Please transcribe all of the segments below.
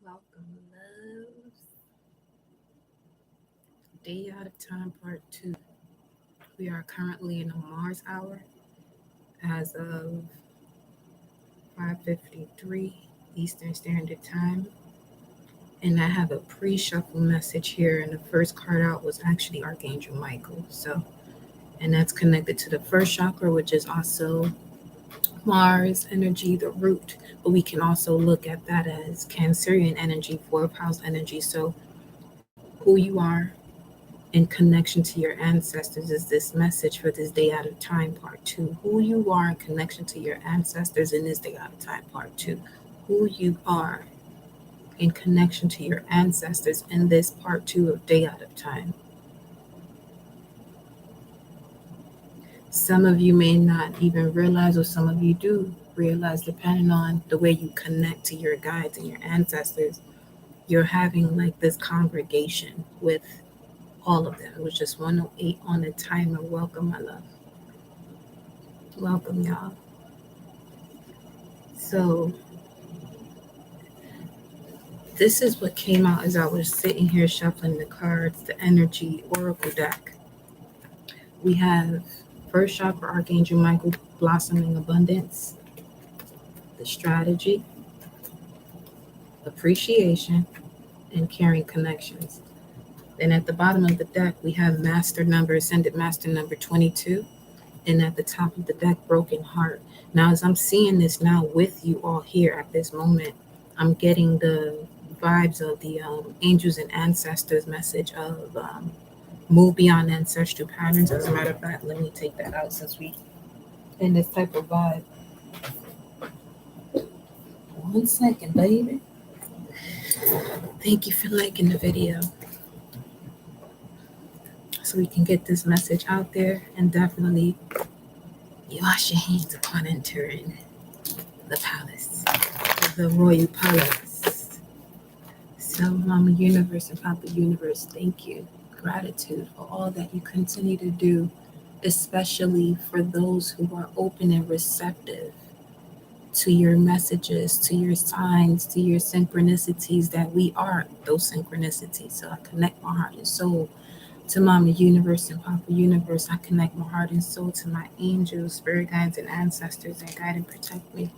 Welcome, loves. Day out of time, part 2. We are currently in a Mars hour as of 5:53 Eastern Standard Time. And I have a pre-shuffle message here, and the first card out was actually Archangel Michael. And that's connected to the first chakra, which is also Mars energy, the root. But we can also look at that as Cancerian energy, fourth house energy. So who you are in connection to your ancestors is this message for this day out of time, part 2. Who you are in connection to your ancestors in this day out of time, part 2. Who you are in connection to your ancestors in this part 2 of day out of time. Some of you may not even realize, or some of you do realize, depending on the way you connect to your guides and your ancestors, you're having like this congregation with all of them. It was just 108 on the timer. Welcome, my love. Welcome, y'all. So this is what came out as I was sitting here shuffling the cards, the energy oracle deck. We have first chakra, Archangel Michael, blossoming abundance, the strategy, appreciation, and caring connections. Then at the bottom of the deck, we have master number, ascended master number 22. And at the top of the deck, broken heart. Now, as I'm seeing this now with you all here at this moment, I'm getting the vibes of the angels and ancestors message of move beyond ancestral patterns. As a matter of fact, let me take that out since we in this type of vibe. 1 second, baby. Thank you for liking the video. So we can get this message out there, and definitely you wash your hands upon entering the palace, the royal palace. So Mama Universe and Papa Universe, thank you. Gratitude for all that you continue to do, especially for those who are open and receptive to your messages, to your signs, to your synchronicities, that we are those synchronicities. So I connect my heart and soul to Mama Universe and Papa Universe. I connect my heart and soul to my angels, spirit guides, and ancestors that guide and protect me.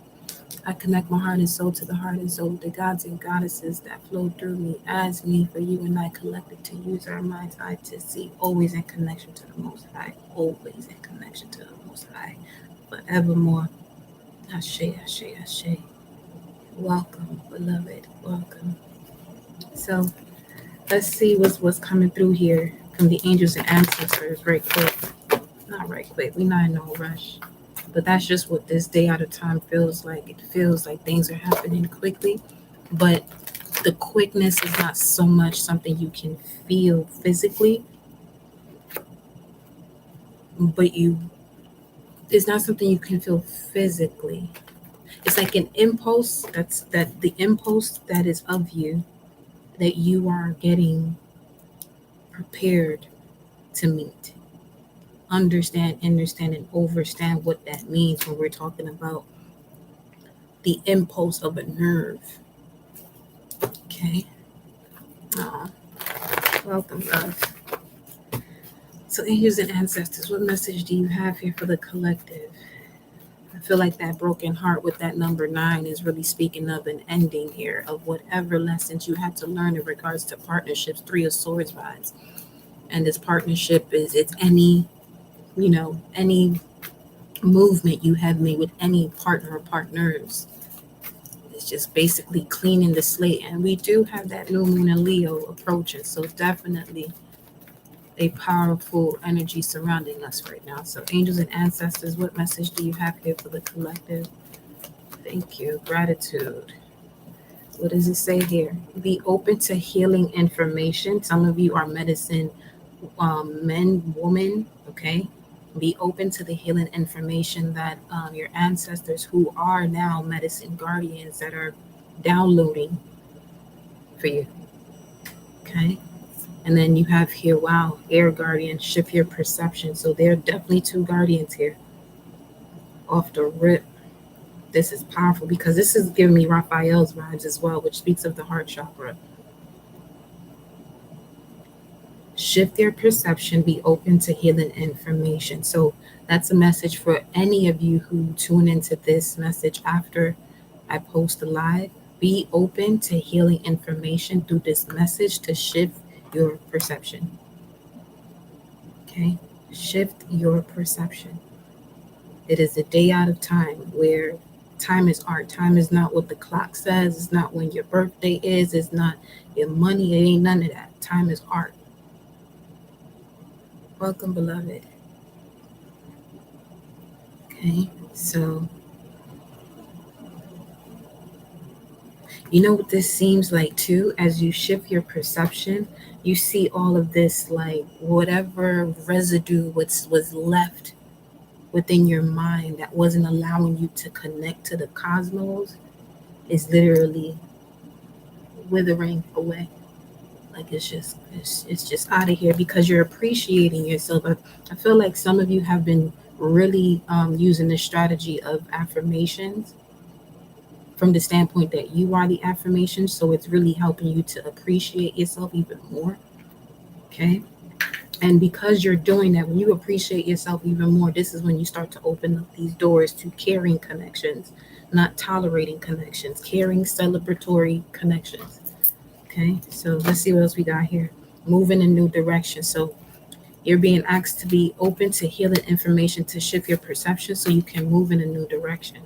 I connect my heart and soul to the heart and soul of the gods and goddesses that flow through me as me, for you and I collected to use our mind's eye to see, always in connection to the Most High, always in connection to the Most High, forevermore. Ashe, ashe, ashe. Welcome, beloved, welcome. So let's see what's coming through here from the angels and ancestors right quick. Not right quick, we're not in no rush. But that's just what this day out of time feels like. It feels like things are happening quickly, but the quickness is not so much something you can feel physically, but it's not something you can feel physically. It's like an impulse that the impulse that is of you, that you are getting prepared to meet. Understand, and overstand what that means when we're talking about the impulse of a nerve. Okay. Welcome, love. So angels and ancestors, what message do you have here for the collective? I feel like that broken heart with that number 9 is really speaking of an ending here of whatever lessons you had to learn in regards to partnerships, 3 of Swords vibes. And this partnership it's any movement you have made with any partner or partners. It's just basically cleaning the slate. And we do have that new moon in Leo approaching. So definitely a powerful energy surrounding us right now. So angels and ancestors, what message do you have here for the collective? Thank you. Gratitude. What does it say here? Be open to healing information. Some of you are medicine men, women, okay? Be open to the healing information that your ancestors, who are now medicine guardians, that are downloading for you, okay? And then you have here, wow, air guardian, shift your perception. So there are definitely 2 guardians here off the rip. This is powerful because this is giving me Raphael's vibes as well, which speaks of the heart chakra. Shift your perception, be open to healing information. So that's a message for any of you who tune into this message after I post a live. Be open to healing information through this message to shift your perception. Okay? Shift your perception. It is a day out of time where time is art. Time is not what the clock says. It's not when your birthday is. It's not your money. It ain't none of that. Time is art. Welcome, beloved. Okay, so you know what this seems like too? As you shift your perception, you see all of this, like whatever residue was left within your mind that wasn't allowing you to connect to the cosmos is literally withering away. Like it's just out of here because you're appreciating yourself. I feel like some of you have been really using this strategy of affirmations from the standpoint that you are the affirmation. So it's really helping you to appreciate yourself even more. Okay. And because you're doing that, when you appreciate yourself even more, this is when you start to open up these doors to caring connections, not tolerating connections, caring, celebratory connections. Okay, so let's see what else we got here. Move in a new direction. So you're being asked to be open to healing information to shift your perception so you can move in a new direction.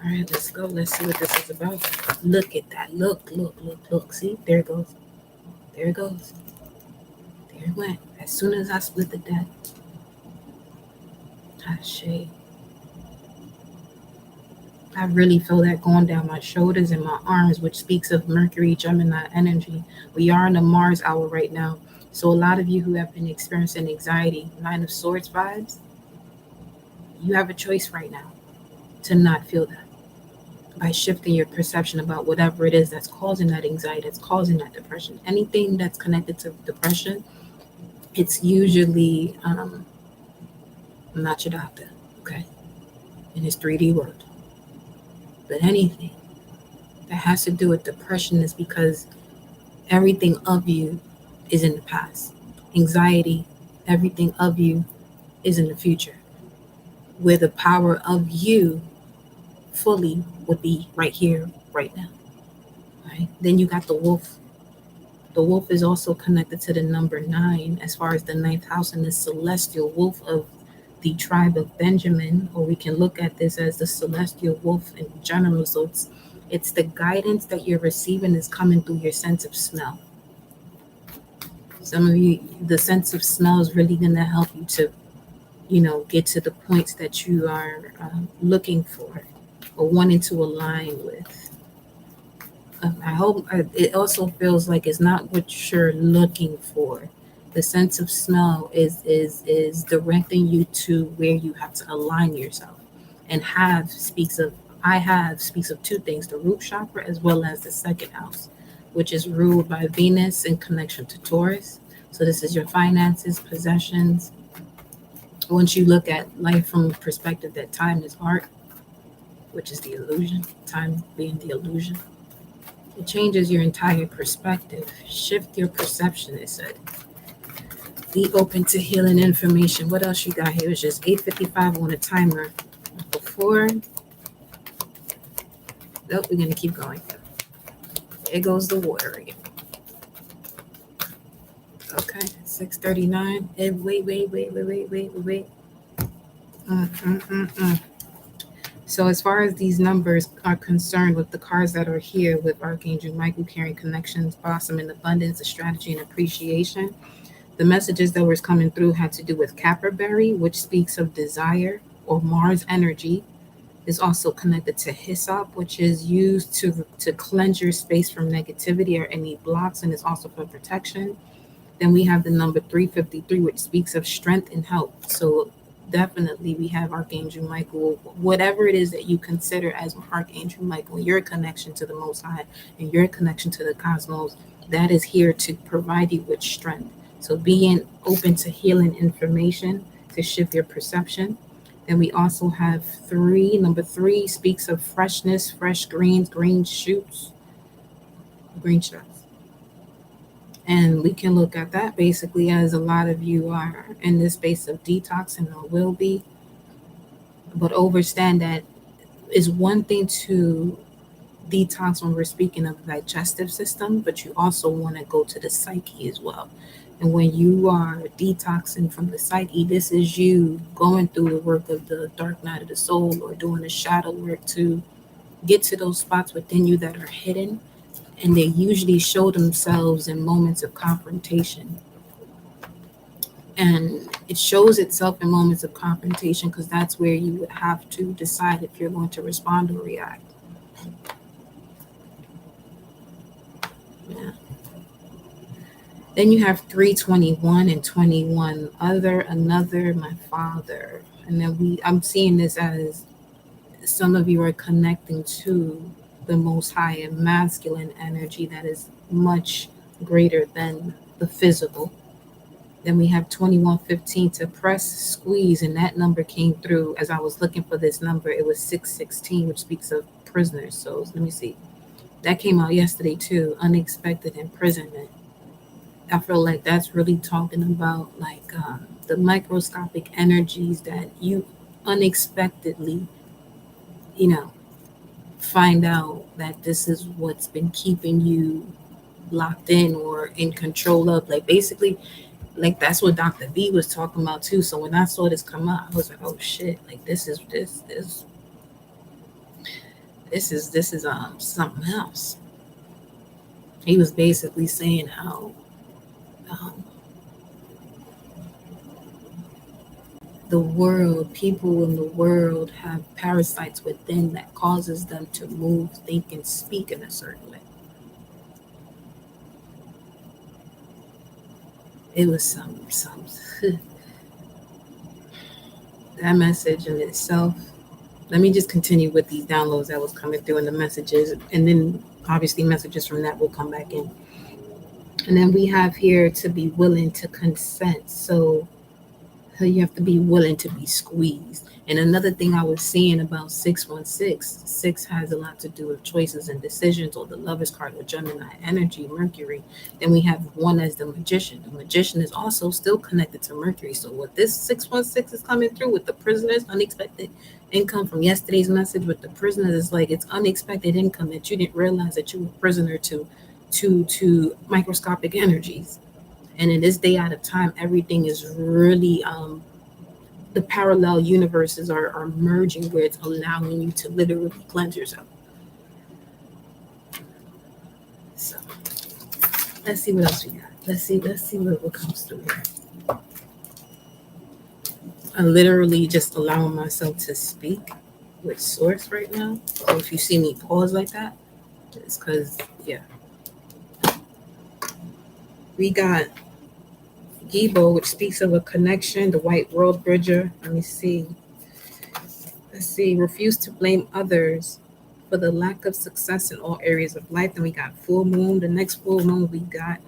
All right, let's go. Let's see what this is about. Look at that. Look. See, there it goes. There it goes. There it went. As soon as I split the deck. Shade. I really feel that going down my shoulders and my arms, which speaks of Mercury, Gemini energy. We are in the Mars hour right now. So a lot of you who have been experiencing anxiety, Nine of Swords vibes, you have a choice right now to not feel that by shifting your perception about whatever it is that's causing that anxiety, that's causing that depression. Anything that's connected to depression, it's usually I'm not your doctor, okay? In his 3D world. But anything that has to do with depression is because everything of you is in the past. Anxiety, everything of you is in the future. Where the power of you fully would be right here, right now. Right? Then you got the wolf. The wolf is also connected to the number 9 as far as the 9th house and the celestial wolf of the tribe of Benjamin, or we can look at this as the celestial wolf in general. So it's the guidance that you're receiving is coming through your sense of smell. Some of you, the sense of smell is really going to help you to, get to the points that you are looking for or wanting to align with. I hope it also feels like it's not what you're looking for. The sense of smell is directing you to where you have to align yourself. And speaks of 2 things, the root chakra as well as the 2nd house, which is ruled by Venus in connection to Taurus. So this is your finances, possessions. Once you look at life from a perspective that time is art, which is the illusion, time being the illusion, it changes your entire perspective. Shift your perception, it said. Be open to healing information. What else you got here? It's just 8:55 on a timer. Before, nope, we're going to keep going. There goes the water again. Okay, 6:39. Wait. So as far as these numbers are concerned with the cards that are here with Archangel Michael carrying connections, blossom and abundance, a strategy and appreciation, the messages that was coming through had to do with Capperberry, which speaks of desire or Mars energy. Is also connected to hyssop, which is used to cleanse your space from negativity or any blocks, and is also for protection. Then we have the number 353, which speaks of strength and help. So definitely we have Archangel Michael, whatever it is that you consider as Archangel Michael, your connection to the Most High and your connection to the cosmos, that is here to provide you with strength. So being open to healing information to shift your perception. And we also have 3. Number 3 speaks of freshness, fresh greens, green shoots, green shoots. And we can look at that basically as a lot of you are in this space of detoxing or will be. But understand that is one thing to detox when we're speaking of the digestive system, but you also want to go to the psyche as well. And when you are detoxing from the psyche, this is you going through the work of the dark night of the soul or doing the shadow work to get to those spots within you that are hidden. And they usually show themselves in moments of confrontation. And it shows itself in moments of confrontation because that's where you would have to decide if you're going to respond or react. Yeah. Then you have 321 and 21, other, another, my father. And then I'm seeing this as some of you are connecting to the Most High and masculine energy that is much greater than the physical. Then we have 2115 to press, squeeze, and that number came through. As I was looking for this number, it was 616, which speaks of prisoners. So let me see. That came out yesterday too, unexpected imprisonment. I feel like that's really talking about like the microscopic energies that you unexpectedly, find out that this is what's been keeping you locked in or in control of. Like basically, like that's what Dr. B was talking about too. So when I saw this come out, I was like, oh shit, like this is something else. He was basically saying how um, the world, people in the world have parasites within that causes them to move, think, and speak in a certain way. It was some that message in itself. Let me just continue with these downloads that was coming through in the messages, and then obviously messages from that will come back in. And then we have here to be willing to consent. So you have to be willing to be squeezed. And another thing I was seeing about 616, 6 has a lot to do with choices and decisions, or the Lover's card or Gemini energy, Mercury. Then we have 1 as the Magician. The Magician is also still connected to Mercury. So what this 616 is coming through with the prisoners, unexpected income from yesterday's message with the prisoners is like it's unexpected income that you didn't realize that you were a prisoner to microscopic energies. And in this day out of time, everything is really the parallel universes are merging where it's allowing you to literally cleanse yourself. So let's see what else we got. Let's see what comes through here. I'm literally just allowing myself to speak with source right now. So if you see me pause like that, it's because we got Gibo, which speaks of a connection, the white world bridger. Let me see. Let's see. Refuse to blame others for the lack of success in all areas of life. Then we got full moon. The next full moon we got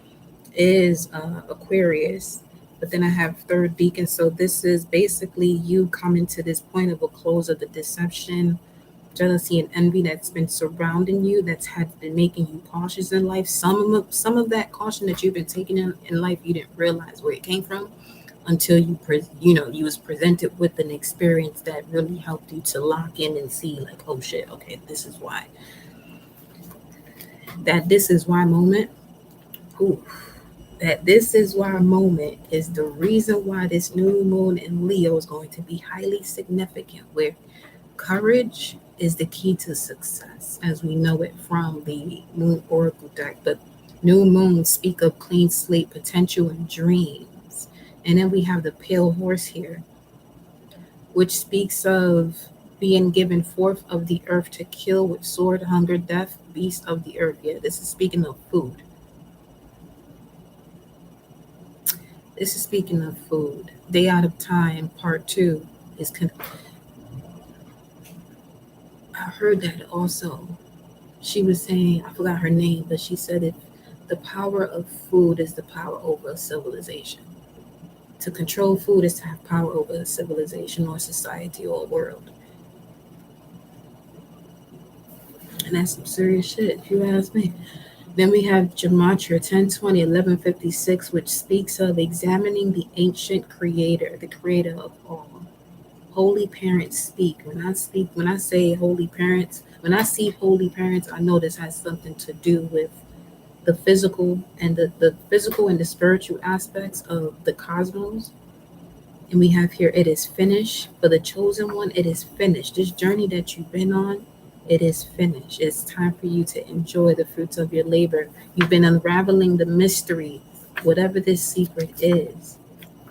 is Aquarius. But then I have third deacon. So this is basically you coming to this point of a close of the deception, jealousy, and envy that's been surrounding you, that's had been making you cautious in life. Some of that caution that you've been taking in life, you didn't realize where it came from until you was presented with an experience that really helped you to lock in and see like, oh shit, okay, this is why. That this is why moment. Ooh. That this is why moment is the reason why this new moon in Leo is going to be highly significant, where courage is the key to success, as we know it from the Moon Oracle deck. But new moons speak of clean slate, potential, and dreams. And then we have the pale horse here, which speaks of being given forth of the earth to kill with sword, hunger, death, beast of the earth. Yeah, this is speaking of food. This is speaking of food. Day out of time, part 2 is I heard that also. She was saying, I forgot her name, but she said if the power of food is the power over civilization. To control food is to have power over a civilization or society or a world. And that's some serious shit, if you ask me. Then we have Gematria 1020 1156, which speaks of examining the ancient creator, the creator of all. Holy parents speak. When I say holy parents, when I see holy parents, I know this has something to do with the physical and the physical and the spiritual aspects of the cosmos. And we have here, it is finished. For the chosen one, it is finished. This journey that you've been on, it is finished. It's time for you to enjoy the fruits of your labor. You've been unraveling the mystery, whatever this secret is.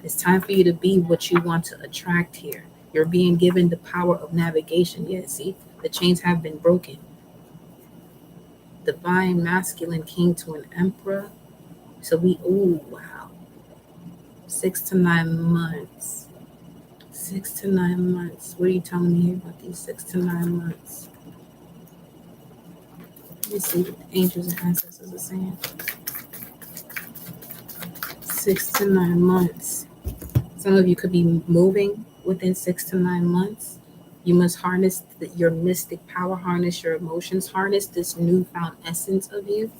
It's time for you to be what you want to attract here. You're being given the power of navigation. Yeah, see, the chains have been broken. Divine masculine king to an emperor. So wow. 6 to 9 months. 6 to 9 months. What are you telling me here about these 6 to 9 months? Let me see what the angels and ancestors are saying. 6 to 9 months. Some of you could be moving within 6 to 9 months. You must harness your mystic power, harness your emotions, harness this newfound essence of you.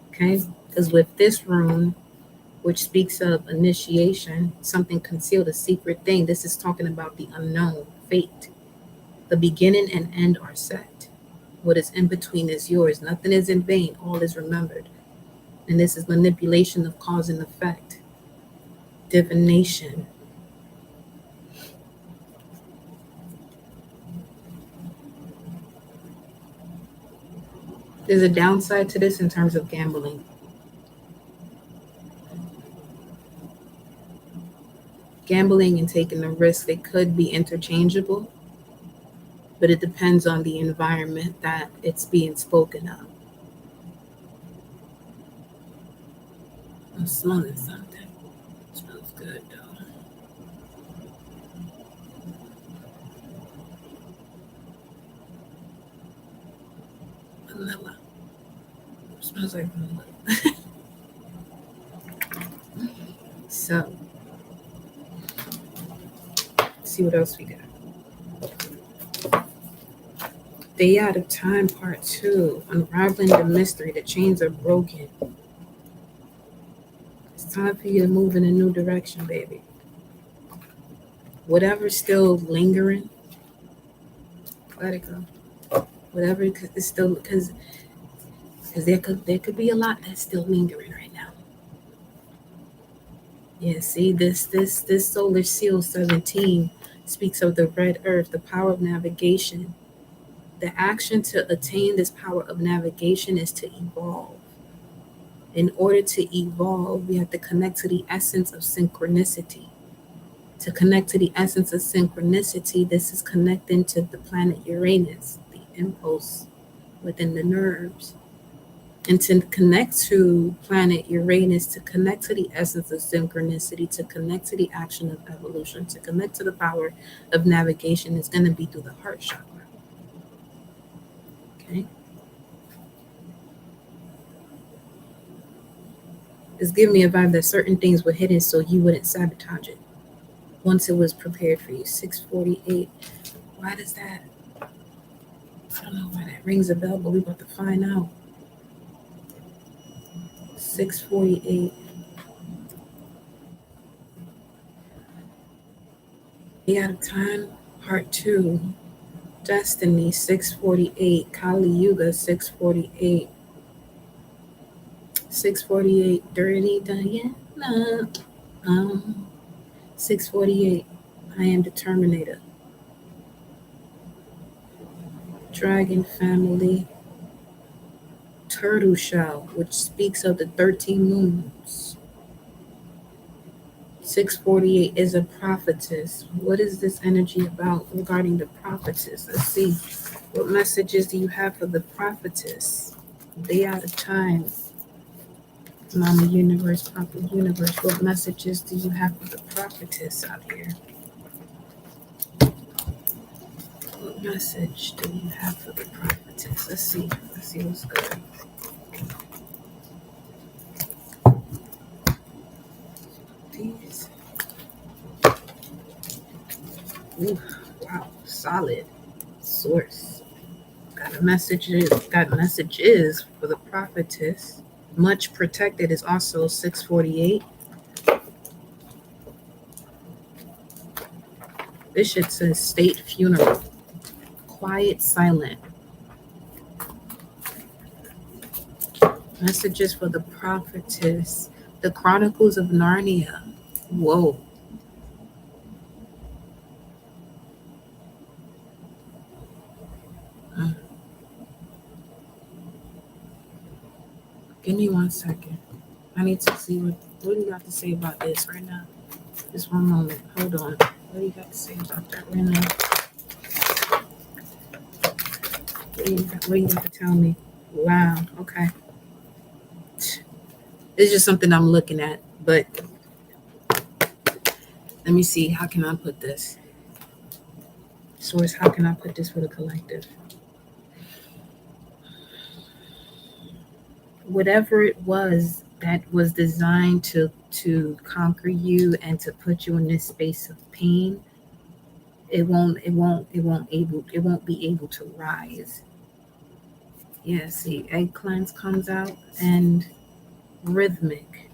Okay? Because with this rune, which speaks of initiation, something concealed, a secret thing, this is talking about the unknown, fate. The beginning and end are set. What is in between is yours. Nothing is in vain. All is remembered. And this is manipulation of cause and effect. Divination. There's a downside to this in terms of gambling. Gambling and taking a risk, they could be interchangeable, but it depends on the environment that it's being spoken of. I'm smelling something. It smells good though. Vanilla. It smells like vanilla. So, let's see what else we got. Day Out of Time Part 2. Unraveling the mystery. The chains are broken. It's time for you to move in a new direction, baby. Whatever's still lingering, let it go. Whatever is still, because there could be a lot that's still lingering right now. Yeah, see, this solar seal 17 speaks of the red earth, the power of navigation. The action to attain this power of navigation is to evolve. In order to evolve, we have to connect to the essence of synchronicity. To connect to the essence of synchronicity, this is connecting to the planet Uranus, the impulse within the nerves. And to connect to planet Uranus, to connect to the essence of synchronicity, to connect to the action of evolution, to connect to the power of navigation is going to be through the heart chakra. Okay? It's giving me a vibe that certain things were hidden so you wouldn't sabotage it once it was prepared for you. 648. Why does that? I don't know why that rings a bell, but we're about to find out. 648. Day Out of Time, Part 2. Destiny, 648. Kali Yuga, 648. 648. Dirty Diana. 648. I am the Terminator. Dragon family. Turtle shell, which speaks of the 13 moons. 648 is a prophetess. What is this energy about regarding the prophetess? Let's see. What messages do you have for the prophetess? Day Out of Time. Mama Universe, Papa Universe. What messages do you have for the prophetess out here? What message do you have for the prophetess? Let's see. Let's see what's good. These. Ooh, wow, solid source. Got messages for the prophetess. Much protected is also 648. This shit says state funeral. Quiet, silent. Messages for the prophetess. The Chronicles of Narnia. Whoa. Uh, Give me 1 second. I need to see what do you got to say about this right now. Just one moment. Hold on. What do you got to say about that right now? What do you got to tell me? Wow. Okay. It's just something I'm looking at. But let me see. How can I put this? Source, how can I put this for the collective? Whatever it was that was designed to conquer you and to put you in this space of pain, it won't be able to rise. Yeah, see, egg cleanse comes out and rhythmic.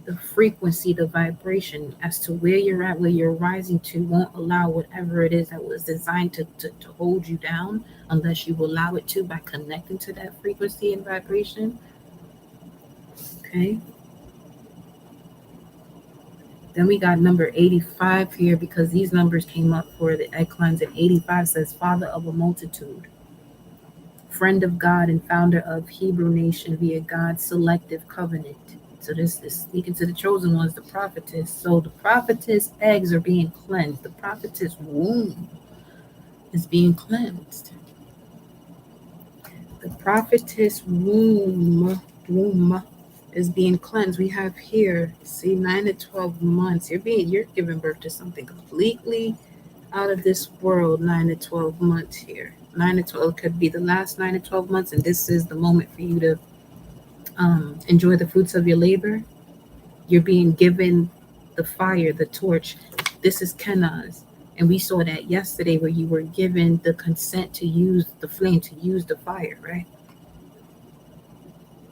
The frequency, the vibration as to where you're at, where you're rising to, won't allow whatever it is that was designed to hold you down unless you allow it to by connecting to that frequency and vibration. Okay. Then we got number 85 here because these numbers came up for the egg cleanse. And 85 says, Father of a multitude, friend of God and founder of Hebrew nation via God's selective covenant. So this is speaking to the chosen ones, the prophetess. So the prophetess eggs are being cleansed. The prophetess womb is being cleansed. The prophetess womb is being cleansed. We have here, see, 9 to 12 months. You're giving birth to something completely out of this world. 9 to 12 months here. 9 to 12 could be the last 9 to 12 months, and this is the moment for you to enjoy the fruits of your labor. You're being given the fire, the torch. This is Kenaz. And we saw that yesterday where you were given the consent to use the flame, to use the fire, right?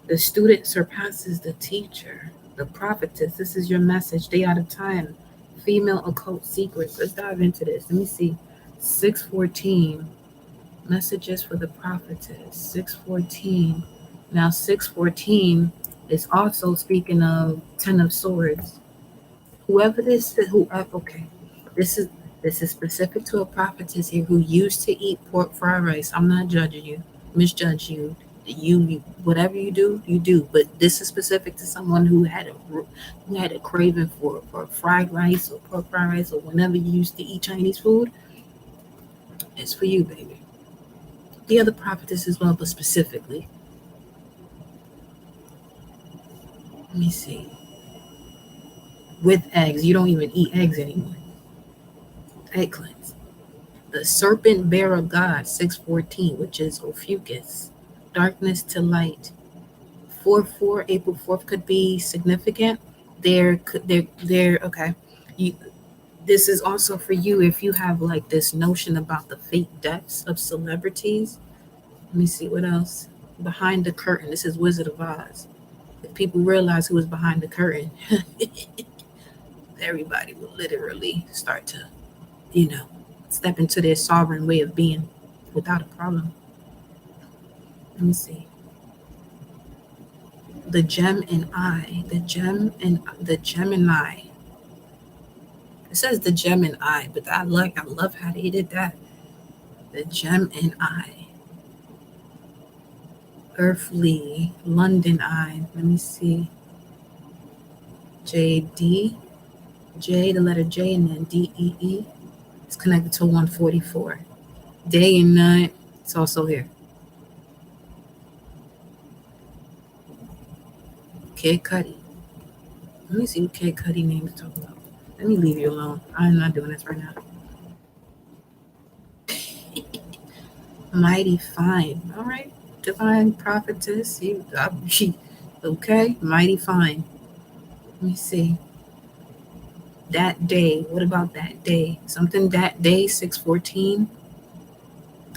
The student surpasses the teacher. The prophetess, this is your message. Day out of time. Female occult secrets. Let's dive into this. Let me see. 614. Messages for the prophetess. 614. Now 614 is also speaking of 10 of swords. Whoever this is, okay. This is specific to a prophetess here who used to eat pork fried rice. I'm not judging you, misjudge you. You whatever you do. But this is specific to someone who had a craving for fried rice or pork fried rice or whenever you used to eat Chinese food. It's for you, baby. The other prophetess as well, but specifically. Let me see. With eggs, you don't even eat eggs anymore. Egg cleanse. The serpent bearer god 614, which is Ophiuchus. Darkness to light. 4/4, April 4th could be significant. There. Okay. You. This is also for you if you have like this notion about the fake deaths of celebrities. Let me see what else. Behind the curtain. This is Wizard of Oz. If people realize who is behind the curtain, everybody will literally start to, you know, step into their sovereign way of being without a problem. Let me see. The gem and I. The Gemini. It says the gem and I, but I love how they did that. The gem and I. Earthly, London Eye. Let me see. JD. J, the letter J, and then DEE. It's connected to 144. Day and night. It's also here. Kid Cudi. Let me see what Kid Cudi name to talk about. Let me leave you alone. I'm not doing this right now. Mighty fine. All right. Divine prophetess. Okay. Mighty fine. Let me see. that day. What about that day? Something that day, 6/14,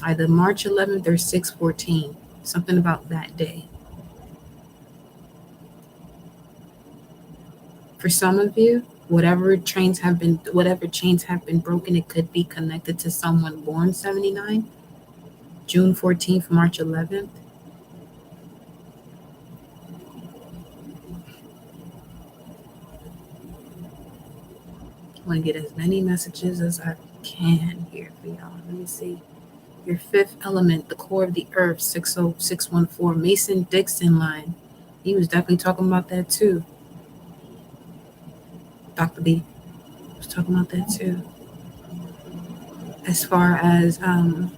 either March 11th or 6/14. Something about that day. For some of you, whatever chains have been broken, it could be connected to someone born 79, June 14th, March 11th. I want to get as many messages as I can here for y'all. Let me see. Your fifth element, the core of the earth, 60614, Mason Dixon line. He was definitely talking about that too. Dr. B was talking about that too. As far as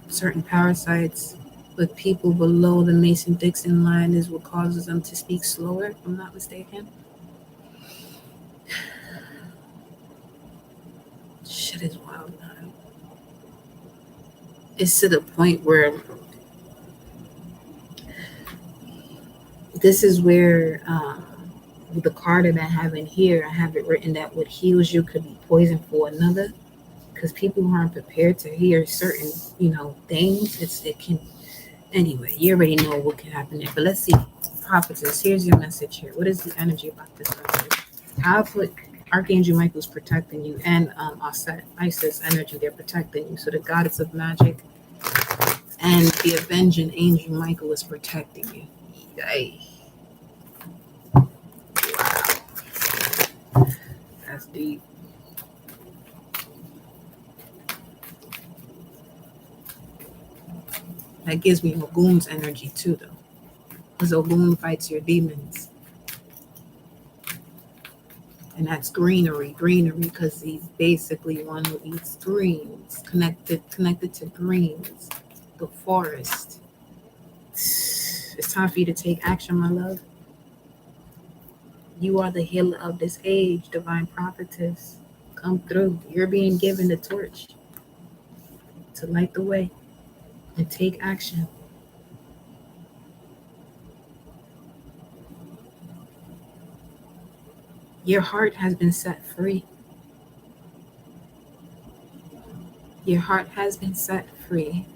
certain parasites with people below the Mason Dixon line is what causes them to speak slower, if I'm not mistaken. Shit is wild now. It's to the point where this is where the card that I have in here, I have it written that what heals you could be poison for another, because people who aren't prepared to hear certain, things, it can. Anyway, you already know what can happen there. But let's see, prophetess. Here's your message here. What is the energy about this message? I put Archangel Michael's protecting you, and Isis energy. They're protecting you. So the goddess of magic and the avenging angel Michael is protecting you. Yay. Wow. That's deep. That gives me Ogun's energy too, though. Because Ogun fights your demons. And that's greenery, because he's basically one who eats greens, connected to greens, the forest. It's time for you to take action, my love. You are the healer of this age, divine prophetess. Come through. You're being given the torch to light the way and take action. Your heart has been set free. Your heart has been set free.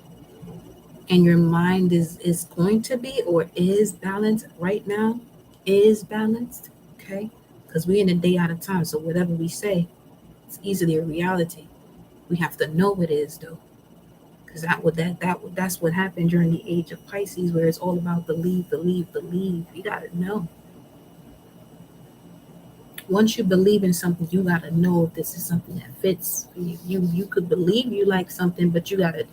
And your mind is going to be, or is balanced right now, is balanced, okay? Because we're in a day out of time, so whatever we say, it's easily a reality. We have to know it is, though. Because that's what happened during the age of Pisces, where it's all about believe. You gotta know. Once you believe in something, you gotta know if this is something that fits. You could believe you like something, but you gotta,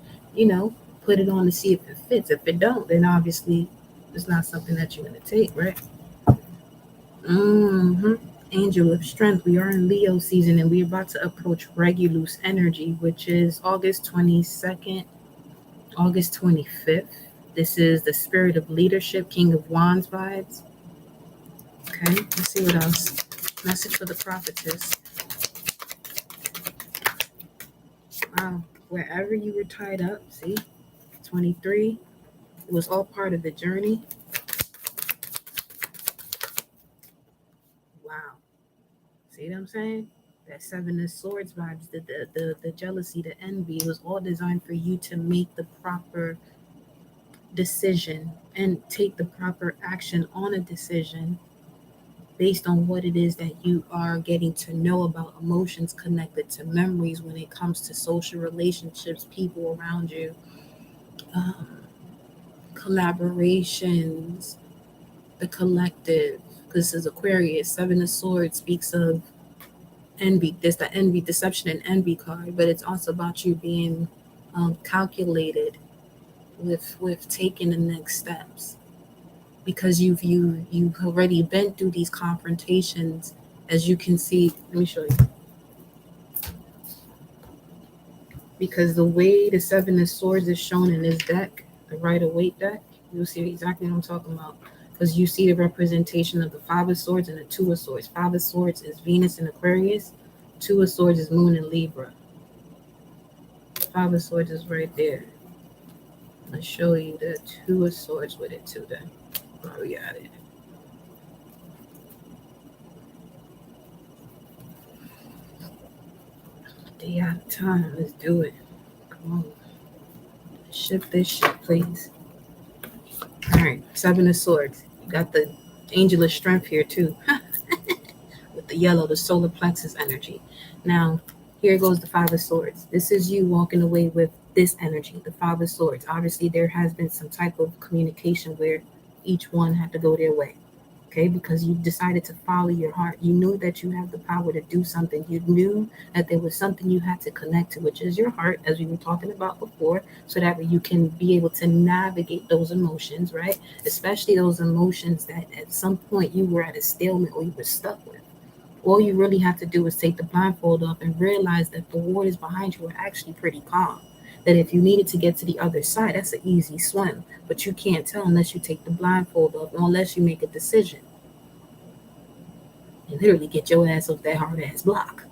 put it on to see if it fits. If it don't, then obviously it's not something that you're gonna take, right? Angel of strength. We are in Leo season, and we're about to approach Regulus energy, which is August 22nd, August 25th. This is the spirit of leadership, King of Wands vibes. Okay, let's see what else. Message for the prophetess. Wow, wherever you were tied up, see, 23, it was all part of the journey. Wow, see what I'm saying? That Seven of Swords vibes, the jealousy, the envy, it was all designed for you to make the proper decision and take the proper action on a decision based on what it is that you are getting to know about emotions connected to memories when it comes to social relationships, people around you, collaborations, the collective. Because as Aquarius, Seven of Swords speaks of envy. There's the envy, deception, and envy card, but it's also about you being calculated with taking the next steps. Because you've already been through these confrontations, as you can see. Let me show you. Because the way the Seven of Swords is shown in this deck, the Rider-Waite deck, you'll see exactly what I'm talking about. Because you see the representation of the Five of Swords and the Two of Swords. Five of Swords is Venus in Aquarius. Two of Swords is Moon in Libra. Five of Swords is right there. I'll show you the Two of Swords with it too then. Oh, we got it. Stay out of time. Let's do it. Come on. Shift this shit, please. All right. Seven of Swords. You got the Angel of Strength here, too. With the yellow, the solar plexus energy. Now, here goes the Five of Swords. This is you walking away with this energy, the Five of Swords. Obviously, there has been some type of communication where each one had to go their way. Okay, because you decided to follow your heart. You knew that you have the power to do something. You knew that there was something you had to connect to, which is your heart, as we were talking about before, so that way you can be able to navigate those emotions, right? Especially those emotions that at some point you were at a stalemate or you were stuck with. All you really have to do is take the blindfold off and realize that the waters behind you are actually pretty calm. That if you needed to get to the other side, that's an easy swim. But you can't tell unless you take the blindfold off, or unless you make a decision and literally get your ass off that hard ass block.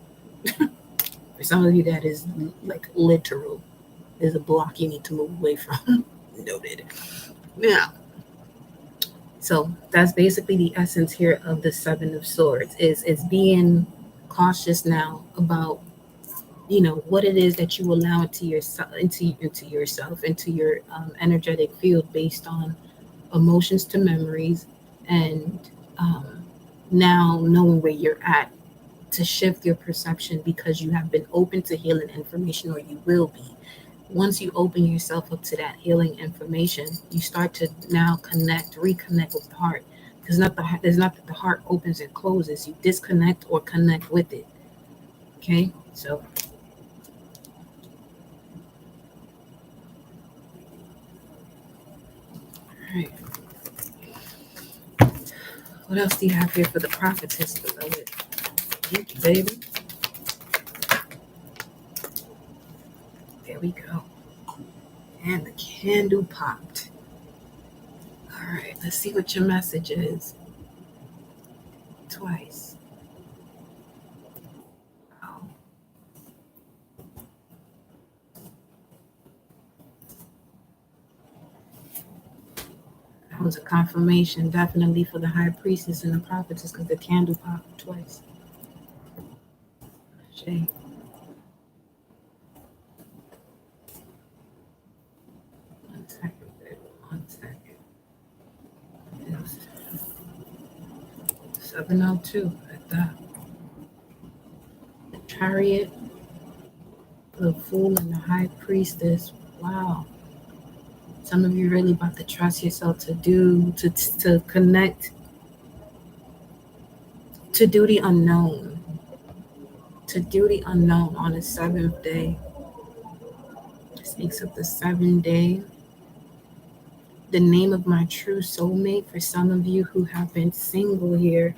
For some of you, that is like literal. There's a block you need to move away from. Noted. Now, so that's basically the essence here of the Seven of Swords. Is being cautious now about what it is that you allow into yourself, into your energetic field, based on emotions to memories, and um, now knowing where you're at, to shift your perception, because you have been open to healing information, or you will be. Once you open yourself up to that healing information, you start to now reconnect with the heart. There's not that the heart opens and closes. You disconnect or connect with it. Okay, so all right. What else do you have here for the prophetess, beloved? Thank you, baby. There we go. And the candle popped. All right, let's see what your message is. Twice. Wow. That was a confirmation, definitely, for the high priestess and the prophetess, because the candle popped twice. Shay. One second, baby. 1 second. Yes. 702, like that. The chariot, the fool, and the high priestess. Wow. Some of you really about to trust yourself to connect, to do the unknown. To do the unknown on the seventh day. Speaks of the 7th day. The name of my true soulmate, for some of you who have been single here.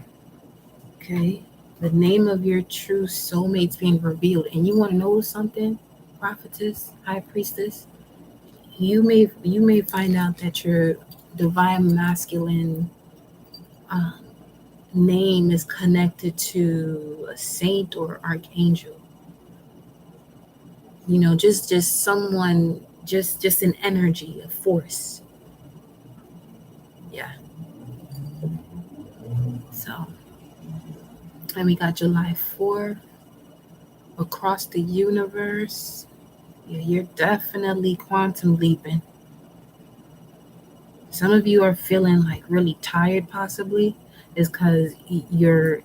Okay. The name of your true soulmate's being revealed. And you want to know something, prophetess, high priestess? You may find out that your divine masculine name is connected to a saint or archangel. Just someone, just an energy, a force. Yeah. So, and we got July 4th, across the universe. Yeah, you're definitely quantum leaping. Some of you are feeling like really tired, possibly, is because you're,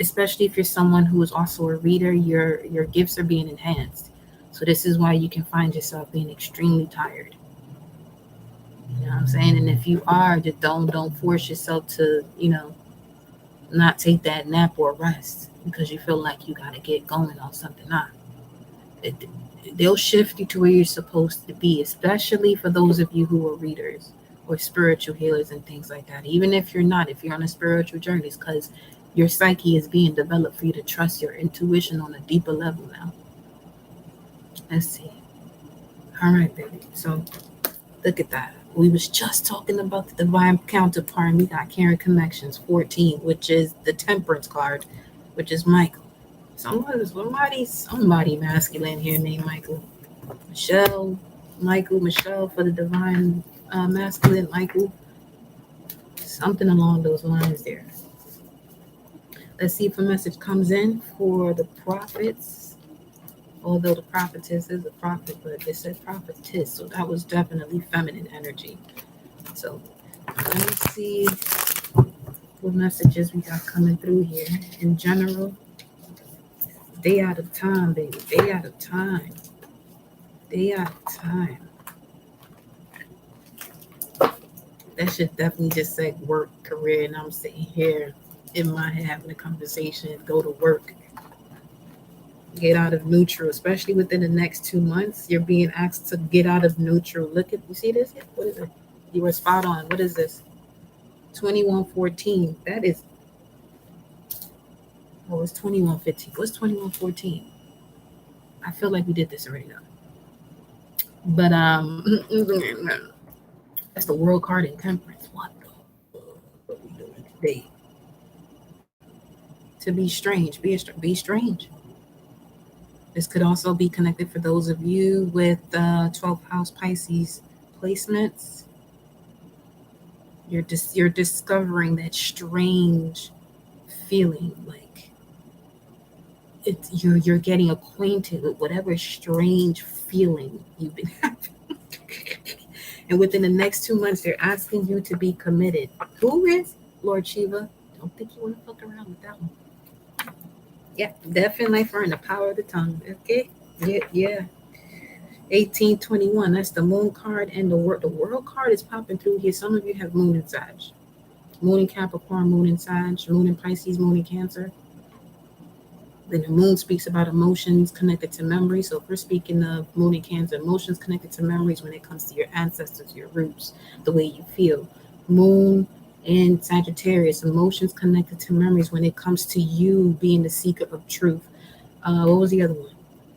especially if you're someone who is also a reader, your gifts are being enhanced. So this is why you can find yourself being extremely tired. You know what I'm saying? And if you are, just don't force yourself to, not take that nap or rest because you feel like you got to get going on something. Not. They'll shift you to where you're supposed to be, especially for those of you who are readers or spiritual healers and things like that. Even if you're not, if you're on a spiritual journey, it's because your psyche is being developed for you to trust your intuition on a deeper level now. Let's see. All right, baby. So look at that. We was just talking about the divine counterpart, and we got Karen Connections 14, which is the Temperance card, which is Michael. Somebody masculine here named Michael. Michelle for the divine masculine, Michael. Something along those lines there. Let's see if a message comes in for the prophets. Although the prophetess is a prophet, but it said prophetess, so that was definitely feminine energy. So let me see what messages we got coming through here. In general, day out of time, baby. Day out of time. Day out of time. That should definitely just say work, career, and I'm sitting here in my head having a conversation, go to work, get out of neutral, especially within the next 2 months. You're being asked to get out of neutral. Look at, you see this? What is it? You were spot on. What is this? 2114. That is, oh, it's 2115. What's 2114? I feel like we did this already though. But that's the world card in temperance. What the fuck are we doing today? To be strange, be strange. This could also be connected for those of you with 12th house Pisces placements. You're discovering that strange feeling, like you're getting acquainted with whatever strange feeling you've been having. And within the next 2 months, they're asking you to be committed. Who is Lord Shiva? Don't think you want to fuck around with that one. Yeah, definitely for the power of the tongue. Okay. Yeah. 1821. That's the moon card and the world card is popping through here. Some of you have moon in Sag. Moon in Capricorn, moon in Sag, moon in Pisces, moon in Cancer. Then the moon speaks about emotions connected to memory. So if we're speaking of moon in Cancer, emotions connected to memories when it comes to your ancestors, your roots, the way you feel. Moon in Sagittarius, emotions connected to memories when it comes to you being the seeker of truth. What was the other one?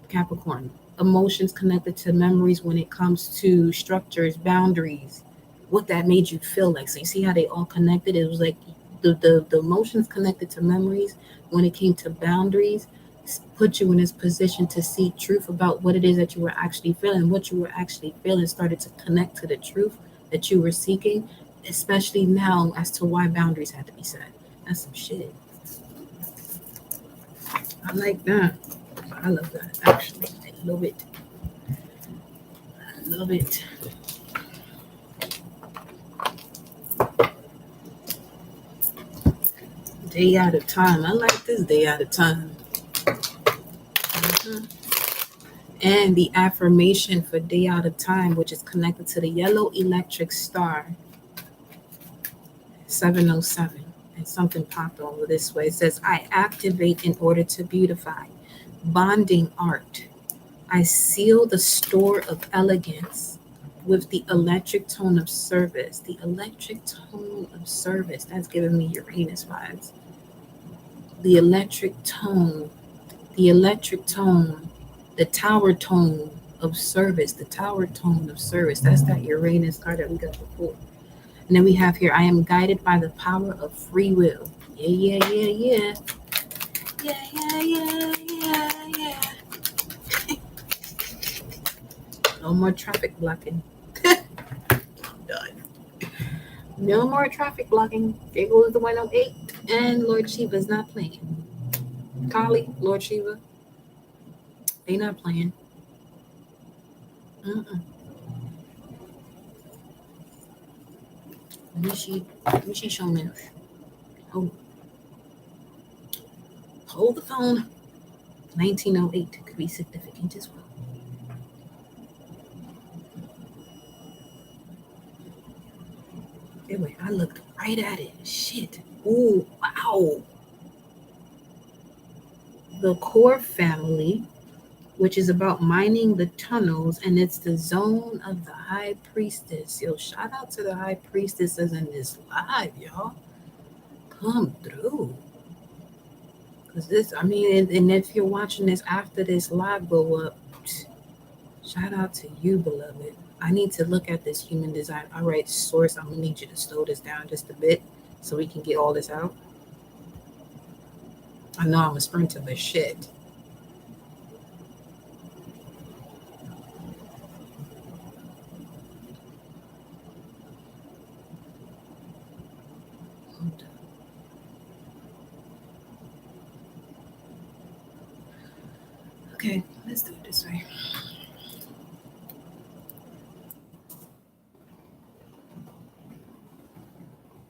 Capricorn. Emotions connected to memories when it comes to structures, boundaries, what that made you feel like. So you see how they all connected? It was like the emotions connected to memories when it came to boundaries put you in this position to seek truth about what it is that you were actually feeling. What you were actually feeling started to connect to the truth that you were seeking, especially now as to why boundaries had to be set. That's some shit. I like that. I love that, actually. I love it. I love it. Day out of time. I like this day out of time. Mm-hmm. And the affirmation for day out of time, which is connected to the yellow electric star, 707. And something popped over this way. It says, I activate in order to beautify. Bonding art. I seal the store of elegance with the electric tone of service. The electric tone of service. That's giving me Uranus vibes. The electric tone. The electric tone. The tower tone of service. The tower tone of service. That's that Uranus card that we got before. And then we have here, I am guided by the power of free will. Yeah. Yeah. No more traffic blocking. I'm done. No more traffic blocking. There goes the 108. And Lord Shiva's not playing. Kali, Lord Shiva, they not playing. Let me see show me. Hold the phone. 1908 could be significant as well. Anyway, I looked right at it. Shit. Ooh, wow. The core family, which is about mining the tunnels, and it's the zone of the high priestess. Yo, shout out to the high priestesses in this live, y'all. Come through. Because this, I mean, and if you're watching this after this live go up, shout out to you, beloved. I need to look at this human design. All right, source, I'm going to need you to slow this down just a bit so we can get all this out. I know I'm a sprinter, but shit. Okay, let's do it this way.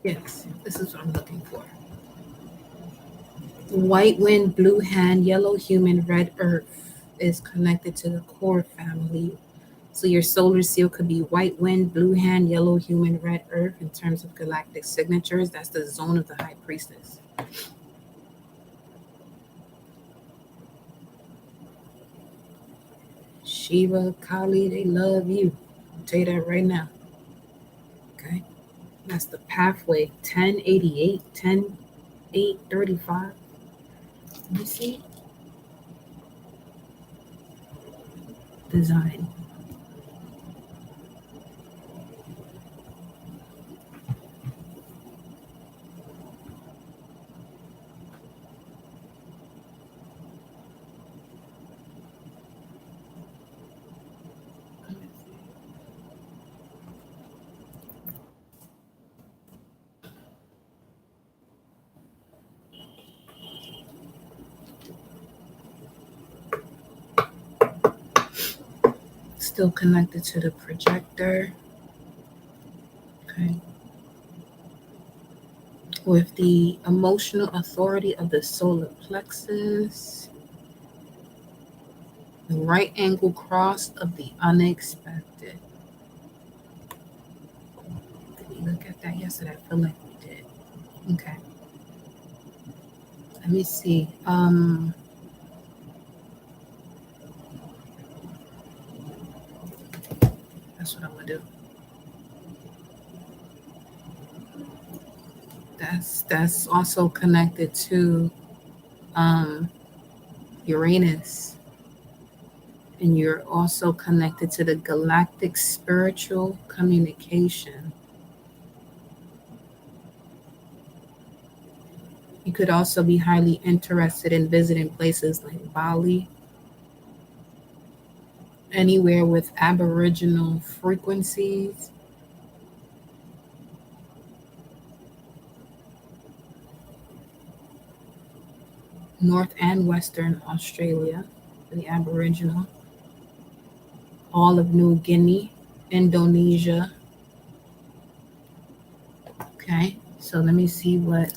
Yes, this is what I'm looking for. White wind, blue hand, yellow human, red earth is connected to the core family. So your solar seal could be white wind, blue hand, yellow human, red earth in terms of galactic signatures. That's the zone of the high priestess. Shiva, Kali, they love you. I'll tell you that right now. Okay. That's the pathway 1088, 10-8-35. Let me see. Design. Still connected to the projector. Okay. With the emotional authority of the solar plexus, the right angle cross of the unexpected. Did we look at that yesterday? I feel like we did. Okay. Let me see. That's what I'm gonna do. That's also connected to Uranus, and you're also connected to the galactic spiritual communication. You could also be highly interested in visiting places like Bali, anywhere with Aboriginal frequencies. North and Western Australia for the Aboriginal, all of New Guinea, Indonesia. Okay, so let me see what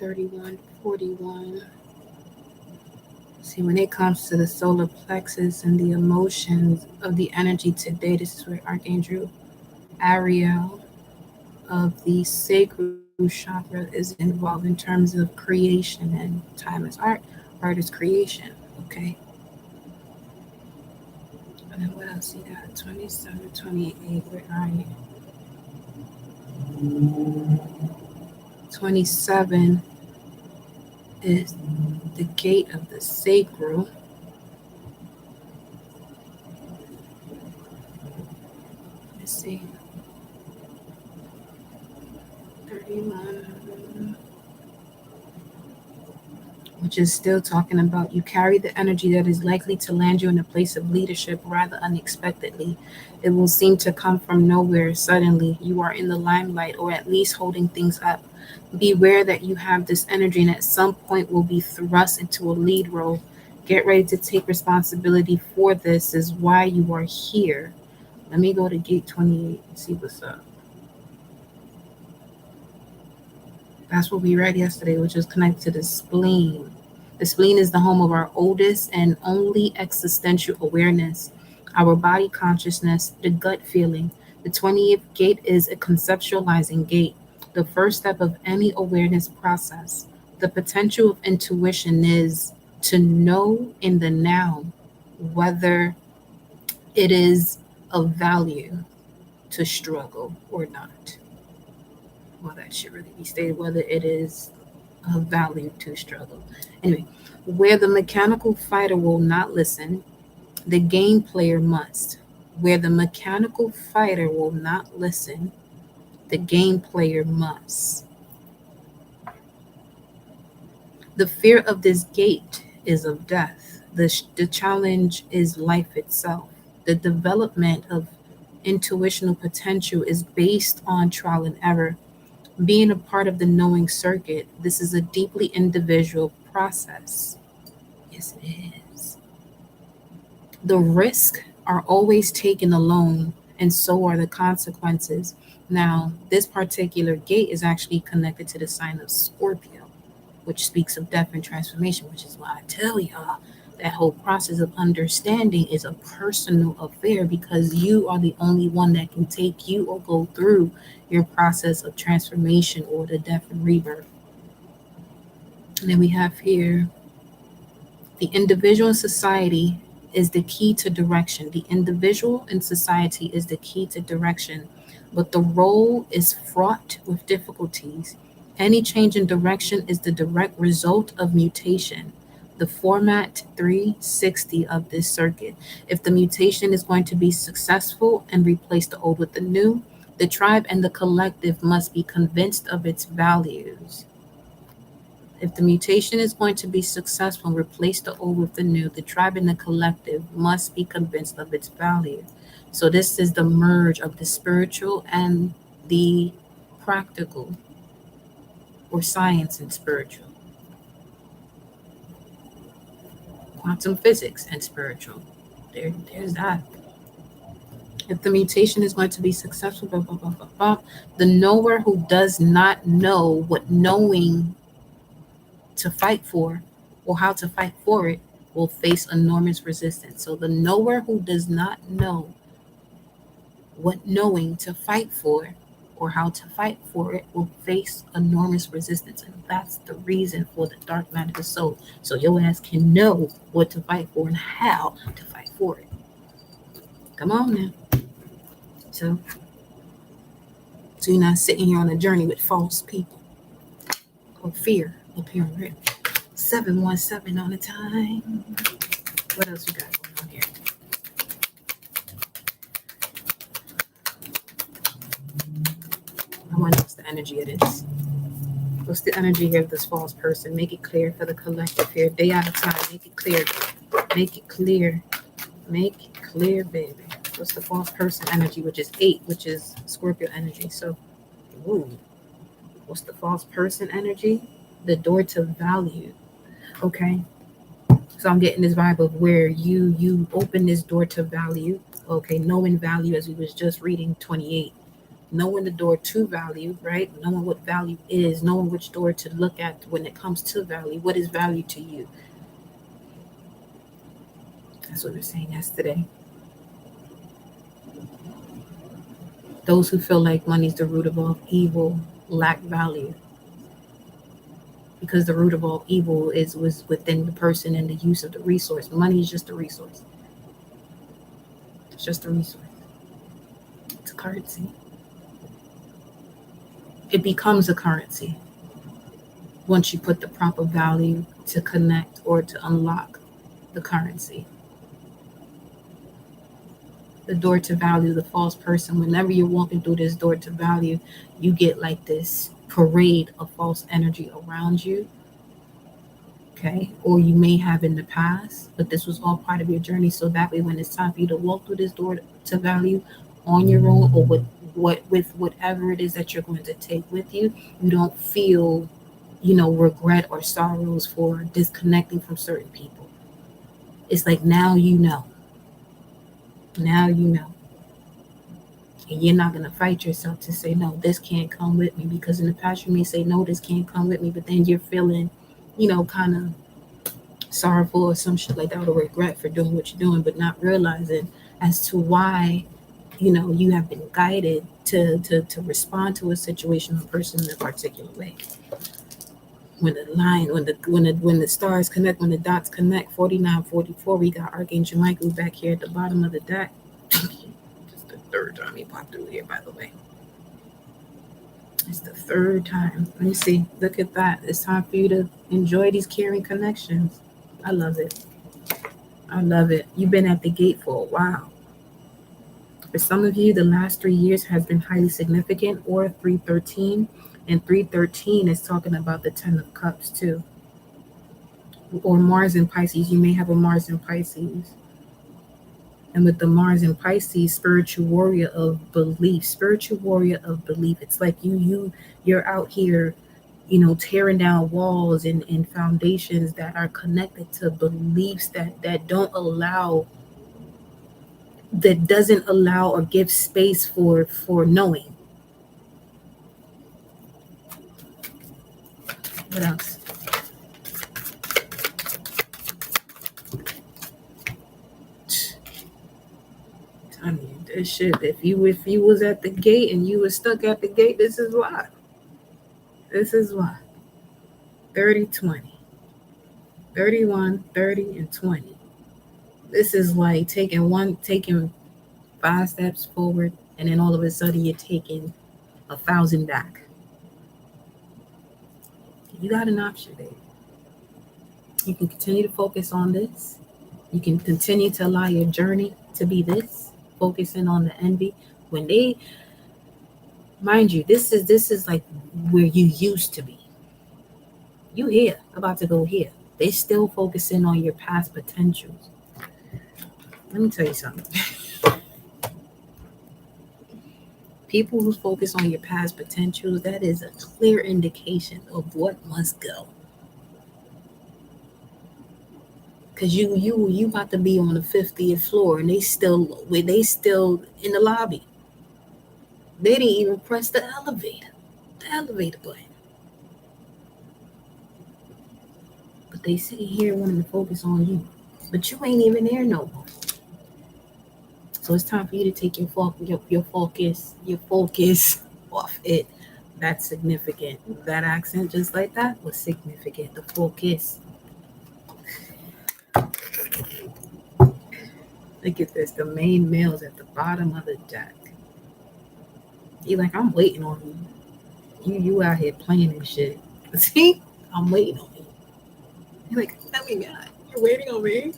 3141. See, when it comes to the solar plexus and the emotions of the energy today, this is where Archangel Ariel of the sacral chakra is involved in terms of creation, and time is art, art is creation. Okay. And then what else you got? 27, 28, where are you? 27 is the gate of the sacral. Let's see. 31, which is still talking about you carry the energy that is likely to land you in a place of leadership rather unexpectedly. It will seem to come from nowhere suddenly. You are in the limelight, or at least holding things up. Beware that you have this energy and at some point will be thrust into a lead role. Get ready to take responsibility for this, is why you are here. Let me go to gate 28 and see what's up. That's what we read yesterday, which is connected to the spleen. The spleen is the home of our oldest and only existential awareness, our body consciousness, the gut feeling. The 20th gate is a conceptualizing gate, the first step of any awareness process. The potential of intuition is to know in the now whether it is of value to struggle or not. Well, that should really be stated, whether it is of value to struggle. Anyway, where the mechanical fighter will not listen, the game player must. Where the mechanical fighter will not listen, the game player must. The fear of this gate is of death. The challenge is life itself. The development of intuitional potential is based on trial and error. Being a part of the knowing circuit, this is a deeply individual process. Yes, it is. The risks are always taken alone, and so are the consequences. Now, this particular gate is actually connected to the sign of Scorpio, which speaks of death and transformation, which is why I tell y'all that whole process of understanding is a personal affair because you are the only one that can take you or go through your process of transformation or the death and rebirth. And then we have here the individual in society is the key to direction. The individual in society is the key to direction, but the role is fraught with difficulties. Any change in direction is the direct result of mutation. The format 360 of this circuit. If the mutation is going to be successful and replace the old with the new, the tribe and the collective must be convinced of its values. If the mutation is going to be successful and replace the old with the new, the tribe and the collective must be convinced of its value. So this is the merge of the spiritual and the practical, or science and spiritual. Quantum physics and spiritual. There's that. If the mutation is going to be successful, blah, blah, blah, blah, blah, the knower who does not know what knowing to fight for or how to fight for it will face enormous resistance. So the knower who does not know what knowing to fight for or how to fight for it will face enormous resistance. And that's the reason for the dark night of the soul. So your ass can know what to fight for and how to fight for it. Come on now. So you're not sitting here on a journey with false people or fear up here on red. 717 on the time. What else we got going on here? I wonder what's the energy of this. What's the energy here of this false person? Make it clear for the collective here. Day out of time. Make it clear. Make it clear. Make it clear, baby. What's the false person energy, which is 8, which is Scorpio energy. So, ooh. What's the false person energy? The door to value. Okay. So I'm getting this vibe of where you open this door to value. Okay, knowing value, as we was just reading 28. Knowing the door to value, right? Knowing what value is, knowing which door to look at when it comes to value. What is value to you? That's what we were saying yesterday. Those who feel like money is the root of all evil lack value. Because the root of all evil was within the person and the use of the resource. Money is just a resource. It's just a resource. It's a currency. It becomes a currency once you put the proper value to connect or to unlock the currency. The door to value, the false person, whenever you're walking through this door to value, you get like this parade of false energy around you. Okay, or you may have in the past, but this was all part of your journey. So that way, when it's time for you to walk through this door to value on your own, or with whatever it is that you're going to take with you, you don't feel, regret or sorrows for disconnecting from certain people. It's like now you know. Now you know. And you're not going to fight yourself to say, no, this can't come with me. Because in the past, you may say, no, this can't come with me. But then you're feeling, kind of sorrowful or some shit like that, or regret for doing what you're doing, but not realizing as to why, you have been guided to respond to a situation or person in a particular way. When the stars connect, when the dots connect, 4944, we got Archangel Michael back here at the bottom of the deck. Just the third time he popped through here, by the way. It's the third time. Let me see. Look at that. It's time for you to enjoy these caring connections. I love it. I love it. You've been at the gate for a while. For some of you, the last 3 years has been highly significant, or 313. And 313 is talking about the Ten of Cups too. Or Mars in Pisces. You may have a Mars in Pisces. And with the Mars in Pisces, spiritual warrior of belief, spiritual warrior of belief. It's like you're out here, tearing down walls and foundations that are connected to beliefs that doesn't allow or give space for knowing. What else? I mean, this shit. If you was at the gate and you was stuck at the gate, this is why. This is why. 30, 20. 31, 30, and 20. This is like taking 5 steps forward, and then all of a sudden you're taking 1,000 back. You got an option, baby. You can continue to focus on this. You can continue to allow your journey to be this, focusing on the envy. When they, mind you, this is like where you used to be. You here, about to go here. They still focusing on your past potentials. Let me tell you something. People who focus on your past potentials, that is a clear indication of what must go. Cause you about to be on the 50th floor and they still in the lobby. They didn't even press the elevator button. But they sitting here wanting to focus on you. But you ain't even there no more. So it's time for you to take your focus off it. That's significant. That accent, just like that, was significant. The focus. Look at this. The main male's at the bottom of the deck. He like, I'm waiting on you. You out here playing and shit. See? I'm waiting on you. You're like, oh my God, you're waiting on me?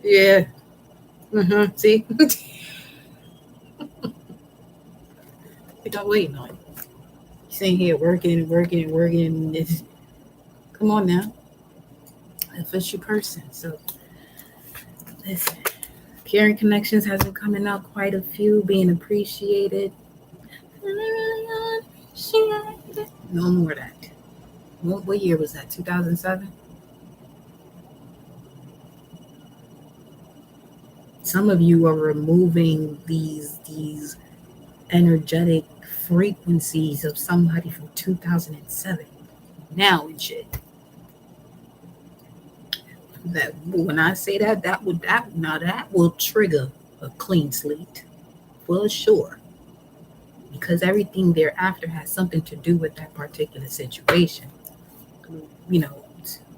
Yeah. See? I'm waiting on you. You sitting here working. Come on now. If it's your person. So listen. Caring connections has been coming out quite a few, being appreciated. No more of that. What year was that? 2007? Some of you are removing these energetic frequencies of somebody from 2007. Now and shit. That when I say that will trigger a clean slate for sure, because everything thereafter has something to do with that particular situation.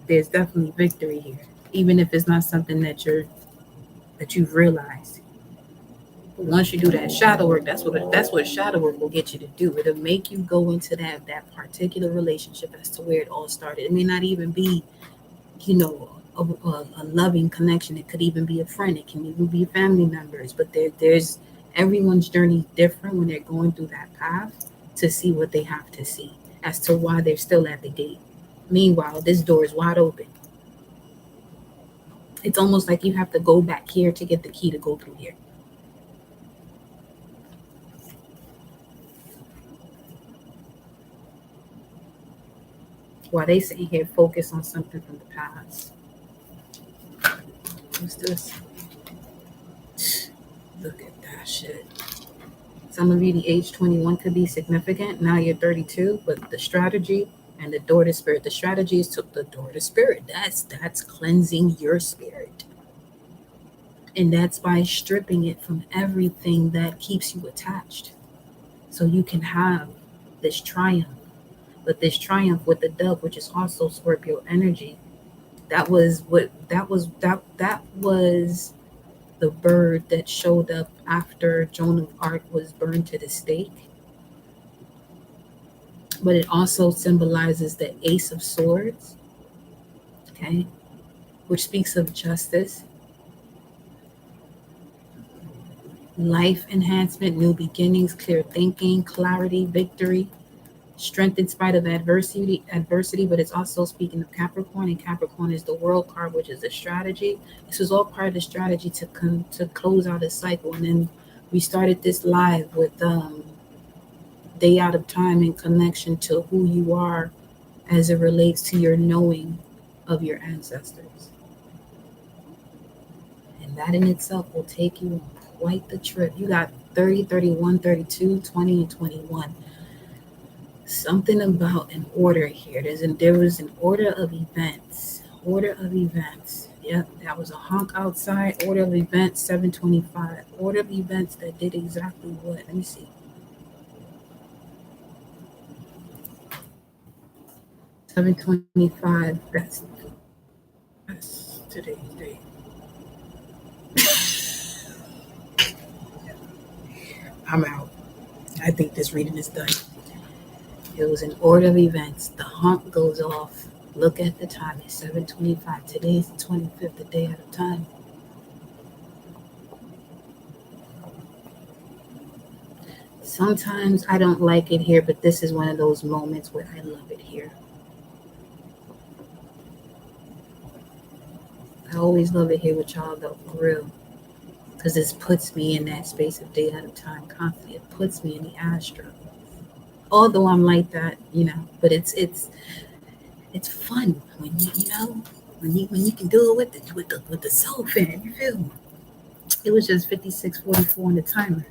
There's definitely victory here, even if it's not something that you've realized. But once you do that shadow work, that's what shadow work will get you to do. It'll make you go into that particular relationship as to where it all started. It may not even be, a loving connection. It could even be a friend. It can even be family members. But there's everyone's journey is different when they're going through that path to see what they have to see as to why they're still at the gate. Meanwhile, this door is wide open. It's almost like you have to go back here to get the key to go through here. While they sit here, focus on something from the past. What's this? Look at that shit. Some of you, the age 21 could be significant. Now you're 32, but the strategy and the door to spirit. The strategy is to the door to spirit. That's cleansing your spirit. And that's by stripping it from everything that keeps you attached. So you can have this triumph. But this triumph with the dove, which is also Scorpio energy, that was the bird that showed up after Joan of Arc was burned to the stake. but it also symbolizes the Ace of Swords, okay, which speaks of justice, life enhancement, new beginnings, clear thinking, clarity, victory, strength in spite of adversity, but it's also speaking of Capricorn, and Capricorn is the World card, which is the strategy. This was all part of the strategy to close out a cycle, and then we started this live with day out of time in connection to who you are as it relates to your knowing of your ancestors. And that in itself will take you on quite the trip. You got 30, 31, 32, 20, and 21. Something about an order here. There was an order of events. Order of events. Yep, that was a honk outside. Order of events, 725. Order of events that did exactly what? Let me see. 725. That's today's date. I'm out. I think this reading is done. It was an order of events. The honk goes off. Look at the time. It's 7:25. Today's the 25th, the day out of time. Sometimes I don't like it here, but this is one of those moments where I love it here. I always love it here with y'all, though, for real. Because this puts me in that space of day at a time constantly. It puts me in the astro. Although I'm like that, but it's fun when when you can do it with the soul fan. You feel me? It was just 56:44 on the timer.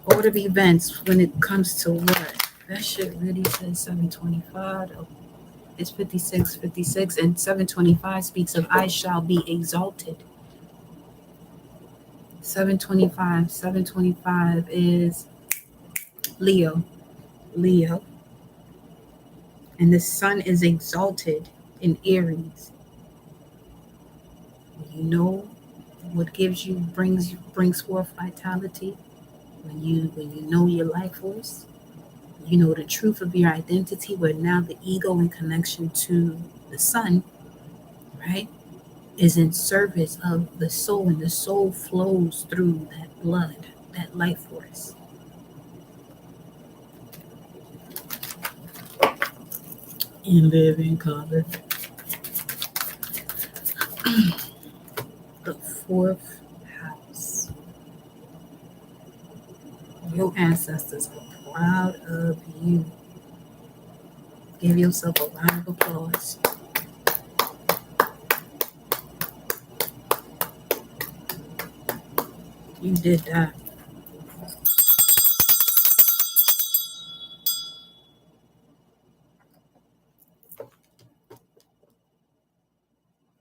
Order of events when it comes to what? That shit really says 725. Oh, it's 56, and 725 speaks of I shall be exalted. 725 is Leo. And the sun is exalted in Aries. You know what brings forth vitality when you know your life force. You know the truth of your identity, where now the ego in connection to the sun, right, is in service of the soul, and the soul flows through that blood, that life force. In living color. The fourth house. Your ancestors are proud of you. Give yourself a round of applause. You did that.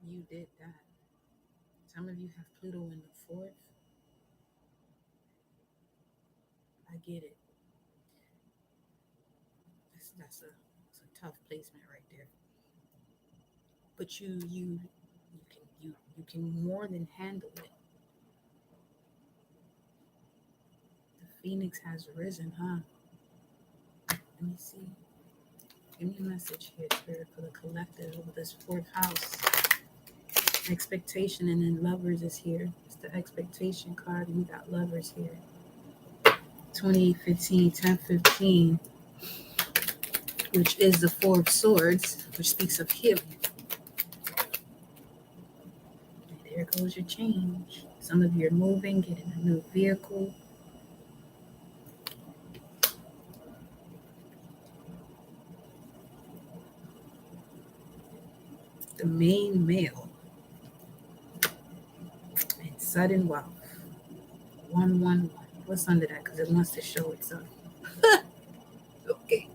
You did that. Some of you have Pluto in the fourth. I get it. That's a tough placement right there. But you can more than handle it. The phoenix has risen, huh? Let me see. Give me a message here, Spirit, for the collective of this fourth house. Expectation, and then lovers is here. It's the expectation card, and we got lovers here. 2015, 1015, which is the Four of Swords, which speaks of healing. And there goes your change. Some of you are moving, getting a new vehicle. The main male and sudden wealth. 111. What's under that? Because it wants to show itself. Okay.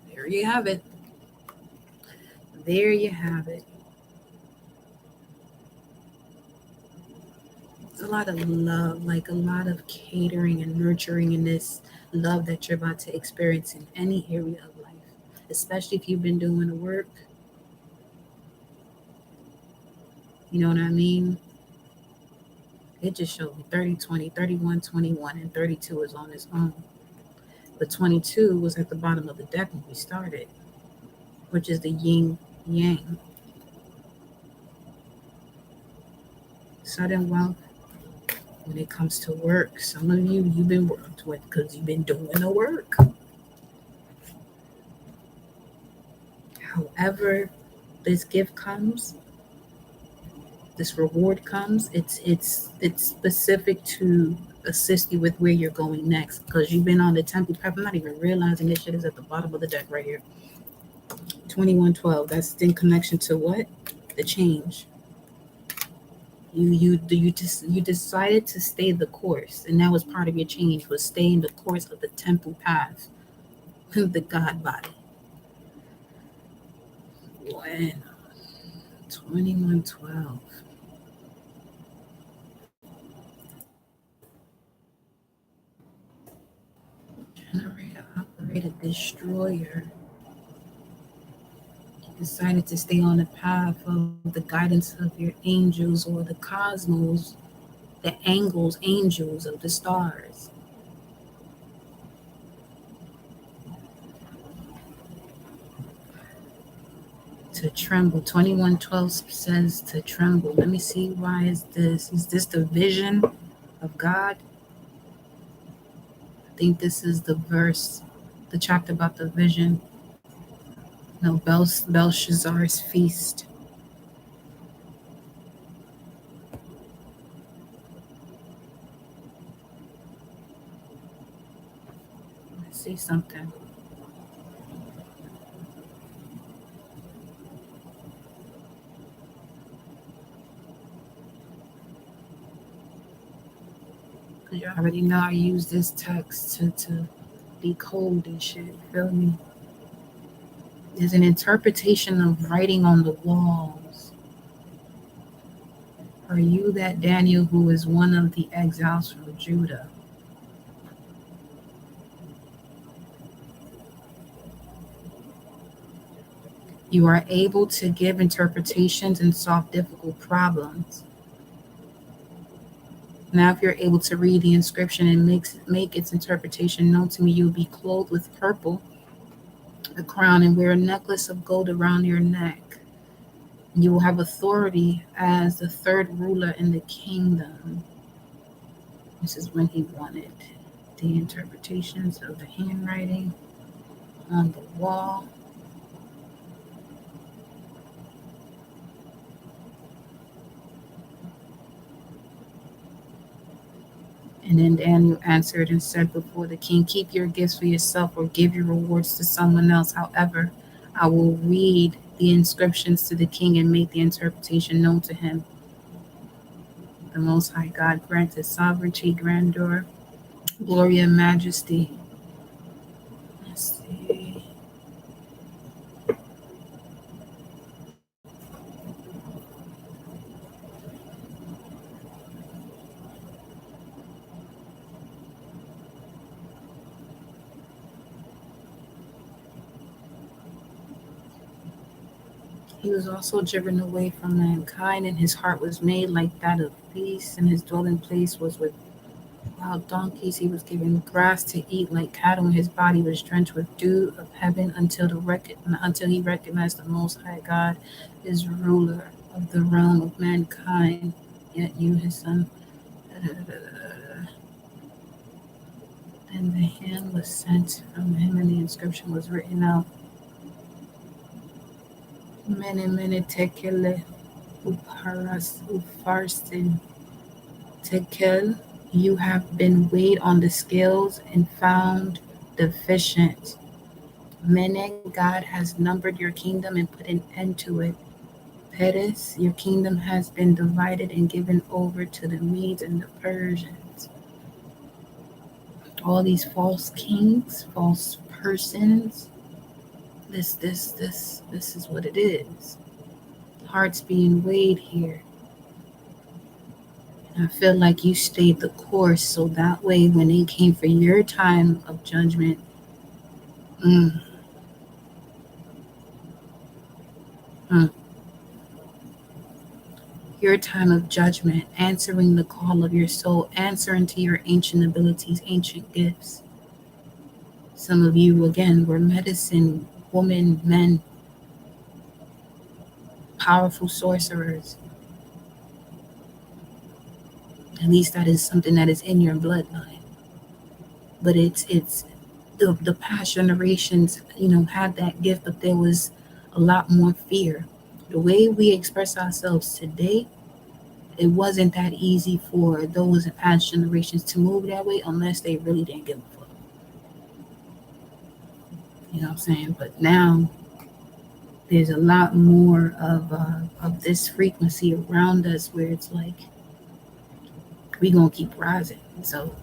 There you have it. There you have it. It's a lot of love, like a lot of catering and nurturing in this love that you're about to experience in any area of life, especially if you've been doing the work. You know what I mean? It just showed me 30, 20, 31, 21, and 32 is on its own. But 22 was at the bottom of the deck when we started, which is the yin yang. Sudden wealth when it comes to work. Some of you've been worked with because you've been doing the work. However, this gift comes, this reward comes, it's specific to assist you with where you're going next, because you've been on the temple path. I'm not even realizing this shit is at the bottom of the deck right here. 2112. That's in connection to what? The change. You decided to stay the course, and that was part of your change, was staying the course of the temple path, the God body. Bueno. 2112. Generator, operator, destroyer. You decided to stay on the path of the guidance of your angels, or the cosmos, the angels of the stars. To tremble. 2112 says to tremble. Let me see, why is this? Is this the vision of God? I think this is the verse, the chapter about the vision. No, Belshazzar's feast. Let's see something. You already know I use this text to decode this shit, feel me? There's an interpretation of writing on the walls. Are you that Daniel who is one of the exiles from Judah? You are able to give interpretations and solve difficult problems. Now, if you're able to read the inscription and make its interpretation known to me, you will be clothed with purple, a crown, and wear a necklace of gold around your neck. You will have authority as the third ruler in the kingdom. This is when he wanted the interpretations of the handwriting on the wall. And then Daniel answered and said before the king, keep your gifts for yourself or give your rewards to someone else. However, I will read the inscriptions to the king and make the interpretation known to him. The Most High God granted sovereignty, grandeur, glory, and majesty. Let's see. He was also driven away from mankind, and his heart was made like that of beasts, and his dwelling place was with wild donkeys. He was given grass to eat like cattle, and his body was drenched with dew of heaven until he recognized the Most High God is ruler of the realm of mankind. Yet you, his son. And the hand was sent from him, and the inscription was written out. Mene tekele uparas ufarsin tekel. You have been weighed on the scales and found deficient. Mene, God has numbered your kingdom and put an end to it. Peres, your kingdom has been divided and given over to the Medes and the Persians. All these false kings, false persons. This is what it is. Hearts being weighed here. And I feel like you stayed the course, so that way when it came for your time of judgment, your time of judgment, answering the call of your soul, answering to your ancient abilities, ancient gifts. Some of you, again, were medicine women, men, powerful sorcerers. At least that is something that is in your bloodline. But it's the past generations, had that gift, but there was a lot more fear. The way we express ourselves today, it wasn't that easy for those in past generations to move that way unless they really didn't give a fuck. You know what I'm saying? But now there's a lot more of this frequency around us where it's like we gonna keep rising. So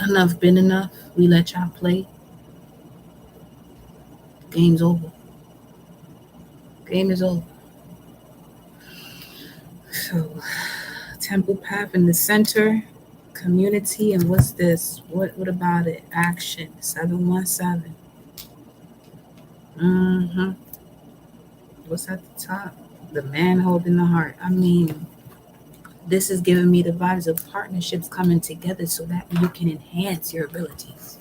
enough been enough. We let y'all play. Game's over. Game is over. So temple path in the center, community, and what's this? What about it? Action 717. What's at the top? The man holding the heart. I mean, this is giving me the vibes of partnerships coming together so that you can enhance your abilities.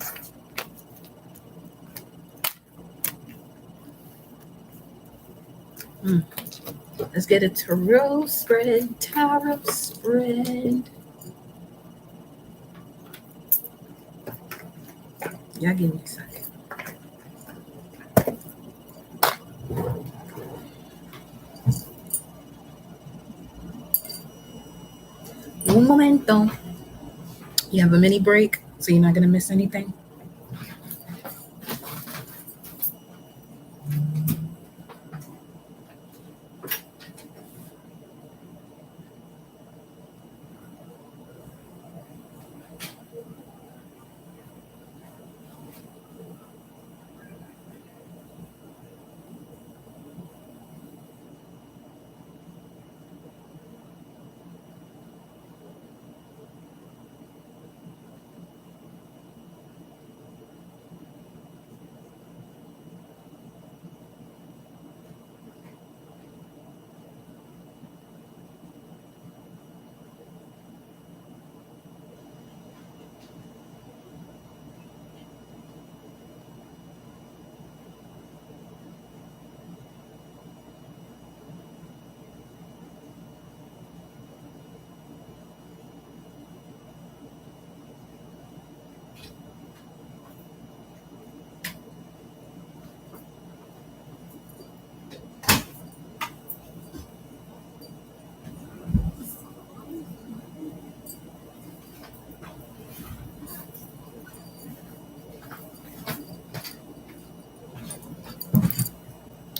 Let's get a tarot spread. Tarot spread. Y'all give me a second. Un momento. You have a mini break, so you're not going to miss anything.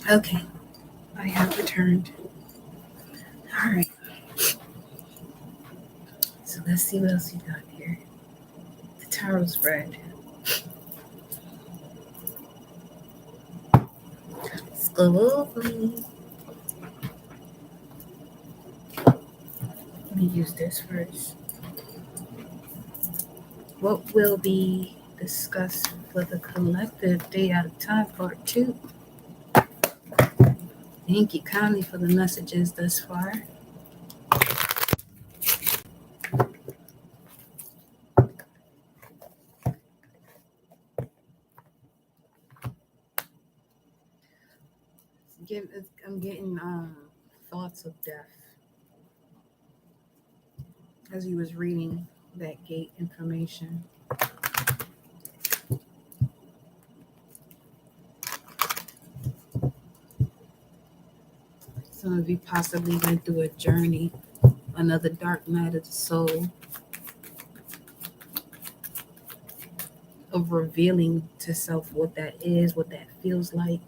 Okay, I have returned. All right. So let's see what else you got here. The tarot spread. Let's go over. Let me use this first. What will be discussed for the collective day out of time, part 2? Thank you kindly for the messages thus far. I'm getting thoughts of death as he was reading that gate information. Some of you possibly went through a journey, another dark night of the soul, of revealing to self what that is, what that feels like.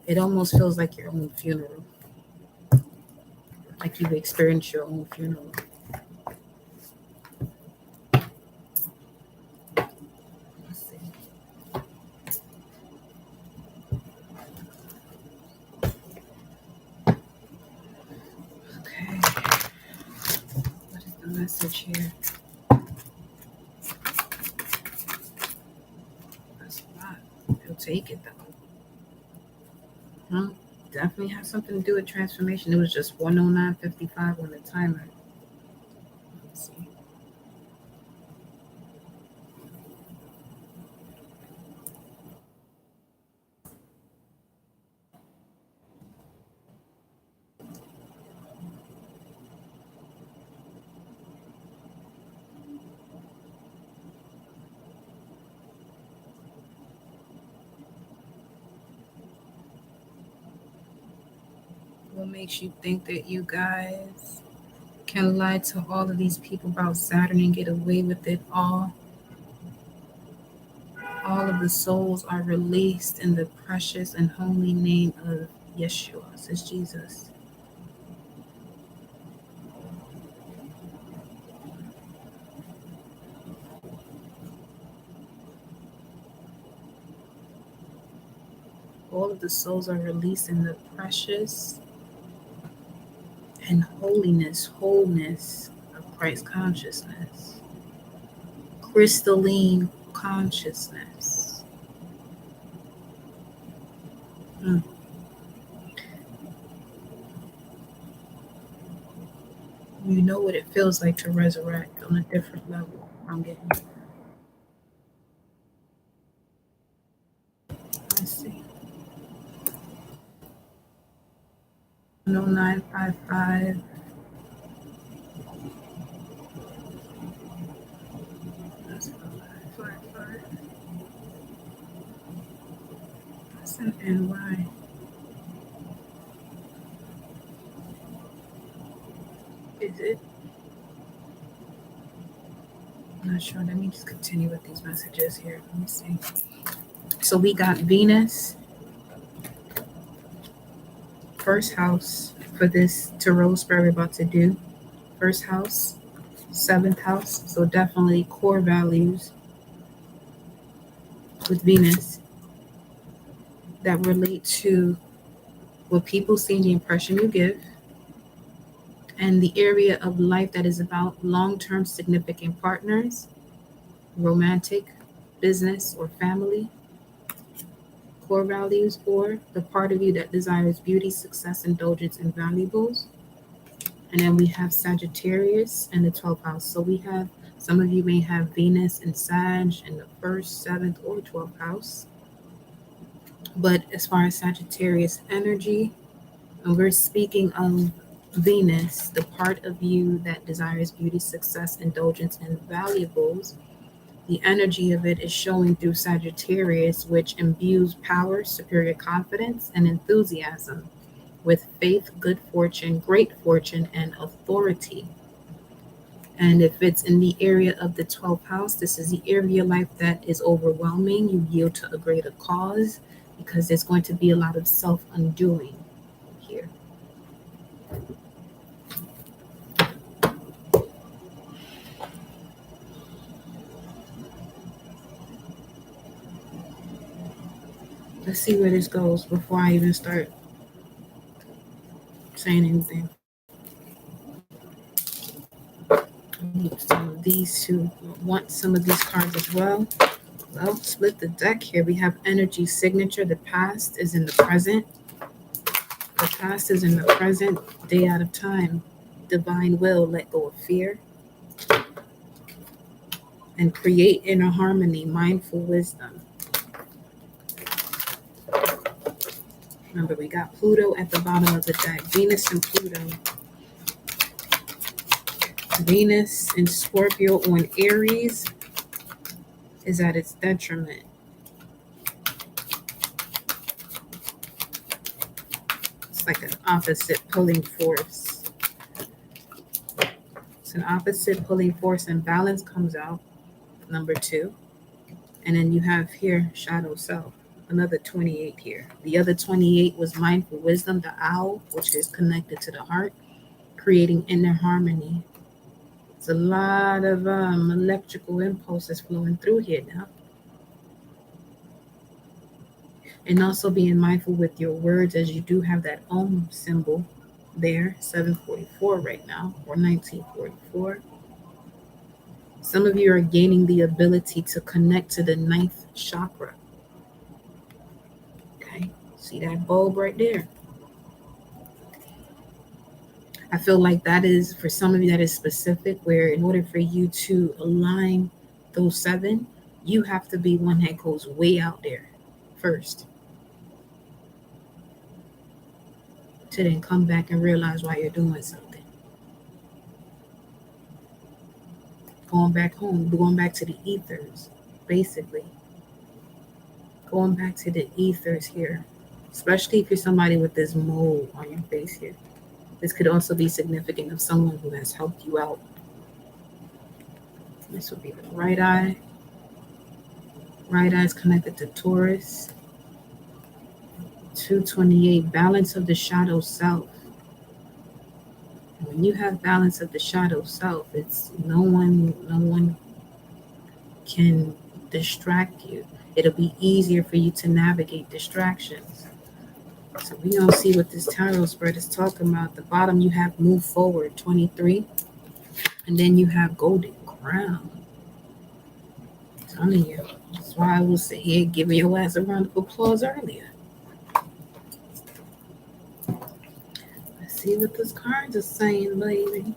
It almost feels like your own funeral, like you've experienced your own funeral. Let's see. Okay. What is the message here? That's a lot. He'll take it though. Well, definitely has something to do with transformation. It was just 109.55 on the timer. Let's see. What makes you think that you guys can lie to all of these people about Saturn and get away with it all? All of the souls are released in the precious and holy name of Yeshua, says Jesus. All of the souls are released in the precious and wholeness of Christ consciousness, crystalline consciousness. Mm. You know what it feels like to resurrect on a different level. I'm getting. Let's see. 109.55. That's 555. That's an NY. Is it? I'm not sure. Let me just continue with these messages here. Let me see. So we got Venus, first house for this tarot spread we're about to do. First house, seventh house. So definitely core values with Venus that relate to what people see and the impression you give, and the area of life that is about long-term significant partners, romantic, business, or family, core values, or the part of you that desires beauty, success, indulgence, and valuables. And then we have Sagittarius and the 12th house. So we have, some of you may have Venus and Sag in the first, seventh, or 12th house. But as far as Sagittarius energy, and we're speaking of Venus, the part of you that desires beauty, success, indulgence, and valuables, the energy of it is showing through Sagittarius, which imbues power, superior confidence, and enthusiasm with faith, good fortune, great fortune, and authority. And if it's in the area of the 12th house, this is the area of your life that is overwhelming. You yield to a greater cause because there's going to be a lot of self undoing here. Let's see where this goes before I even start saying anything. Some of these who want some of these cards as well. Well, split the deck here. We have energy signature. The past is in the present. The past is in the present. Day out of time. Divine will. Let go of fear. And create inner harmony. Mindful wisdom. Remember, we got Pluto at the bottom of the deck. Venus and Pluto. Venus in Scorpio on Aries is at its detriment. It's like an opposite pulling force. It's an opposite pulling force, and balance comes out, number 2. And then you have here shadow self, another 28 here. The other 28 was mindful wisdom, the owl, which is connected to the heart, creating inner harmony. It's a lot of electrical impulses flowing through here now. And also being mindful with your words, as you do have that symbol there, 744 right now, or 1944. Some of you are gaining the ability to connect to the 9th chakra. Okay, See that bulb right there? I feel like that is, for some of you, that is specific, where in order for you to align those 7, you have to be one that goes way out there first, to then come back and realize why you're doing something. Going back home, going back to the ethers, basically. Going back to the ethers here, especially if you're somebody with this mole on your face here. This could also be significant of someone who has helped you out. This would be the right eye. Right eye is connected to Taurus. 228, balance of the shadow self. When you have balance of the shadow self, it's no one can distract you. It'll be easier for you to navigate distractions. So we don't see what this tarot spread is talking about. At the bottom you have move forward, 23, and then you have golden crown. I'm telling you, that's why I was here giving your ass a round of applause earlier. Let's see what those cards are saying, lady.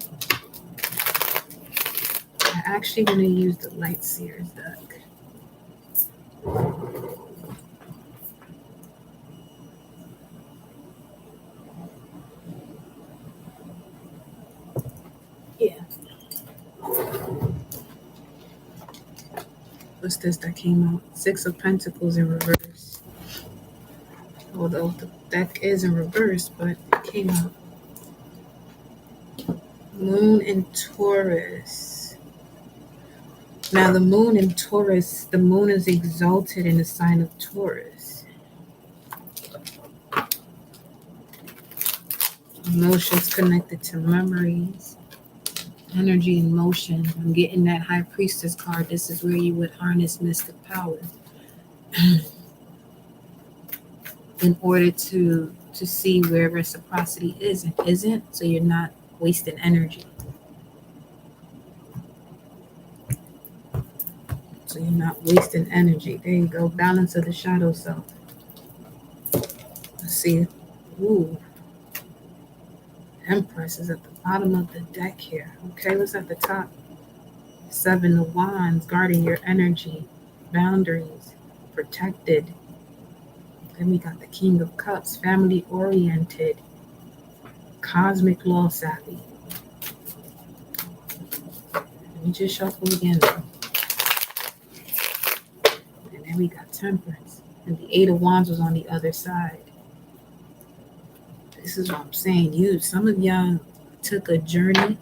I actually want to use the Light Seers deck. Yeah. What's this that came out? 6 of Pentacles in reverse. Although the deck is in reverse, but it came out. Moon in Taurus. Now the moon in Taurus, the moon is exalted in the sign of Taurus. Emotions connected to memories. Energy and motion. I'm getting that High Priestess card. This is where you would harness mystic power in order to see where reciprocity is and isn't, so you're not wasting energy. So you're not wasting energy. There you go. Balance of the shadow self. Let's see. Ooh. Empress is at the bottom of the deck here. Okay, what's at the top? 7 of Wands, guarding your energy, boundaries, protected. Then we got the King of Cups, family oriented, cosmic law savvy. Let me just shuffle again. And then we got Temperance. And the 8 of Wands was on the other side. This is what I'm saying. Some of y'all took a journey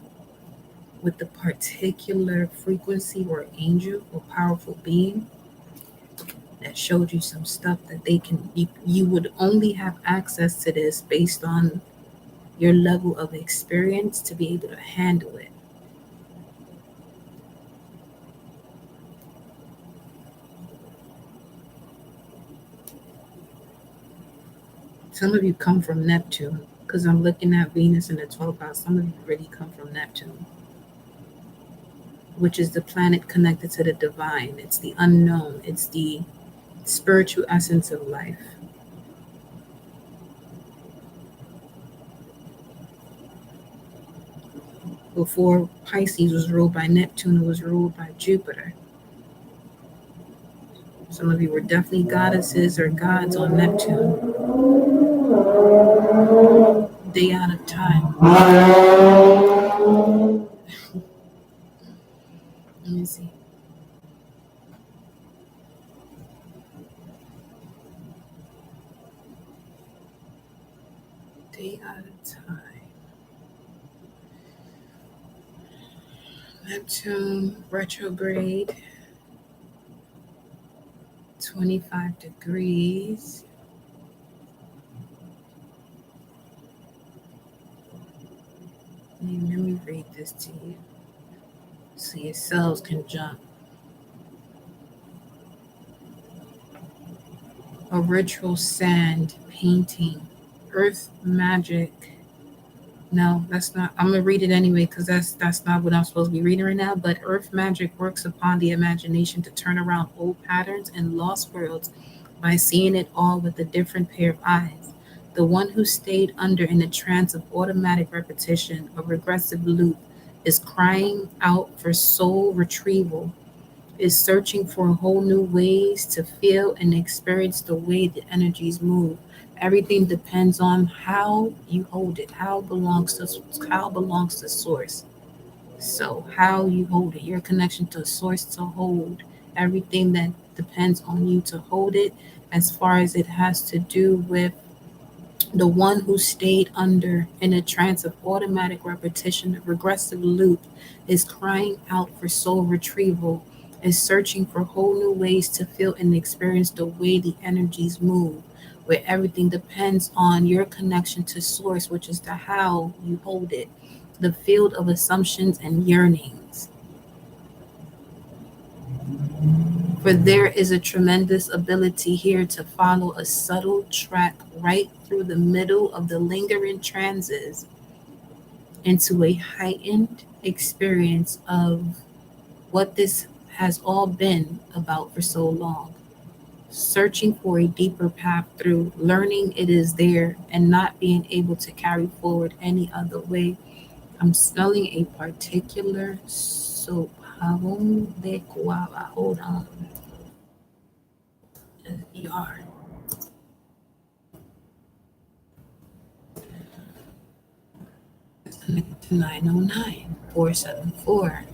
with the particular frequency or angel or powerful being that showed you some stuff that you would only have access to this based on your level of experience to be able to handle it. Some of you come from Neptune, because I'm looking at Venus in the 12th house. Some of you really come from Neptune, which is the planet connected to the divine. It's the unknown. It's the spiritual essence of life. Before Pisces was ruled by Neptune, it was ruled by Jupiter. Some of you were definitely goddesses or gods on Neptune. Day out of time. Let me see. Day out of time. Neptune retrograde. 25 degrees. Let me read this to you so your cells can jump. A ritual sand painting, earth magic. No, that's not. I'm gonna read it anyway because that's not what I'm supposed to be reading right now. But earth magic works upon the imagination to turn around old patterns and lost worlds by seeing it all with a different pair of eyes. The one who stayed under in a trance of automatic repetition, a regressive loop, is crying out for soul retrieval, is searching for whole new ways to feel and experience the way the energies move. Everything depends on how you hold it, how belongs to source. So how you hold it, your connection to source to hold everything that depends on you to hold it, as far as it has to do with the one who stayed under in a trance of automatic repetition, a regressive loop, is crying out for soul retrieval, is searching for whole new ways to feel and experience the way the energies move, where everything depends on your connection to source, which is the how you hold it, the field of assumptions and yearnings. For there is a tremendous ability here to follow a subtle track right through the middle of the lingering trances into a heightened experience of what this has all been about for so long. Searching for a deeper path through, learning it is there and not being able to carry forward any other way. I'm smelling a particular soap. Jabón de guava. Hold on. ER. Connected to 909 474.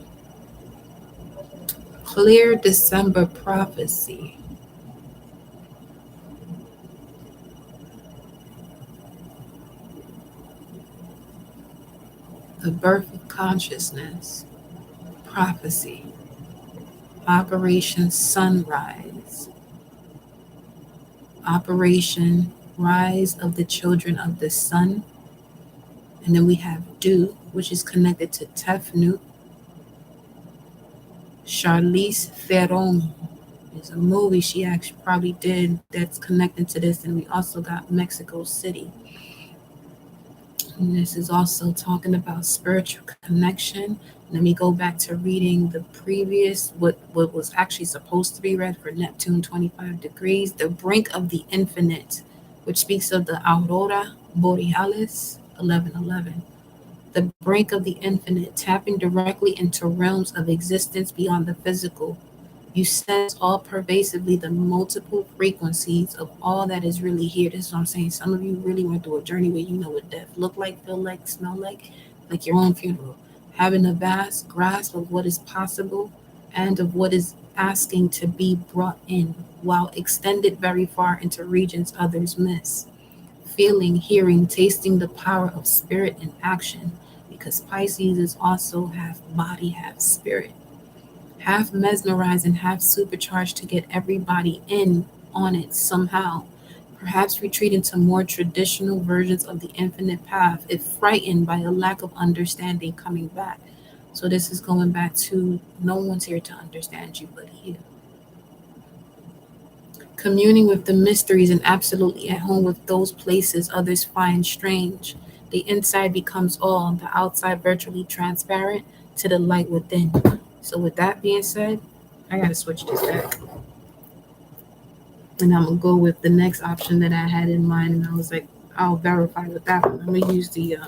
Clear December prophecy. The birth of consciousness. Prophecy. Operation Sunrise. Operation Rise of the Children of the Sun. And then we have Du, which is connected to Tefnut. Charlize Theron is a movie she actually probably did that's connected to this. And we also got Mexico City. And this is also talking about spiritual connection. Let me go back to reading the previous, what was actually supposed to be read for Neptune 25 degrees, the brink of the infinite, which speaks of the Aurora Borealis 1111. The brink of the infinite, tapping directly into realms of existence beyond the physical. You sense all pervasively the multiple frequencies of all that is really here. This is what I'm saying. Some of you really went through a journey where you know what death look like, feel like, smell like your own funeral. Having a vast grasp of what is possible and of what is asking to be brought in, while extended very far into regions others miss. Feeling, hearing, tasting the power of spirit in action, because Pisces is also half body, half spirit, half mesmerized and half supercharged to get everybody in on it somehow. Perhaps retreating to more traditional versions of the infinite path if frightened by a lack of understanding coming back. So this is going back to no one's here to understand you but you. Communing with the mysteries and absolutely at home with those places others find strange. The inside becomes all, the outside virtually transparent to the light within. So with that being said, I gotta switch this back. And I'm gonna go with the next option that I had in mind, and I was like, I'll verify with that one. I'm gonna use the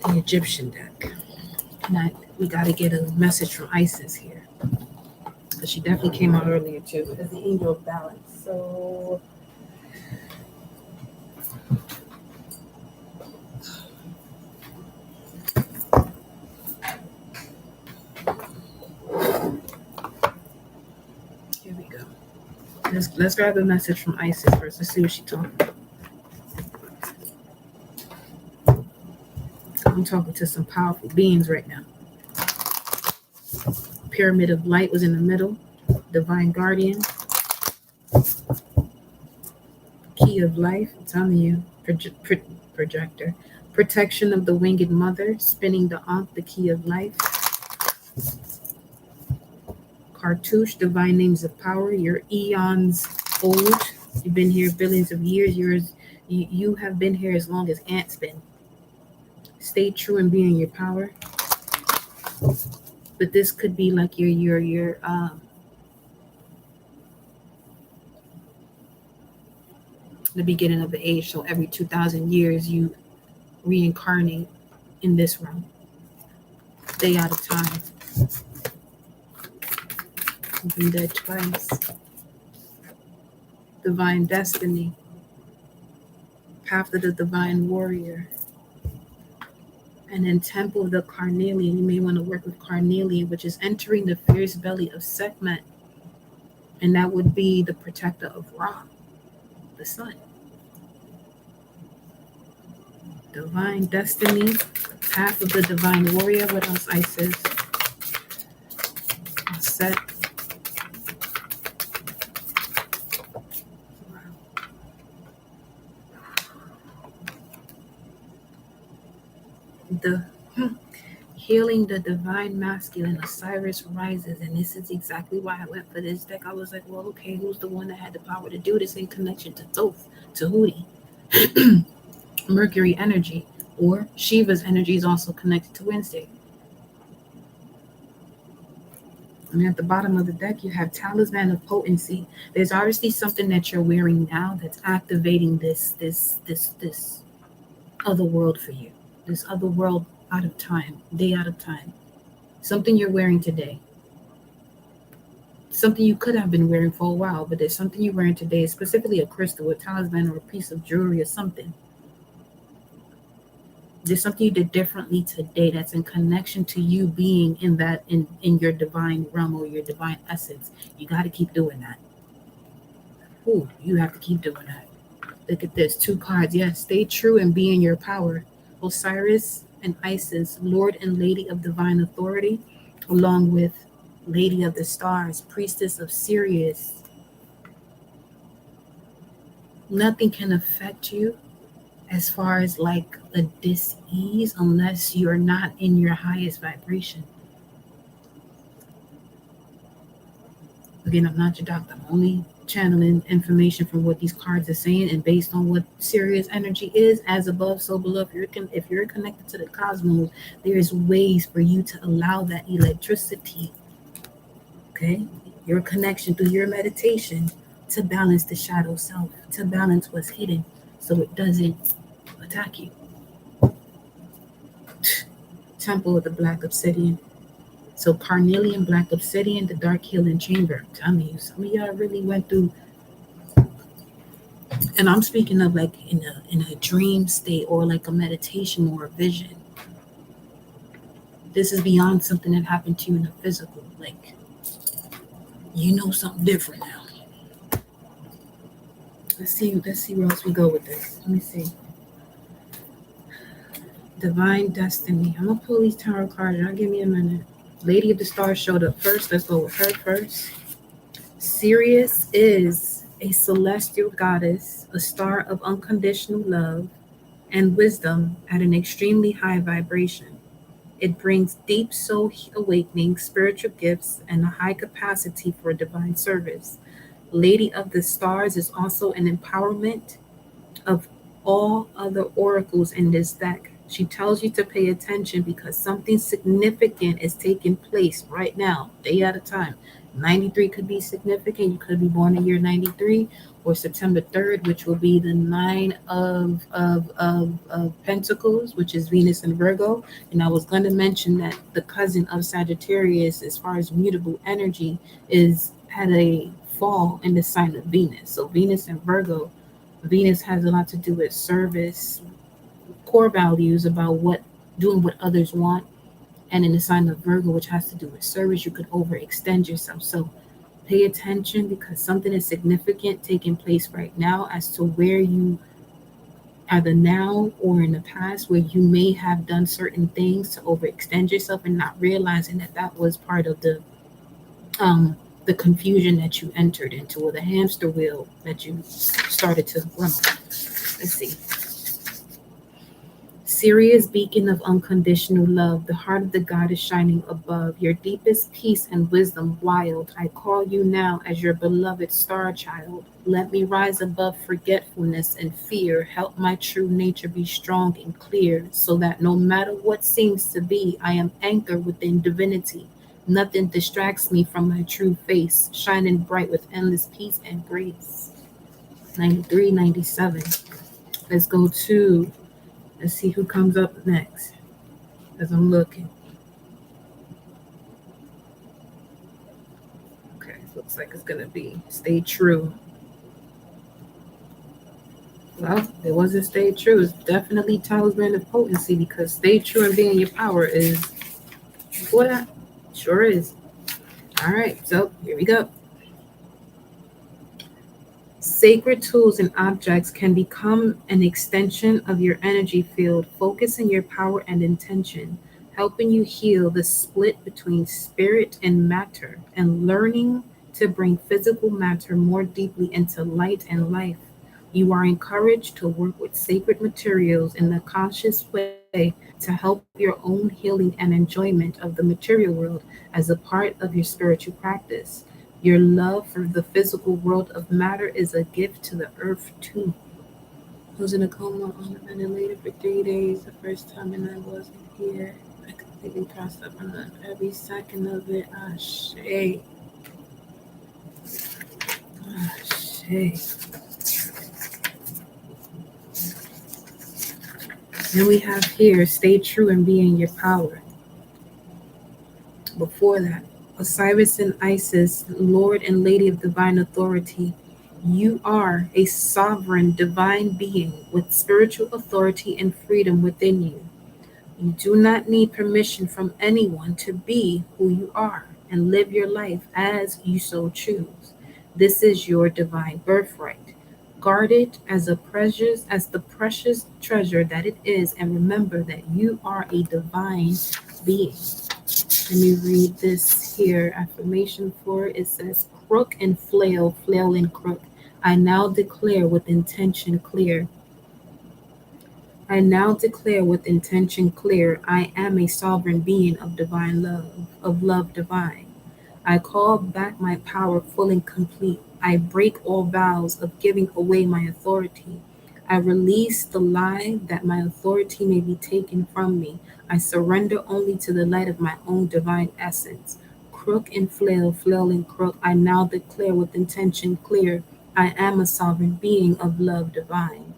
Egyptian deck. And we gotta get a message from Isis here. Because she definitely came out earlier too, as the angel of balance. So here we go. Let's grab a message from Isis first. Let's see what she's talking about. I'm talking to some powerful beings right now. Pyramid of Light was in the middle. Divine Guardian. Key of Life. I'm telling you. Projector. Protection of the Winged Mother. Spinning the Ankh, the Key of Life. Cartouche. Divine Names of Power. You're eons old. You've been here billions of years. You have been here as long as ants been. Stay true and be in your power. But this could be like your the beginning of the age. So every 2,000 years, you reincarnate in this realm. Day out of time. You've been dead twice. Divine destiny. Path of the divine warrior. And then Temple of the Carnelian. You may want to work with Carnelian, which is entering the fierce belly of Sekhmet. And that would be the protector of Ra, the sun. Divine destiny. Path of the divine warrior. What else, Isis? Set. The healing the divine masculine, Osiris rises. And this is exactly why I went for this deck. I was like, well, okay, who's the one that had the power to do this in connection to Thoth, to Hootie? Mercury energy, or Shiva's energy is also connected to Wednesday. And at the bottom of the deck, you have Talisman of Potency. There's obviously something that you're wearing now that's activating this other world for you. This other world out of time, day out of time. Something you're wearing today. Something you could have been wearing for a while, but there's something you're wearing today, specifically a crystal, a talisman, or a piece of jewelry or something. There's something you did differently today that's in connection to you being in that in your divine realm or your divine essence. You got to keep doing that. Ooh, you have to keep doing that. Look at this, 2 cards. Yes, stay true and be in your power. Osiris and Isis, Lord and Lady of Divine Authority, along with Lady of the Stars, Priestess of Sirius. Nothing can affect you as far as like a dis-ease unless you're not in your highest vibration. Again, I'm not your doctor. I'm only channeling information from what these cards are saying, and based on what Sirius energy is, as above, so below. If you're connected to the cosmos, there's ways for you to allow that electricity, okay, your connection through your meditation to balance the shadow self, to balance what's hidden, so it doesn't attack you. Temple of the Black Obsidian. So Carnelian, Black Obsidian, the Dark Healing Chamber. I'm telling you, some of y'all really went through, and I'm speaking of like in a dream state or like a meditation or a vision. This is beyond something that happened to you in the physical. Like, you know something different now. Let's see where else we go with this. Let me see. Divine Destiny. I'm gonna pull these tarot cards. Y'all give me a minute. Lady of the Stars showed up first. Let's go with her first. Sirius is a celestial goddess, a star of unconditional love and wisdom at an extremely high vibration. It brings deep soul awakening, spiritual gifts, and a high capacity for divine service. Lady of the Stars is also an empowerment of all other oracles in this deck. She tells you to pay attention because something significant is taking place right now, day at a time. 93 could be significant. You could be born in year 93 or September 3rd, which will be the 9 of Pentacles, which is Venus and Virgo. And I was going to mention that the cousin of Sagittarius, as far as mutable energy, had a fall in the sign of Venus. So Venus and Virgo, Venus has a lot to do with service, core values about doing what others want. And in the sign of Virgo, which has to do with service, you could overextend yourself. So pay attention because something is significant taking place right now as to where you, either now or in the past, where you may have done certain things to overextend yourself and not realizing that was part of the confusion that you entered into, or the hamster wheel that you started to run. Let's see. Sirius, beacon of unconditional love, the heart of the goddess shining above, your deepest peace and wisdom wild. I call you now as your beloved star child. Let me rise above forgetfulness and fear. Help my true nature be strong and clear, so that no matter what seems to be, I am anchored within divinity. Nothing distracts me from my true face, shining bright with endless peace and grace. 93, 97. Let's go to, let's see who comes up next as I'm looking. Okay, looks like it's going to be Stay True. Well, it wasn't Stay True. It's definitely Talisman of Potency, because Stay True and Being Your Power is before that. Sure is. All right, so here we go. Sacred tools and objects can become an extension of your energy field, focusing your power and intention, helping you heal the split between spirit and matter, and learning to bring physical matter more deeply into light and life. You are encouraged to work with sacred materials in a conscious way to help your own healing and enjoyment of the material world as a part of your spiritual practice. Your love for the physical world of matter is a gift to the earth too. I was in a coma on a ventilator for 3 days the first time, and I wasn't here. I completely passed up on every second of it. Ashe. Ashe. Then we have here, stay true and be in your power. Before that, Osiris and Isis, Lord and Lady of Divine Authority, you are a sovereign divine being with spiritual authority and freedom within you. You do not need permission from anyone to be who you are and live your life as you so choose. This is your divine birthright. Guard it as the precious treasure that it is, and remember that you are a divine being. Let me read this here affirmation for it. It says, crook and flail, flail and crook. I now declare with intention clear. I now declare with intention clear, I am a sovereign being of divine love, of love divine. I call back my power full and complete. I break all vows of giving away my authority. I release the lie that my authority may be taken from me. I surrender only to the light of my own divine essence. Crook and flail, flail and crook, I now declare with intention clear, I am a sovereign being of love divine.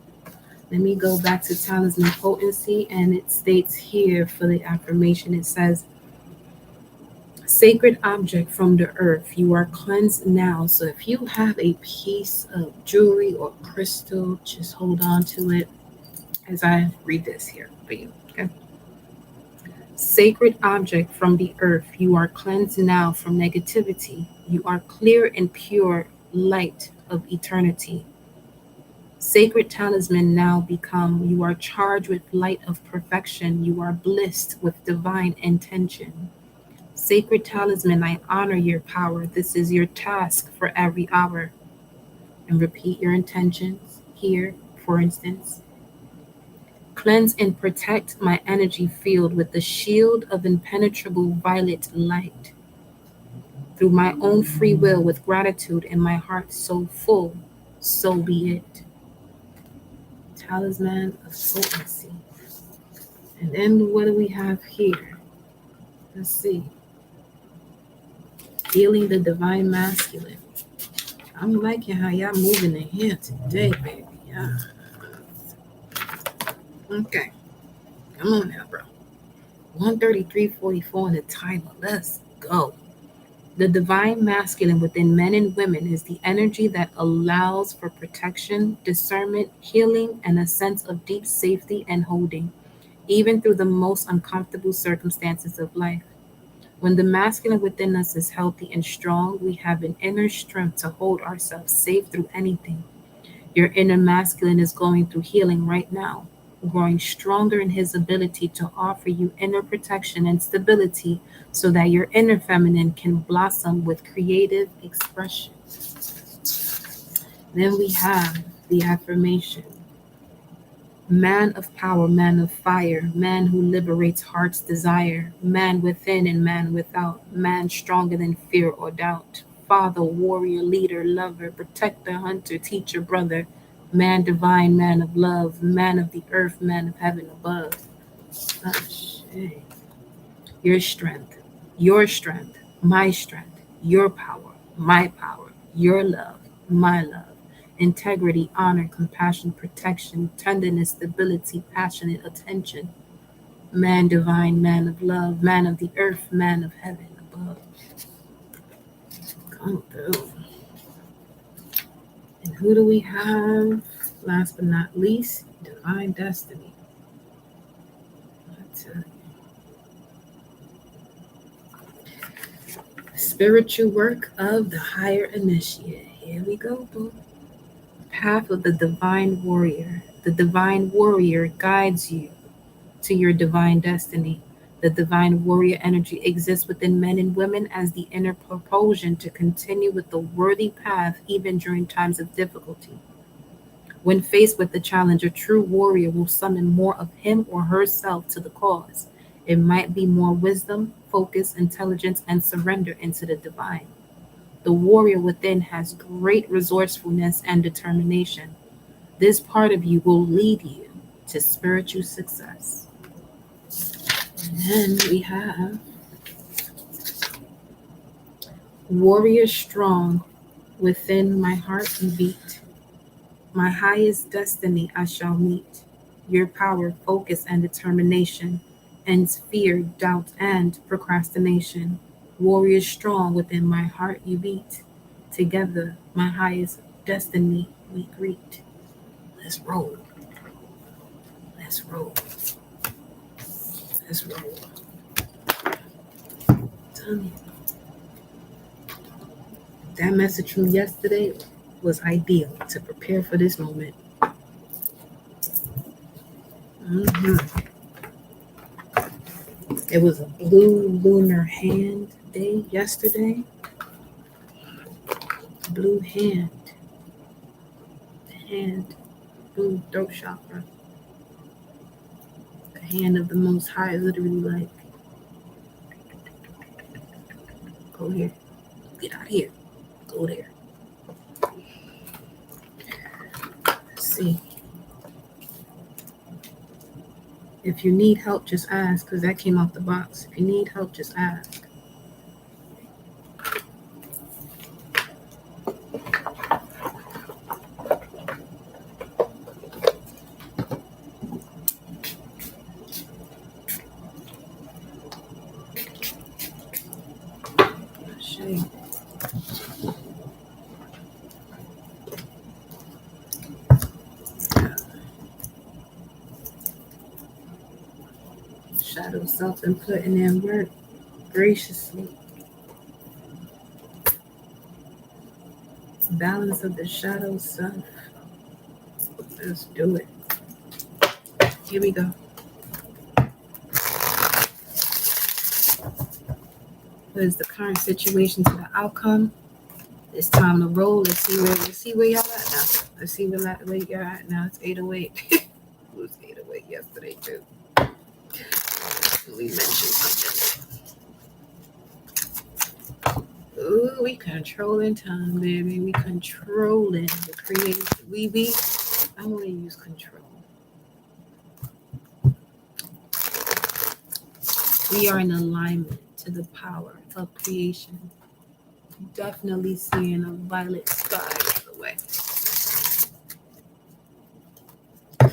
Let me go back to Talisman Potency, and it states here for the affirmation, it says, sacred object from the earth, you are cleansed now. So if you have a piece of jewelry or crystal, just hold on to it as I read this here for you. Okay. Sacred object from the earth, you are cleansed now from negativity. You are clear and pure light of eternity. Sacred talisman now become, you are charged with light of perfection. You are blessed with divine intention. Sacred talisman, I honor your power. This is your task for every hour. And repeat your intentions here, for instance. Cleanse and protect my energy field with the shield of impenetrable violet light. Through my own free will, with gratitude in my heart so full, so be it. Talisman of potency. And then what do we have here? Let's see. Healing the divine masculine. I'm liking how y'all moving in here today, baby. Yeah. Okay. Come on now, bro. 133.44 on the timer. Let's go. The divine masculine within men and women is the energy that allows for protection, discernment, healing, and a sense of deep safety and holding, even through the most uncomfortable circumstances of life. When the masculine within us is healthy and strong, we have an inner strength to hold ourselves safe through anything. Your inner masculine is going through healing right now, growing stronger in his ability to offer you inner protection and stability so that your inner feminine can blossom with creative expression. Then we have the affirmation. Man of power, man of fire, man who liberates heart's desire, man within and man without, man stronger than fear or doubt, father, warrior, leader, lover, protector, hunter, teacher, brother, man divine, man of love, man of the earth, man of heaven above. Your strength, my strength, your power, my power, your love, my love, integrity, honor, compassion, protection, tenderness, stability, passionate attention. Man divine, man of love, man of the earth, man of heaven above. Come through. And who do we have? Last but not least, divine destiny. I tell you. Spiritual work of the higher initiate. Here we go, boo. Path of the divine warrior. The divine warrior guides you to your divine destiny. The divine warrior energy exists within men and women as the inner propulsion to continue with the worthy path even during times of difficulty. When faced with the challenge, a true warrior will summon more of him or herself to the cause. It might be more wisdom, focus, intelligence, and surrender into the divine. The warrior within has great resourcefulness and determination. This part of you will lead you to spiritual success. And then we have warrior strong within my heart and beat. My highest destiny I shall meet. Your power, focus, and determination ends fear, doubt, and procrastination. Warrior strong within my heart you beat. Together, my highest destiny we greet. Let's roll. Let's roll. Let's roll. Tell me. That message from yesterday was ideal to prepare for this moment. It was a blue lunar hand day yesterday. Blue hand. Hand. Blue throat chakra. The hand of the Most High, literally like, go here. Get out here. Go there. Let's see. If you need help, just ask, because that came out the box. If you need help, just ask. Shadow self and putting in work graciously. Balance of the shadow self. Let's do it. Here we go. What is the current situation to the outcome? It's time to roll. Let's see where y'all at now. Let's see where you're at now. It's 8:08. It was 8:08 yesterday too. We mentioned something. Ooh, we controlling time, baby. We controlling the creation. I want to use control. We are in alignment to the power of creation. Definitely seeing a violet sky by the way.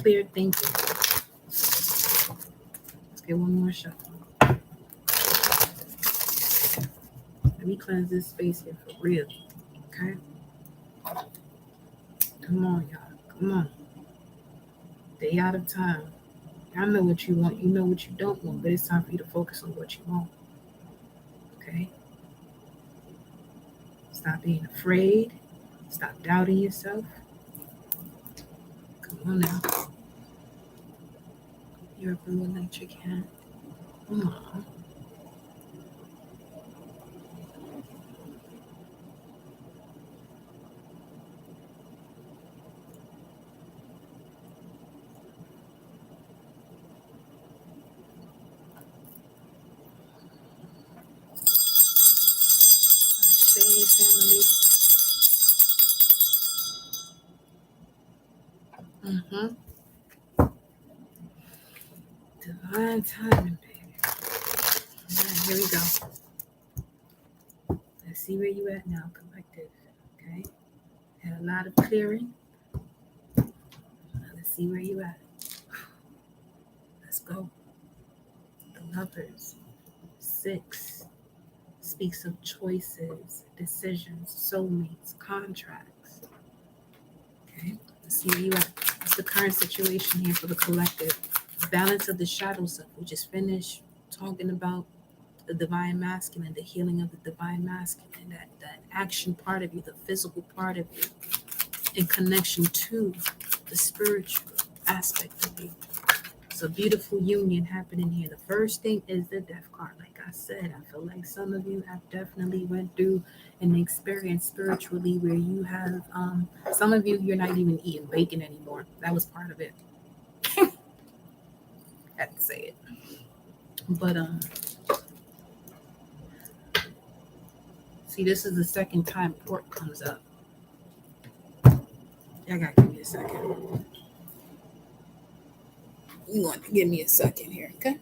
Clear thinking. Let's get one more shot. Let me cleanse this space here for real. Okay? Come on, y'all. Come on. Stay out of time. I know what you want. You know what you don't want, but it's time for you to focus on what you want. Okay? Stop being afraid. Stop doubting yourself. Come on now. You're a blue electric hand. Come on. Family. Divine timing, baby. All right, here we go. Let's see where you at now, collective. Okay. Had a lot of clearing. Let's see where you at. Let's go. The Lovers. 6 speaks of choices, decisions, soulmates, contracts. Okay, let's see where you at. What's the current situation here for the collective? Balance of the shadow self. We just finished talking about the divine masculine, the healing of the divine masculine, that action part of you, the physical part of you, in connection to the spiritual aspect of you. It's a beautiful union happening here. The first thing is the death card. Like I said, I feel like some of you have definitely went through an experience spiritually where you have, some of you, you're not even eating bacon anymore. That was part of it. Had to say it. But see, this is the second time pork comes up. Y'all gotta give me a second. You want to give me a second here, okay?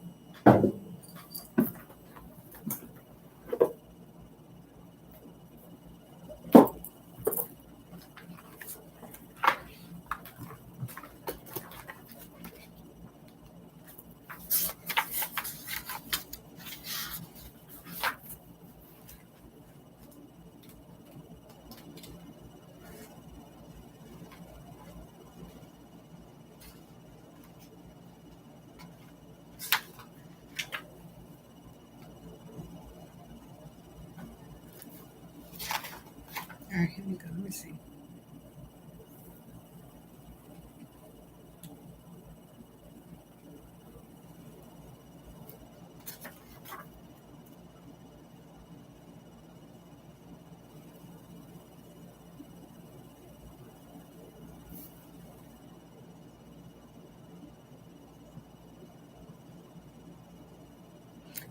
All right, here we go. Let me see.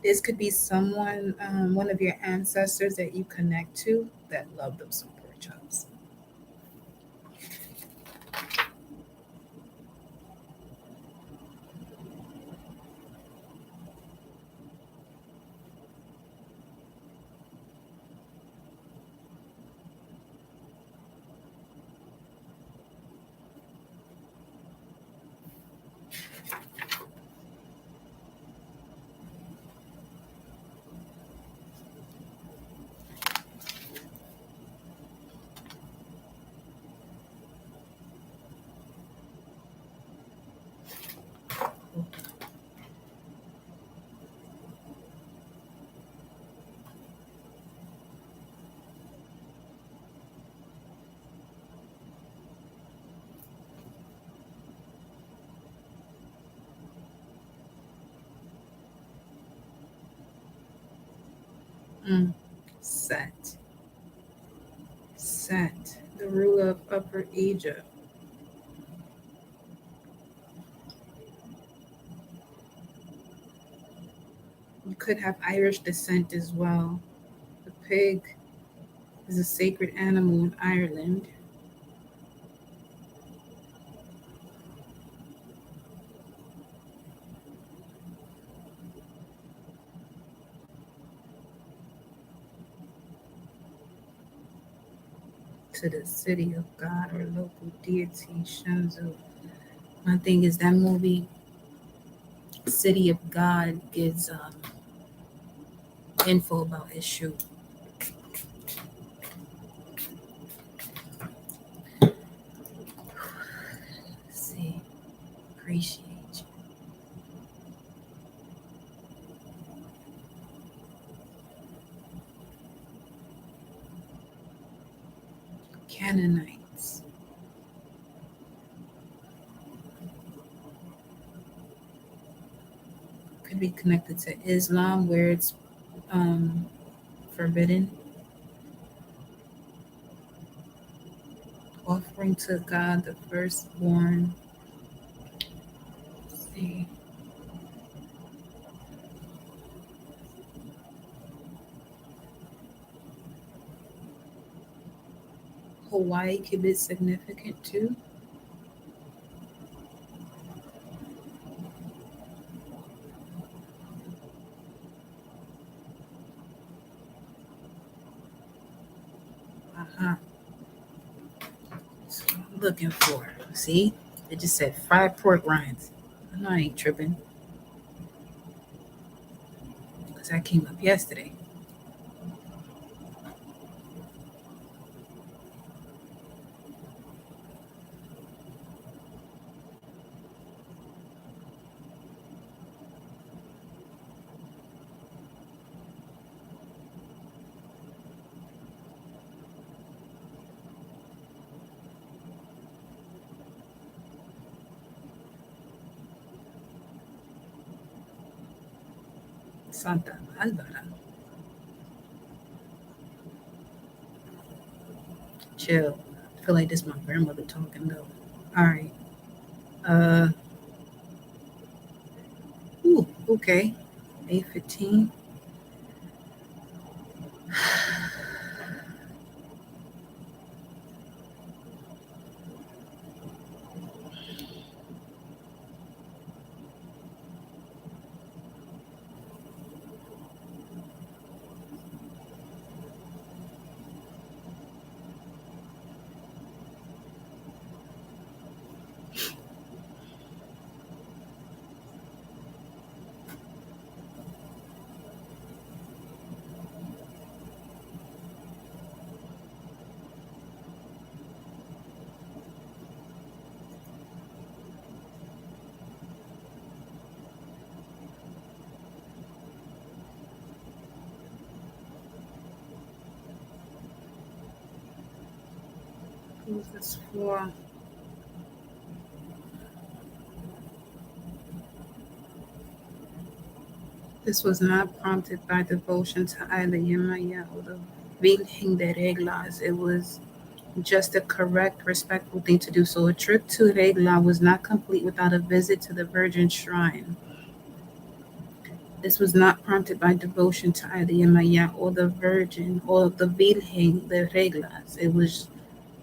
This could be someone, one of your ancestors that you connect to that love them some pork chops. Set. Set. The ruler of Upper Egypt. You could have Irish descent as well. The pig is a sacred animal in Ireland. To the city of God or local deity, Shenzo. My thing is that movie, City of God, gives info about his shoe. Let's see, appreciate you. Canaanites. Could be connected to Islam, where it's forbidden. Offering to God the firstborn. Let's see. Hawaii could be significant too. Uh-huh. looking for. See? It just said fried pork rinds. I know I ain't tripping. Because that came up yesterday. Santa Barbara. Chill. I feel like this is my grandmother talking though. Alright. Okay. 8:15. Who's this for? This was not prompted by devotion to either Yemaya or the Virgen de Reglas. It was just a correct, respectful thing to do. So a trip to Regla was not complete without a visit to the Virgin Shrine. This was not prompted by devotion to either Yemaya or the Virgin or the Virgen de Reglas. It was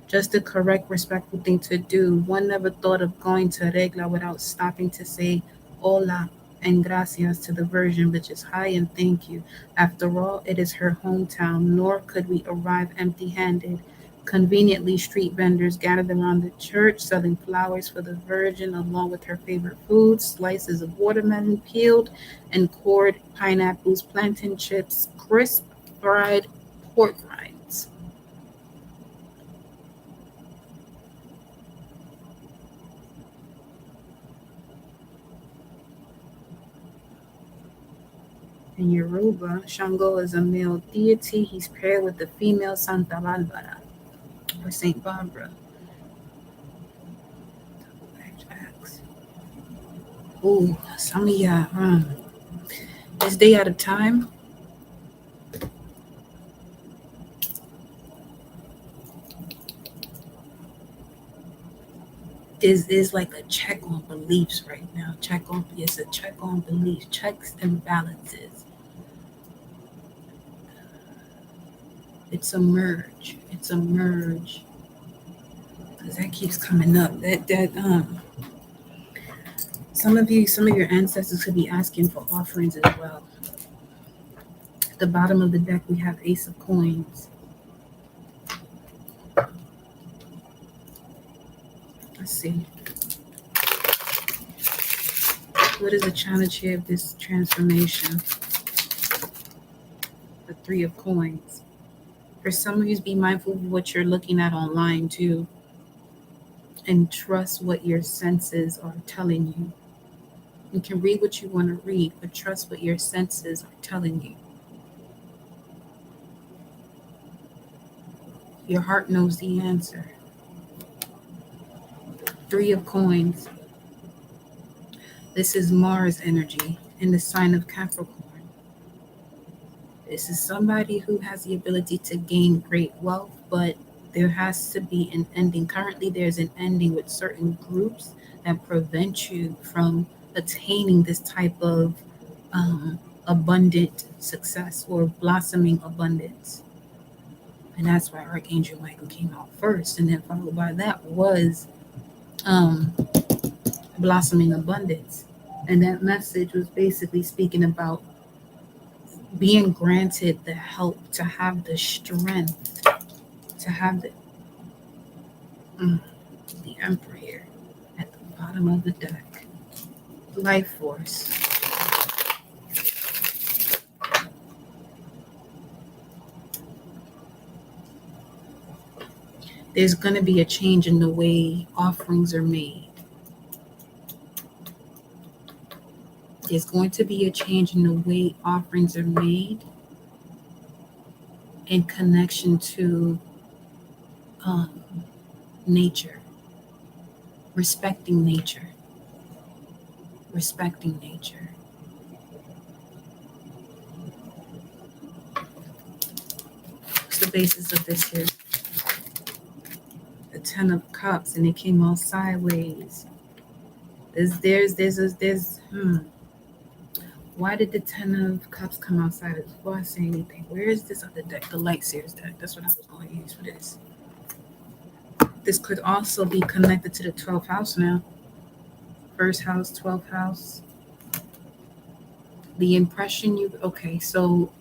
just the correct, respectful thing to do. One never thought of going to Regla without stopping to say hola and gracias to the Virgin, which is hi and thank you. After all, it is her hometown, nor could we arrive empty handed. Conveniently, street vendors gathered around the church selling flowers for the Virgin, along with her favorite foods slices of watermelon peeled and cored pineapples, plantain chips, crisp fried pork rinds. In Yoruba, Shango is a male deity. He's paired with the female Santa Barbara or Saint Barbara. Ooh, some of y'all, this day at a time is like a check on beliefs right now. It's a check on beliefs, checks and balances. It's a merge. It's a merge. Because that keeps coming up. That some of your ancestors could be asking for offerings as well. At the bottom of the deck we have Ace of Coins. Let's see. What is the challenge here of this transformation? The Three of Coins. For some of you, be mindful of what you're looking at online too. And trust what your senses are telling you. You can read what you want to read, but trust what your senses are telling you. Your heart knows the answer. Three of Coins. This is Mars energy in the sign of Capricorn. This is somebody who has the ability to gain great wealth, but there has to be an ending. Currently, there's an ending with certain groups that prevent you from attaining this type of abundant success or blossoming abundance. And that's why Archangel Michael came out first. And then followed by that was blossoming abundance. And that message was basically speaking about being granted the help to have the strength, to have the the Emperor here at the bottom of the deck. Life force. There's going to be a change in the way offerings are made. There's going to be a change in the way offerings are made in connection to nature, respecting nature, respecting nature. What's the basis of this here? The Ten of Cups, and it came all sideways. Why did the Ten of Cups come outside before I say anything? Where is this other deck? The Light Seers deck. That's what I was going to use for this. This could also be connected to the 12th house now. First house, 12th house. The impression okay, so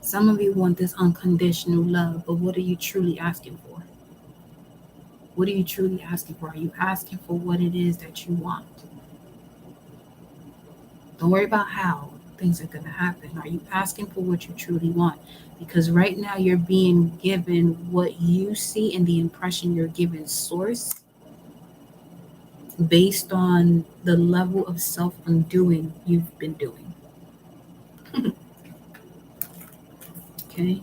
some of you want this unconditional love, but what are you truly asking for? What are you truly asking for? Are you asking for what it is that you want? Don't worry about how things are going to happen. Are you asking for what you truly want? Because right now you're being given what you see and the impression you're given source based on the level of self-undoing you've been doing. Okay?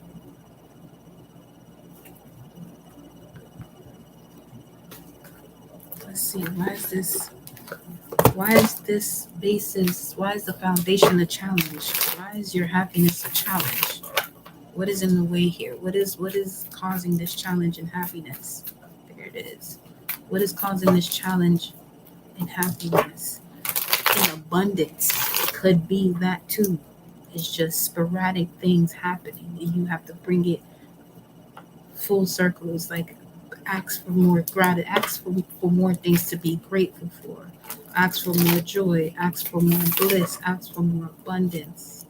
Let's see, why is this basis, why is the foundation a challenge? Why is your happiness a challenge? What is in the way here? What is causing this challenge in happiness? There it is. What is causing this challenge in happiness? In abundance. It could be that too. It's just sporadic things happening, and you have to bring it full circle. It's like ask for more gratitude, ask for more things to be grateful for, ask for more joy, ask for more bliss, ask for more abundance.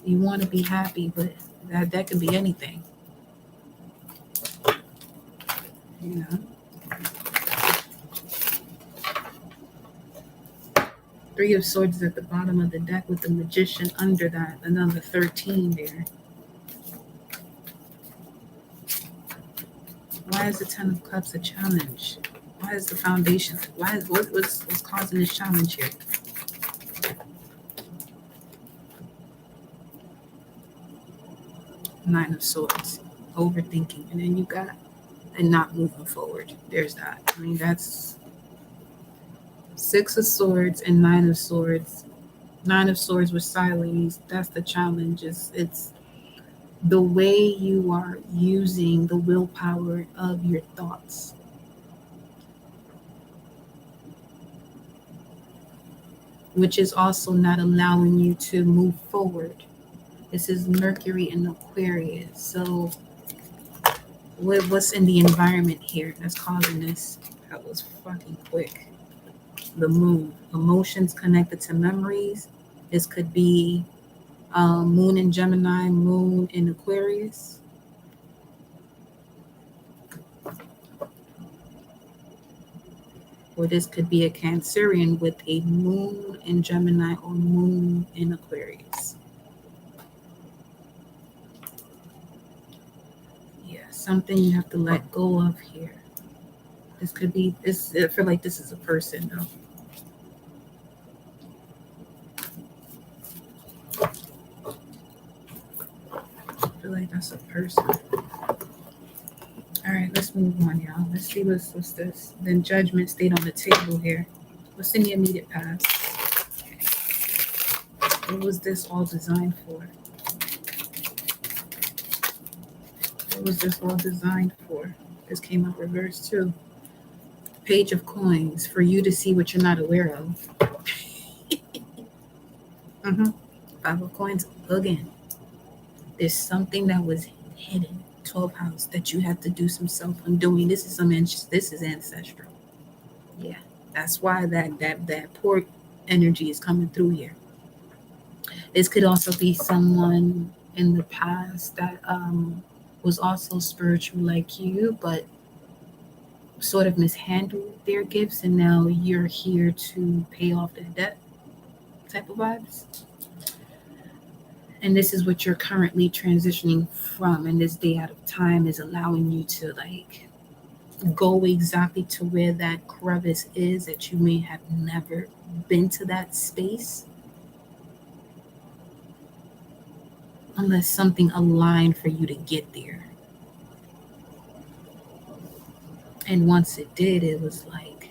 You want to be happy, but that can be anything, you know. Three of Swords is at the bottom of the deck with the Magician under that, another 13 there. Why is the Ten of Cups a challenge? Why is the foundation? What's causing this challenge here? Nine of Swords, overthinking, and then you got and not moving forward. There's that. I mean, that's Six of Swords and Nine of Swords. Nine of Swords with sideways. That's the challenge. It's the way you are using the willpower of your thoughts. Which is also not allowing you to move forward. This is Mercury and Aquarius. So what's in the environment here that's causing this? That was fucking quick. The moon. Emotions connected to memories. This could be moon in Gemini, moon in Aquarius. Or this could be a Cancerian with a moon in Gemini or moon in Aquarius. Yeah, something you have to let go of here. This could be, I feel like this is a person though. I feel like that's a person. All right, let's move on, y'all. Let's see what's this. Then Judgment stayed on the table here. What's in the immediate past? What was this all designed for? What was this all designed for? This came out reversed too. Page of Coins, for you to see what you're not aware of. Five of Coins again. There's something that was hidden. 12th house that you have to do some self-undoing. This is ancestral. Yeah, that's why that poor energy is coming through here. This could also be someone in the past that was also spiritual like you, but sort of mishandled their gifts, and now you're here to pay off their debt type of vibes. And this is what you're currently transitioning from, and this day out of time is allowing you to like go exactly to where that crevice is that you may have never been to that space unless something aligned for you to get there. And once it did, it was like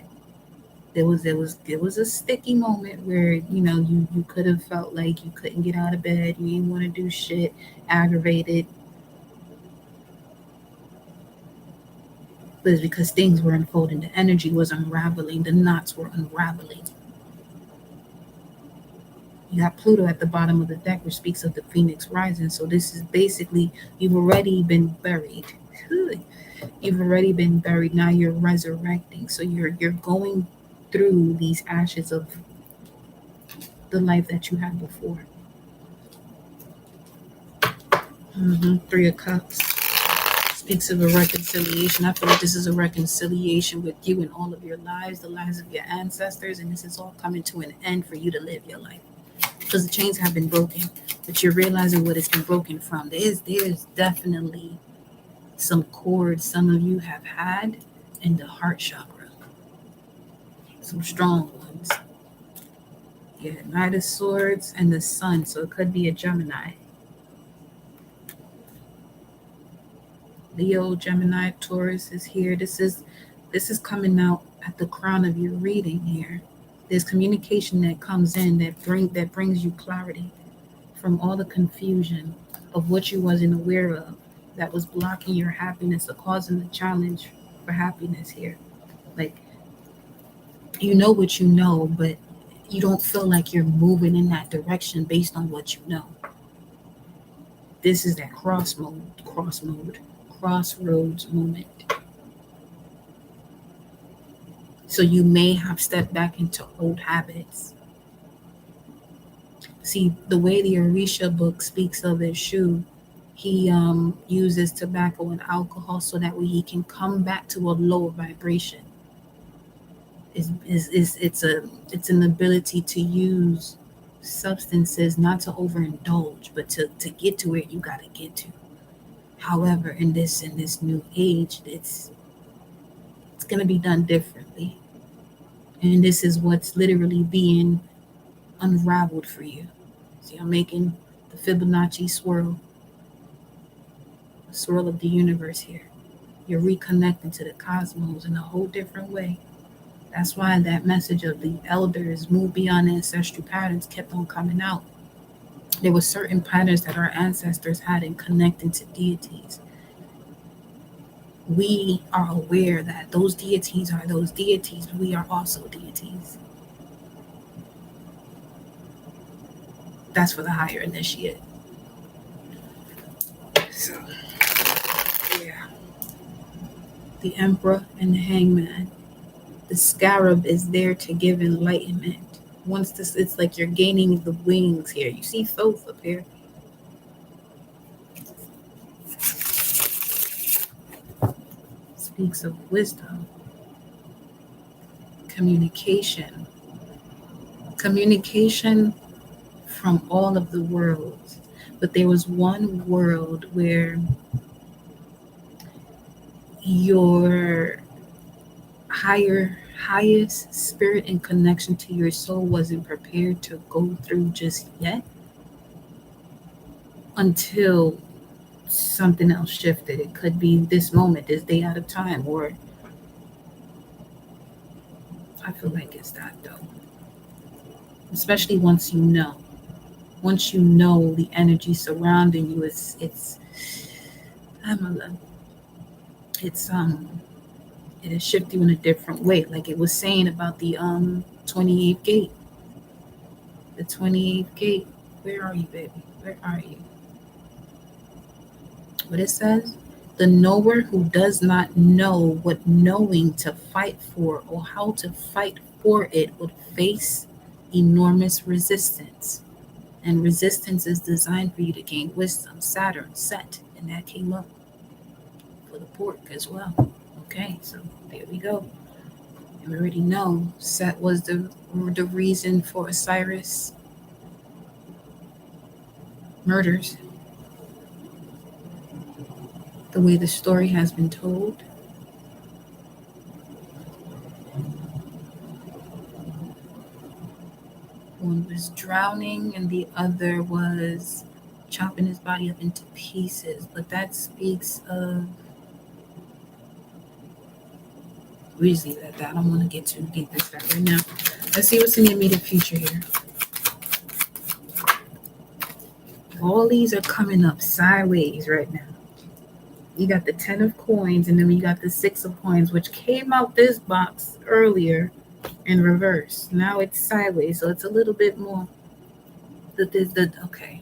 there was a sticky moment where you could have felt like you couldn't get out of bed, you didn't want to do shit, aggravated. But it's because things were unfolding, the energy was unraveling, the knots were unraveling. You got Pluto at the bottom of the deck, which speaks of the Phoenix rising. So this is basically, you've already been buried. You've already been buried. Now you're resurrecting. So you're going through these ashes of the life that you had before. Three of Cups speaks of a reconciliation. I feel like this is a reconciliation with you and all of your lives, the lives of your ancestors, and this is all coming to an end for you to live your life. Because the chains have been broken, but you're realizing what it's been broken from. There's definitely some cords some of you have had in the heart chakra. Some strong ones. Yeah, Knight of Swords and the Sun, so it could be a Gemini. Leo, Gemini, Taurus is here. This is coming out at the crown of your reading here. There's communication that comes in that brings you clarity from all the confusion of what you wasn't aware of that was blocking your happiness or causing the challenge for happiness here. Like, you know what you know, but you don't feel like you're moving in that direction based on what you know. This is that crossroads moment. So you may have stepped back into old habits. See, the way the Orisha book speaks of Eshu, he uses tobacco and alcohol so that way he can come back to a lower vibration. It's an ability to use substances, not to overindulge, but to get to where you gotta get to. However, in this new age, it's gonna be done differently. And this is what's literally being unraveled for you. See, I'm making the Fibonacci swirl of the universe here. You're reconnecting to the cosmos in a whole different way. That's why that message of the elders, move beyond ancestral patterns, kept on coming out. There were certain patterns that our ancestors had in connecting to deities. We are aware that those deities are those deities, but we are also deities. That's for the higher initiate. So, yeah. The Emperor and the Hangman. The Scarab is there to give enlightenment. Once this, it's like you're gaining the wings here. You see Thoth up here. Speaks of wisdom, communication from all of the worlds. But there was one world where your highest spirit and connection to your soul wasn't prepared to go through just yet, until something else shifted. It could be this moment, this day out of time, or I feel like it's that though. Especially once you know the energy surrounding you, it'll shift you in a different way. Like it was saying about the 28th gate. The 28th gate. Where are you, baby? Where are you? What it says? The knower who does not know what knowing to fight for or how to fight for it would face enormous resistance. And resistance is designed for you to gain wisdom. Saturn set, and that came up. for the pork as well. Okay, so there we go. And we already know Set was the reason for Osiris murders. The way the story has been told. One was drowning and the other was chopping his body up into pieces. But that speaks of, we just leave it at that. I don't want to get too deep into that right now. Let's see what's in the immediate future here. All these are coming up sideways right now. You got the 10 of coins, and then we got the 6 of coins, which came out this box earlier in reverse. Now it's sideways, so it's a little bit more. Okay.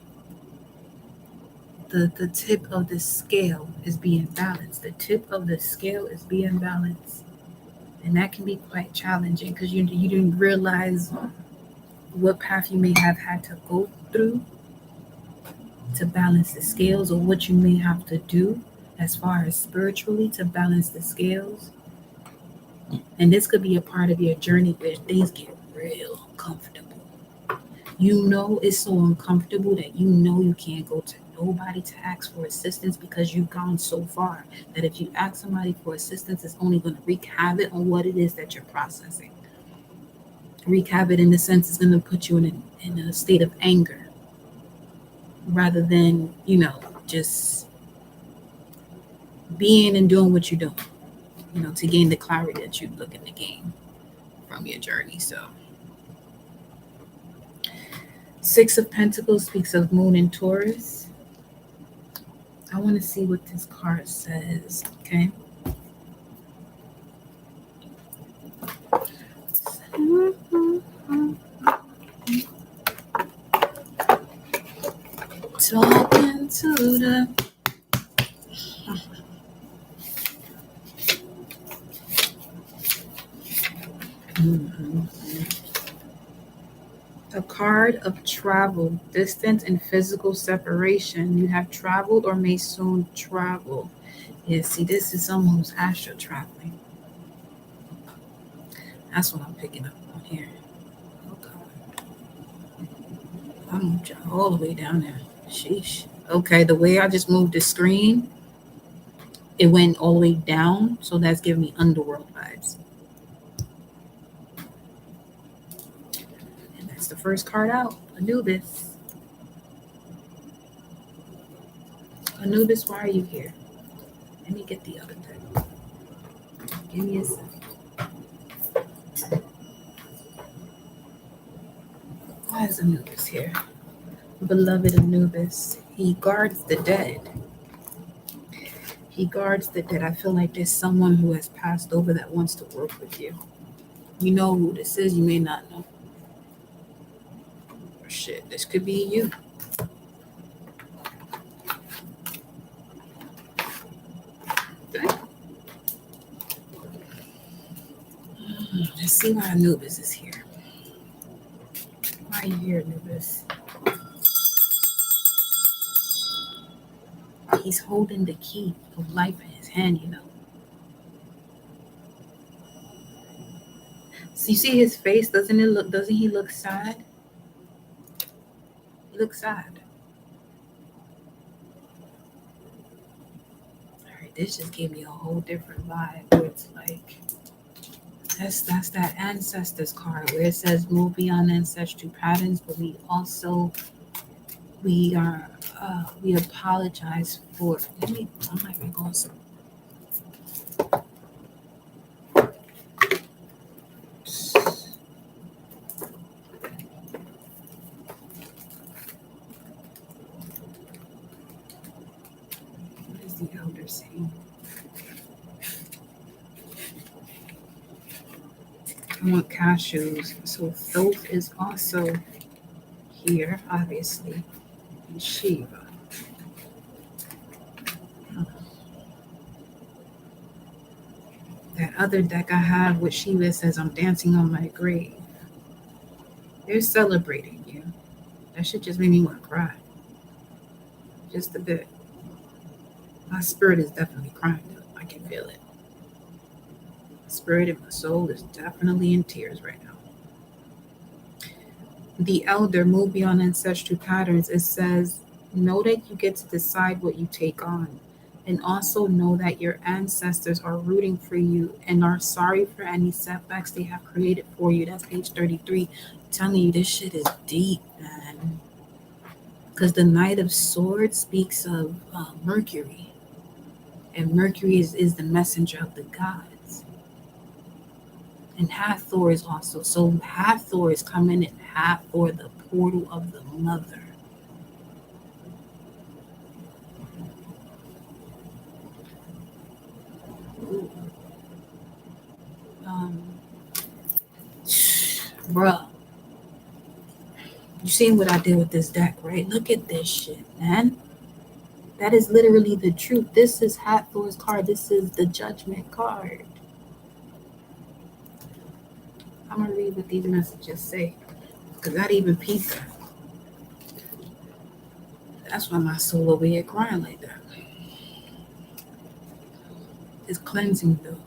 The tip of the scale is being balanced. The tip of the scale is being balanced, and that can be quite challenging because you didn't realize what path you may have had to go through to balance the scales, or what you may have to do as far as spiritually to balance the scales. And this could be a part of your journey where things get real uncomfortable. You know it's so uncomfortable that you know you can't go to nobody to ask for assistance because you've gone so far that if you ask somebody for assistance, it's only going to wreak havoc on what it is that you're processing. Wreak havoc in the sense it's going to put you in a state of anger rather than, just being and doing what you're doing, to gain the clarity that you're looking to gain from your journey. So 6 of Pentacles speaks of Moon and Taurus. I want to see what this card says, okay? Talking to the A card of travel, distance, and physical separation. You have traveled or may soon travel. Yeah, see, this is almost astral traveling. That's what I'm picking up on here. Oh, God. I moved y'all all the way down there. Sheesh. Okay, the way I just moved the screen, it went all the way down, so that's giving me underworld vibes. And that's the first card out, Anubis. Anubis, why are you here? Let me get the other deck. Give me a second. Why is Anubis here? Beloved Anubis, he guards the dead. He guards the dead. I feel like there's someone who has passed over that wants to work with you. You know who this is, you may not know. Or shit, this could be you. Okay. Let's see why Anubis is here. Why are you here, Anubis? He's holding the key of life in his hand, So you see his face? Doesn't he look sad? He looks sad. Alright, this just gave me a whole different vibe where it's like that's that ancestors card where it says move beyond ancestral patterns, but we apologize for. I'm not even going to. What is the elder saying? I want cashews. So Thoth is also here, obviously. And Shiva. That other deck I have with Shiva says I'm dancing on my grave. They're celebrating you. That shit just made me want to cry. Just a bit. My spirit is definitely crying though. can feel it. Spirit of my soul is definitely in tears right now. The elder moved beyond ancestral patterns. It says, know that you get to decide what you take on. And also know that your ancestors are rooting for you and are sorry for any setbacks they have created for you. That's page 33. I'm telling you, this shit is deep, man. Because the Knight of Swords speaks of Mercury. And Mercury is the messenger of the gods. And Hathor is also. So Hathor is coming in Hathor, the portal of the mother. Bruh. You seen what I did with this deck, right? Look at this shit, man. That is literally the truth. This is Hathor's card. This is the Judgment card. I'm going to read what these messages say. Because that even peaked that. That's why my soul over here crying like that. It's cleansing, though.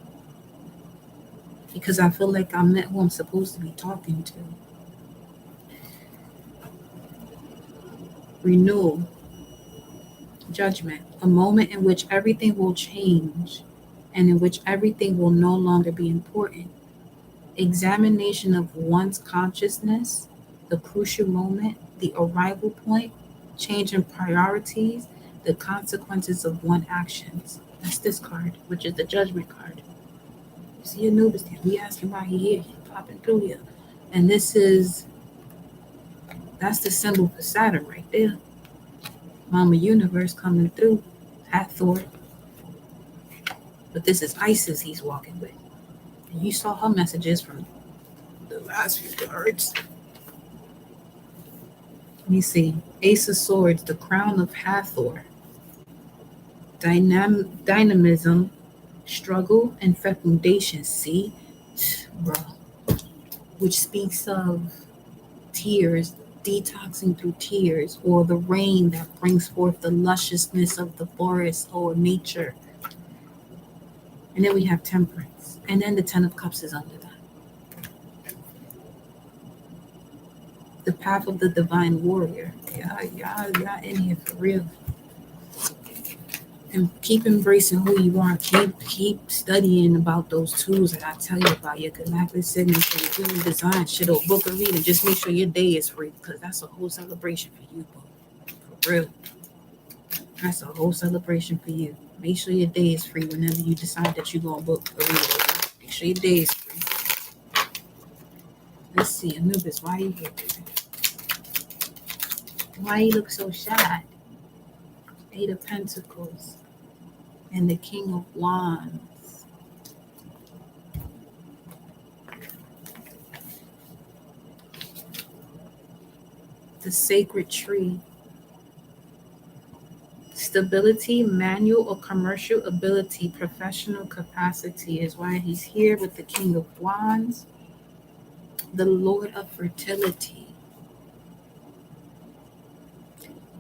Because I feel like I met who I'm supposed to be talking to. Renewal. Judgment. A moment in which everything will change and in which everything will no longer be important. Examination of one's consciousness, the crucial moment, the arrival point, change in priorities, the consequences of one's actions. That's this card, which is the Judgment card. You see Anubis there. We asking why he here. He popping through here. And that's the symbol for Saturn right there. Mama Universe coming through. Hathor. But this is Isis he's walking with. And you saw her messages from the last few cards. Let me see. Ace of Swords, the crown of Hathor. Dynamism, struggle, and fecundation. See? Bro. Which speaks of tears, detoxing through tears, or the rain that brings forth the lusciousness of the forest or nature. And then we have Temperance. And then the Ten of Cups is under that. The path of the divine warrior. Y'all in here for real. And keep embracing who you are. Keep studying about those tools that I tell you about. Your galactic signature, your human design, shit, or book of reading. Just make sure your day is free, because that's a whole celebration for you, bro. For real. That's a whole celebration for you. Make sure your day is free whenever you decide that you're going to book a reading. Make sure your day is free. Let's see, Anubis, why you here? Why you look so shy? Eight of Pentacles and the King of Wands. The Sacred Tree. Stability, manual or commercial ability, professional capacity is why he's here with the King of Wands. The Lord of Fertility.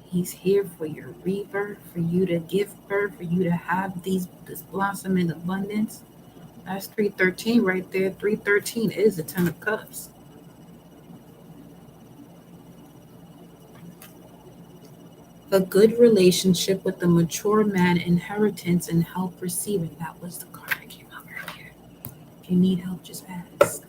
He's here for your rebirth, for you to give birth, for you to have this blossom in abundance. That's 313 right there. 313 is the Ten of Cups. A good relationship with a mature man, inheritance, and help receiving. That was the card that came out earlier. If you need help, just ask.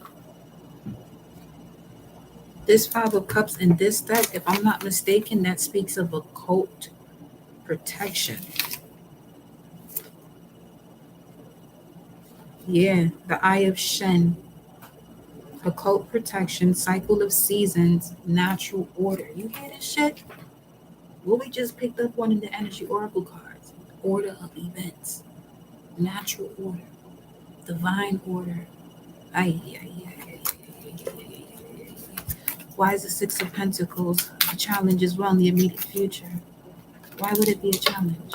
This Five of Cups in this deck, if I'm not mistaken, that speaks of occult protection. Yeah, the Eye of Shen. Occult protection, cycle of seasons, natural order. You hear this shit? Well, we just picked up one of the energy oracle cards. Order of events. Natural order. Divine order. Why is the Six of Pentacles a challenge as well in the immediate future? Why would it be a challenge?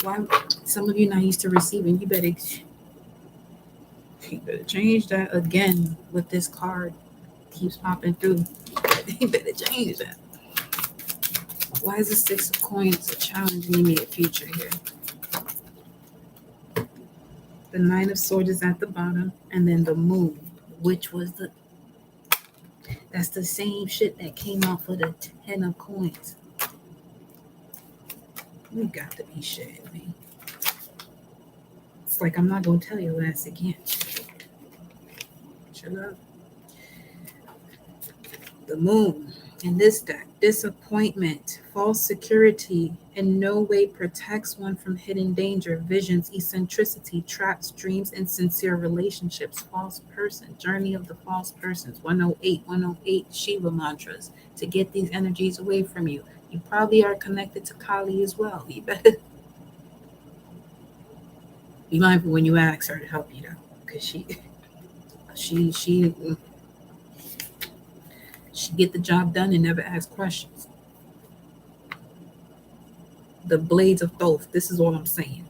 Why? Some of you not used to receiving. You better change that again with this card. Keeps popping through. You better change that. Why is the Six of Coins a challenge in the immediate future here? The Nine of Swords is at the bottom, and then the Moon, which was that's the same shit that came out for the Ten of Coins. You got to be shitting me. It's like I'm not gonna tell your ass again. Chill out. The Moon in this deck, disappointment, false security, in no way protects one from hidden danger, visions, eccentricity, traps, dreams, insincere relationships, false person, journey of the false persons, 108 Shiva mantras to get these energies away from you. You probably are connected to Kali as well. You better be mindful when you ask her to help you though, because she get the job done and never ask questions. The blades of both. This is all I'm saying.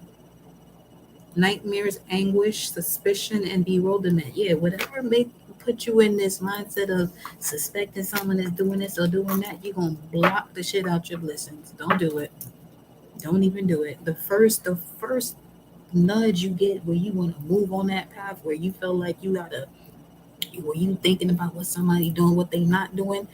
Nightmares, anguish, suspicion, and bewilderment. Yeah, whatever make put you in this mindset of suspecting someone is doing this or doing that, you're gonna block the shit out your blessings. Don't do it. Don't even do it. The first nudge you get where you want to move on that path, where you feel like you gotta, where you thinking about what somebody doing, what they not doing,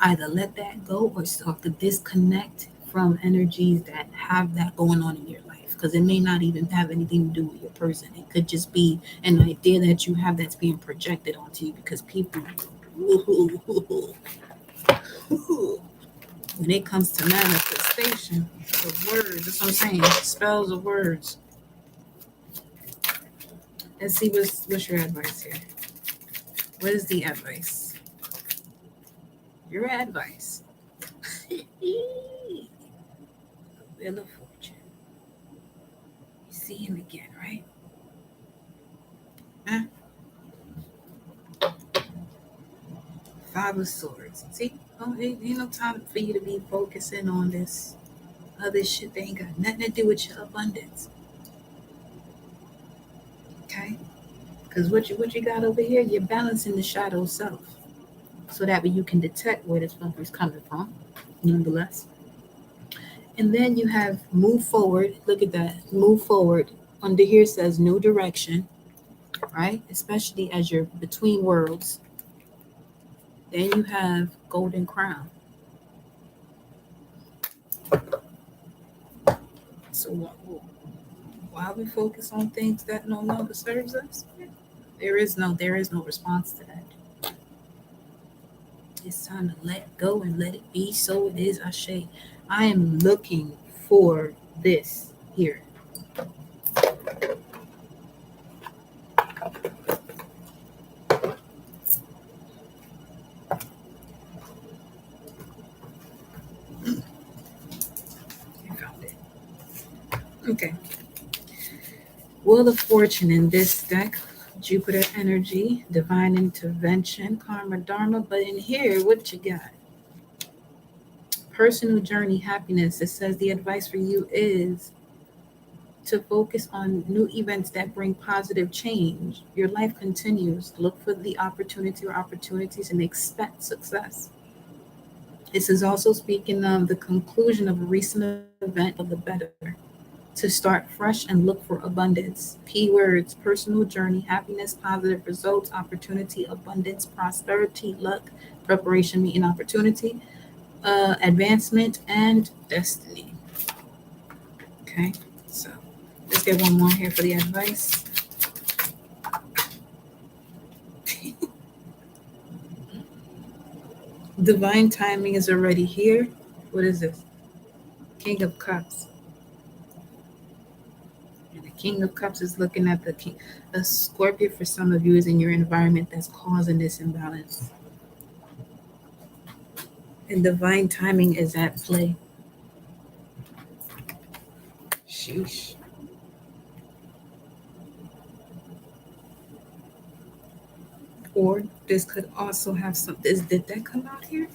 either let that go or start to disconnect from energies that have that going on in your life, because it may not even have anything to do with your person. It could just be an idea that you have that's being projected onto you, because people when it comes to manifestation, the words, that's what I'm saying, spells of words. Let's see what's your advice here. What is the advice? Your advice. Wheel of Fortune. You see him again, right? Huh? Five of Swords. See? Ain't no time for you to be focusing on this other shit that ain't got nothing to do with your abundance. Okay? Because what you got over here, you're balancing the shadow self, so that way you can detect where this fucker is coming from, nonetheless. And then you have move forward. Look at that. Move forward. Under here says new direction, right? Especially as you're between worlds. Then you have golden crown. So why we focus on things that no longer serves us? There is no response to that. It's time to let go and let it be. So it is, Ashe. I am looking for this here. I found it. Okay. Wheel of Fortune in this deck. Jupiter energy, divine intervention, karma, dharma. But in here, what you got? Personal journey, happiness. It says the advice for you is to focus on new events that bring positive change. Your life continues. Look for the opportunity or opportunities and expect success. This is also speaking of the conclusion of a recent event of the better. To start fresh and look for abundance. Keywords: personal journey, happiness, positive results, opportunity, abundance, prosperity, luck, preparation, meeting opportunity, advancement, and destiny. Okay, so let's get one more here for the advice. Divine timing is already here. What is this? King of Cups. And the King of Cups is looking at the king. A Scorpio for some of you is in your environment that's causing this imbalance. And divine timing is at play. Sheesh. Or this could also have some. Did that come out here?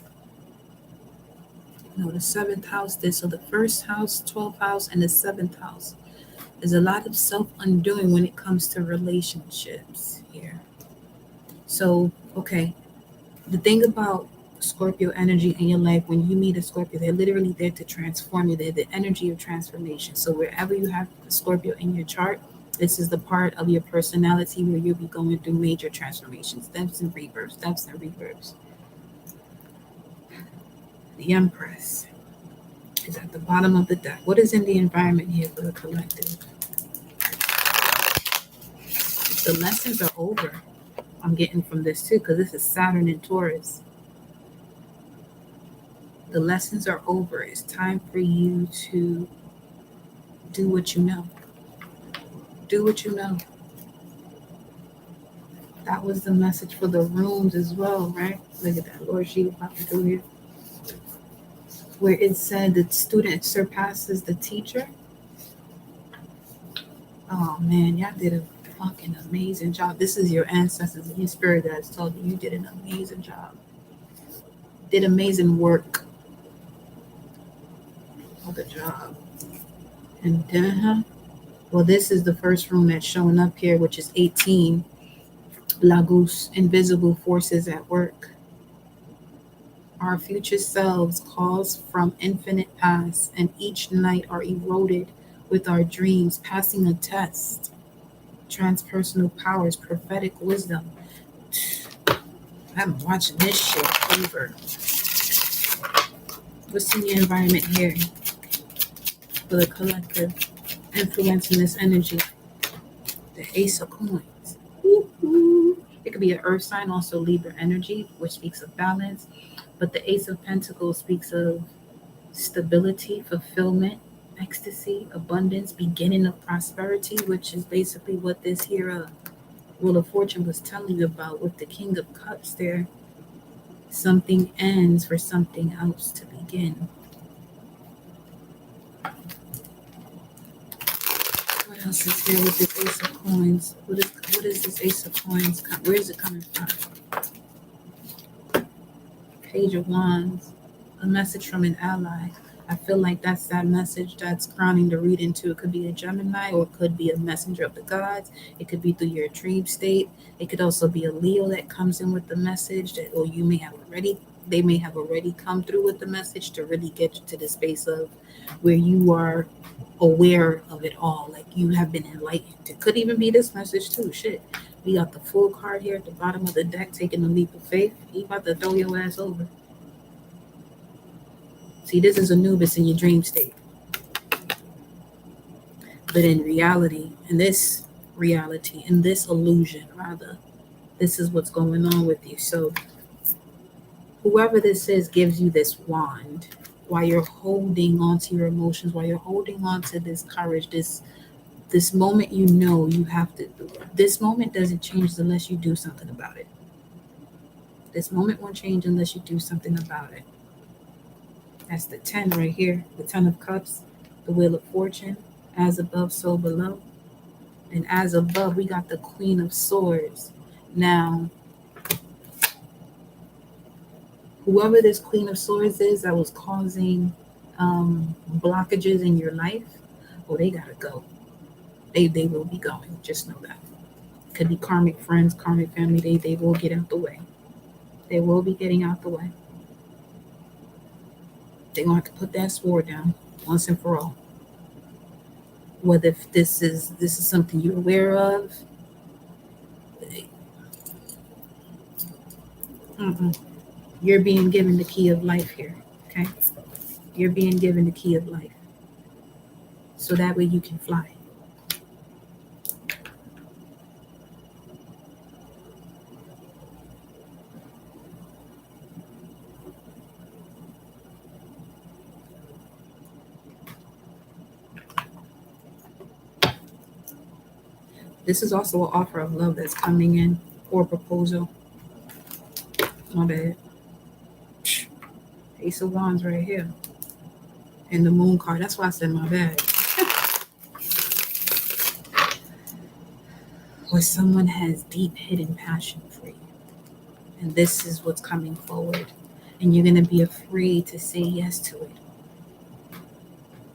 No, the seventh house did. So the first house, 12th house, and the seventh house. There's a lot of self-undoing when it comes to relationships here. So, okay. The thing about Scorpio energy in your life, when you meet a Scorpio, they're literally there to transform you. They're the energy of transformation. So wherever you have Scorpio in your chart, This is the part of your personality where you'll be going through major transformations, steps and rebirths, steps and rebirths. The Empress is at the bottom of the deck. What is in the environment here for the collective? The lessons are over. I'm getting from this too, because this is Saturn and Taurus. The lessons are over. It's time for you to do what you know. Do what you know. That was the message for the rooms as well, right? Look at that Lord Shiva popping through here. Where it said the student surpasses the teacher. Oh man, y'all did a fucking amazing job. This is your ancestors and your spirit guides told you did an amazing job. Did amazing work. Oh, the job. And then, well, this is the first room that's showing up here, which is 18. Lagos, invisible forces at work. Our future selves, calls from infinite past, and each night are eroded with our dreams, passing a test. Transpersonal powers, prophetic wisdom. I'm watching this shit over. What's in your environment here for the collective influencing this energy? The Ace of Coins. It could be an earth sign, also Libra energy, which speaks of balance. But the Ace of Pentacles speaks of stability, fulfillment, ecstasy, abundance, beginning of prosperity, which is basically what this here Wheel of Fortune was telling you about with the King of Cups there. Something ends for something else to begin. What else is here with this Ace of Coins? What is this Ace of Coins? Where is it coming from? Page of Wands. A message from an ally. I feel like that's that message that's crowning to read into. It could be a Gemini, or it could be a messenger of the gods. It could be through your dream state. It could also be a Leo that comes in with the message that, or they may have already come through with the message to really get you to the space of where you are aware of it all. Like you have been enlightened. It could even be this message too. Shit. We got the full card here at the bottom of the deck, taking a leap of faith. He about to throw your ass over. See, this is Anubis in your dream state. But in reality, in this illusion, rather, this is what's going on with you. So whoever this is gives you this wand while you're holding on to your emotions, while you're holding on to this courage, this moment you have to do. This moment doesn't change unless you do something about it. This moment won't change unless you do something about it. That's the 10 right here, the 10 of Cups, the Wheel of Fortune, as above, so below. And as above, we got the Queen of Swords. Now, whoever this Queen of Swords is that was causing blockages in your life, they gotta go. They will be going. Just know that. Could be karmic friends, karmic family. They will get out the way. They will be getting out the way. They're going to have to put that sword down once and for all. Whether if this is something you're aware of, you're being given the key of life here, okay? You're being given the key of life. So that way you can fly. This is also an offer of love that's coming in, or a proposal. My bad. Ace of Wands right here. And the Moon card. That's why I said my bad. Or someone has deep hidden passion for you. And this is what's coming forward. And you're going to be afraid to say yes to it.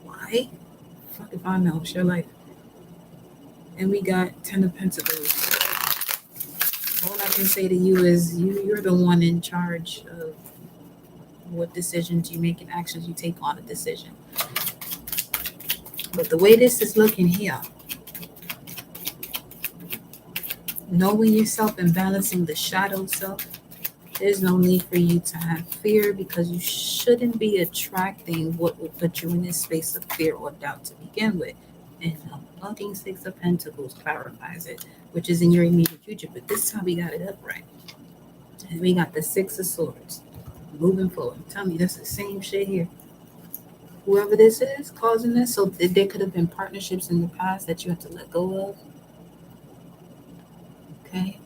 Why? Fuck if I know. It's your life. And we got 10 of Pentacles. All I can say to you is you're the one in charge of what decisions you make and actions you take on a decision. But the way this is looking here, Knowing yourself and balancing the shadow self. There's no need for you to have fear because you shouldn't be attracting what will put you in this space of fear or doubt to begin with. And fucking Six of Pentacles clarifies it, which is in your immediate future. But this time we got it upright. And we got the Six of Swords moving forward. Tell me that's the same shit here. Whoever this is causing this, so there could have been partnerships in the past that you have to let go of. Okay.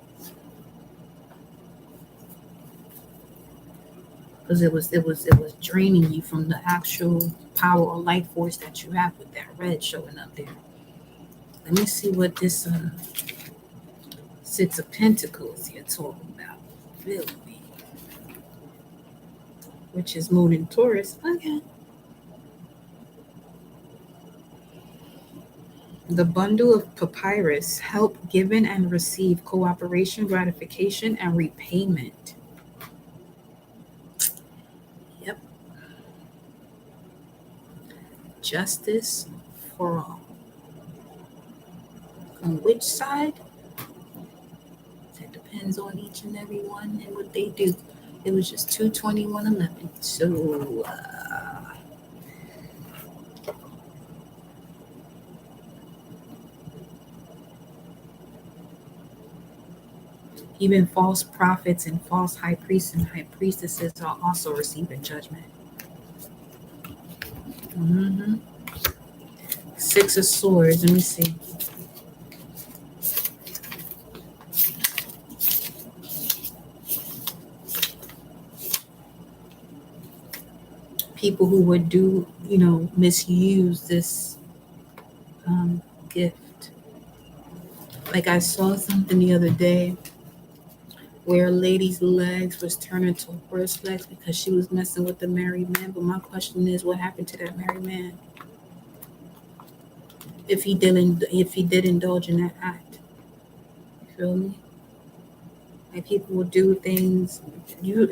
Because it was draining you from the actual power or life force that you have with that red showing up there. Let me see what this Six of Pentacles you're talking about. Really? Which is Moon in Taurus. Okay. The bundle of papyrus, help given and received, cooperation, gratification, and repayment. Yep. Justice for all. On which side? That depends on each and every one and what they do. It was just 22111. So, even false prophets and false high priests and high priestesses are also receiving judgment. Six of Swords. Let me see. People who would do, misuse this gift. Like I saw something the other day where a lady's legs was turning to horse legs because she was messing with the married man. But my question is, what happened to that married man? If he did indulge in that act, you feel me? Like people will do things, do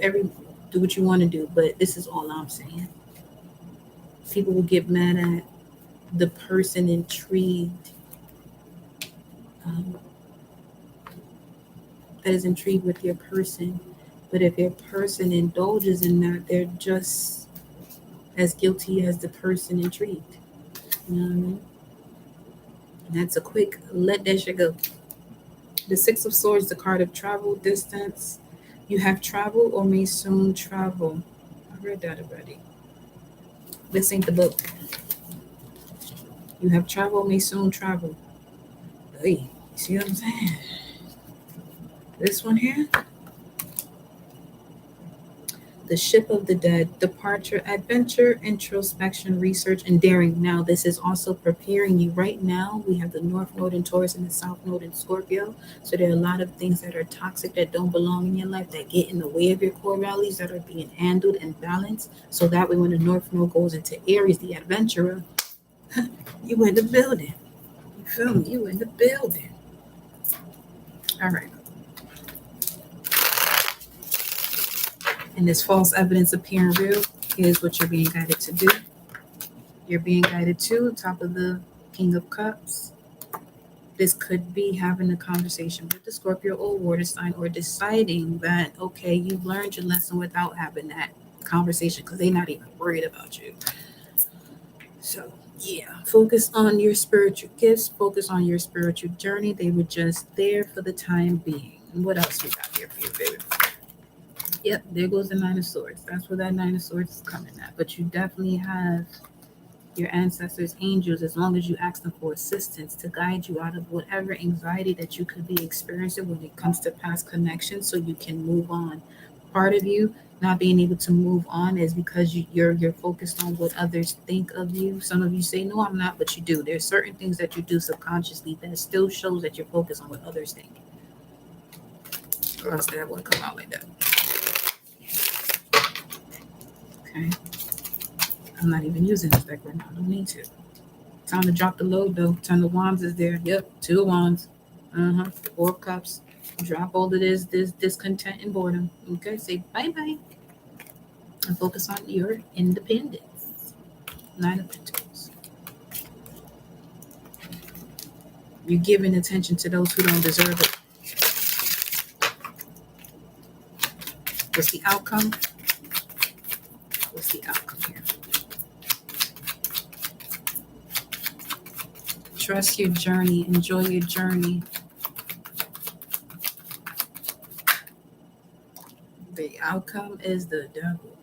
what you want to do, but this is all I'm saying. People will get mad at the person intrigued, that is intrigued with your person. But if your person indulges in that, they're just as guilty as the person intrigued. You know what I mean? And that's a quick let that shit go. The Six of Swords, the card of travel, distance. You have traveled or may soon travel. I read that already. This ain't the book. You have traveled, may soon travel. Hey, you see what I'm saying? This one here. The Ship of the Dead, departure, adventure, introspection, research, and daring. Now, this is also preparing you. Right now, we have the North Node in Taurus and the South Node in Scorpio. So there are a lot of things that are toxic that don't belong in your life that get in the way of your core values that are being handled and balanced. So that way, when the North Node goes into Aries, the adventurer, you in the building. You feel me? You in the building. All right. And this false evidence appearing real, here's what you're being guided to do. You're being guided to top of the King of Cups. This could be having a conversation with the Scorpio or water sign, or deciding that, okay, you've learned your lesson without having that conversation because they're not even worried about you. So, yeah, focus on your spiritual gifts, focus on your spiritual journey. They were just there for the time being. And what else we got here for you, baby? Yep, there goes the Nine of Swords. That's where that Nine of Swords is coming at. But you definitely have your ancestors, angels, as long as you ask them for assistance to guide you out of whatever anxiety that you could be experiencing when it comes to past connections so you can move on. Part of you not being able to move on is because you're focused on what others think of you. Some of you say, no, I'm not, but you do. There's certain things that you do subconsciously that still shows that you're focused on what others think. Or else that wouldn't come out like that. Okay. I'm not even using this deck right now. I don't need to. Time to drop the load though. Ten of Wands is there. Yep. Two of Wands. 4 of Cups. Drop all of this discontent and boredom. Okay. Say bye-bye. And focus on your independence. 9 of Pentacles. You're giving attention to those who don't deserve it. What's the outcome? What's the outcome here? Trust your journey. Enjoy your journey. The outcome is the devil.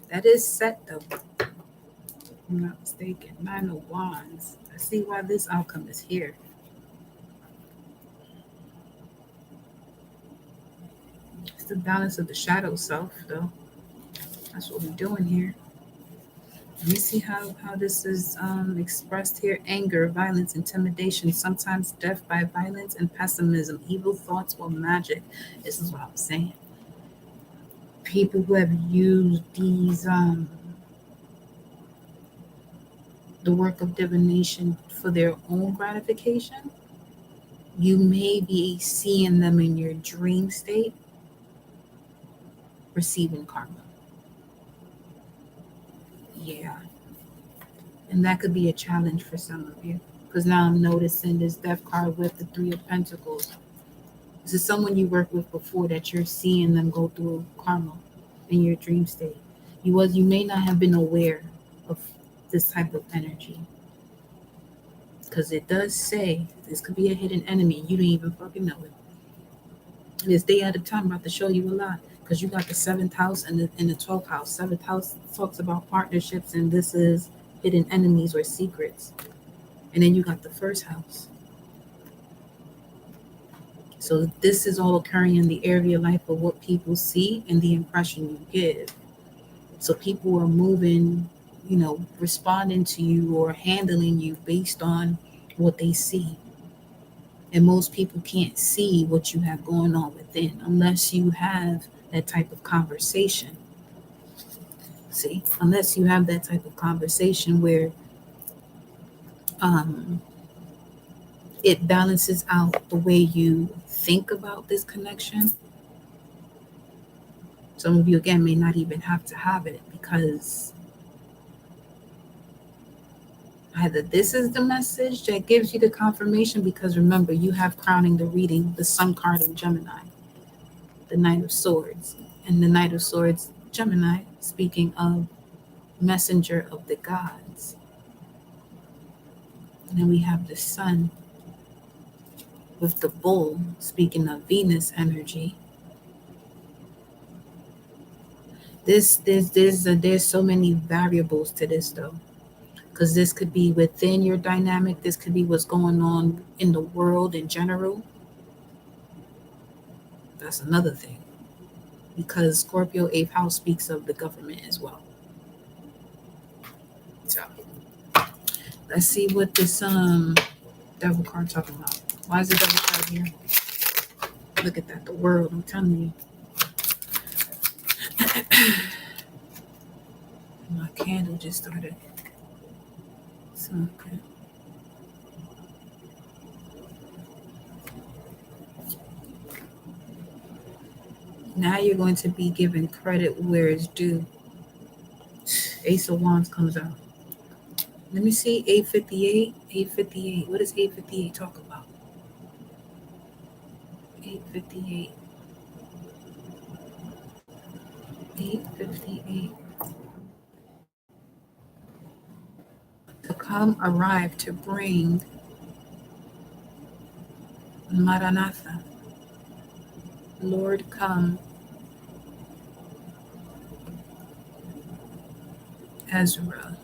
That is set though. If I'm not mistaken. 9 of Wands. I see why this outcome is here. It's the balance of the shadow self though. That's what we're doing here. Let me see how this is expressed here. Anger, violence, intimidation, sometimes death by violence, and pessimism, evil thoughts or magic. This is what I'm saying. People who have used these, the work of divination for their own gratification, you may be seeing them in your dream state receiving karma. Yeah. And that could be a challenge for some of you. Because now I'm noticing this death card with the 3 of Pentacles. This is someone you worked with before that you're seeing them go through karma in your dream state. You may not have been aware of this type of energy. Because it does say this could be a hidden enemy. You don't even fucking know it. This day at a time, I'm about to show you a lot. Because you got the 7th house and the 12th house. 7th house talks about partnerships, and this is hidden enemies or secrets. And then you got the 1st house. So this is all occurring in the area of life of what people see and the impression you give. So people are moving, responding to you or handling you based on what they see. And most people can't see what you have going on within unless you have that type of conversation. See, unless you have that type of conversation where it balances out the way you think about this connection. Some of you, again, may not even have to have it because either this is the message that gives you the confirmation, because remember, you have crowning the reading, the Sun card in Gemini, the Knight of Swords. And the Knight of Swords, Gemini, speaking of messenger of the gods. And then we have the Sun with the Bull, speaking of Venus energy. There's so many variables to this though, because this could be within your dynamic. This could be what's going on in the world in general. That's another thing, because Scorpio 8th house speaks of the government as well. So let's see what this devil card talking about. Why is the devil card here? Look at that, the world. I'm telling you. My candle just started. So, okay. Now you're going to be given credit where it's due. Ace of Wands comes out. Let me see. 858. 858. What does 858 talk about? 858. 858. To come, arrive, to bring. Maranatha. Lord, come. Ezra.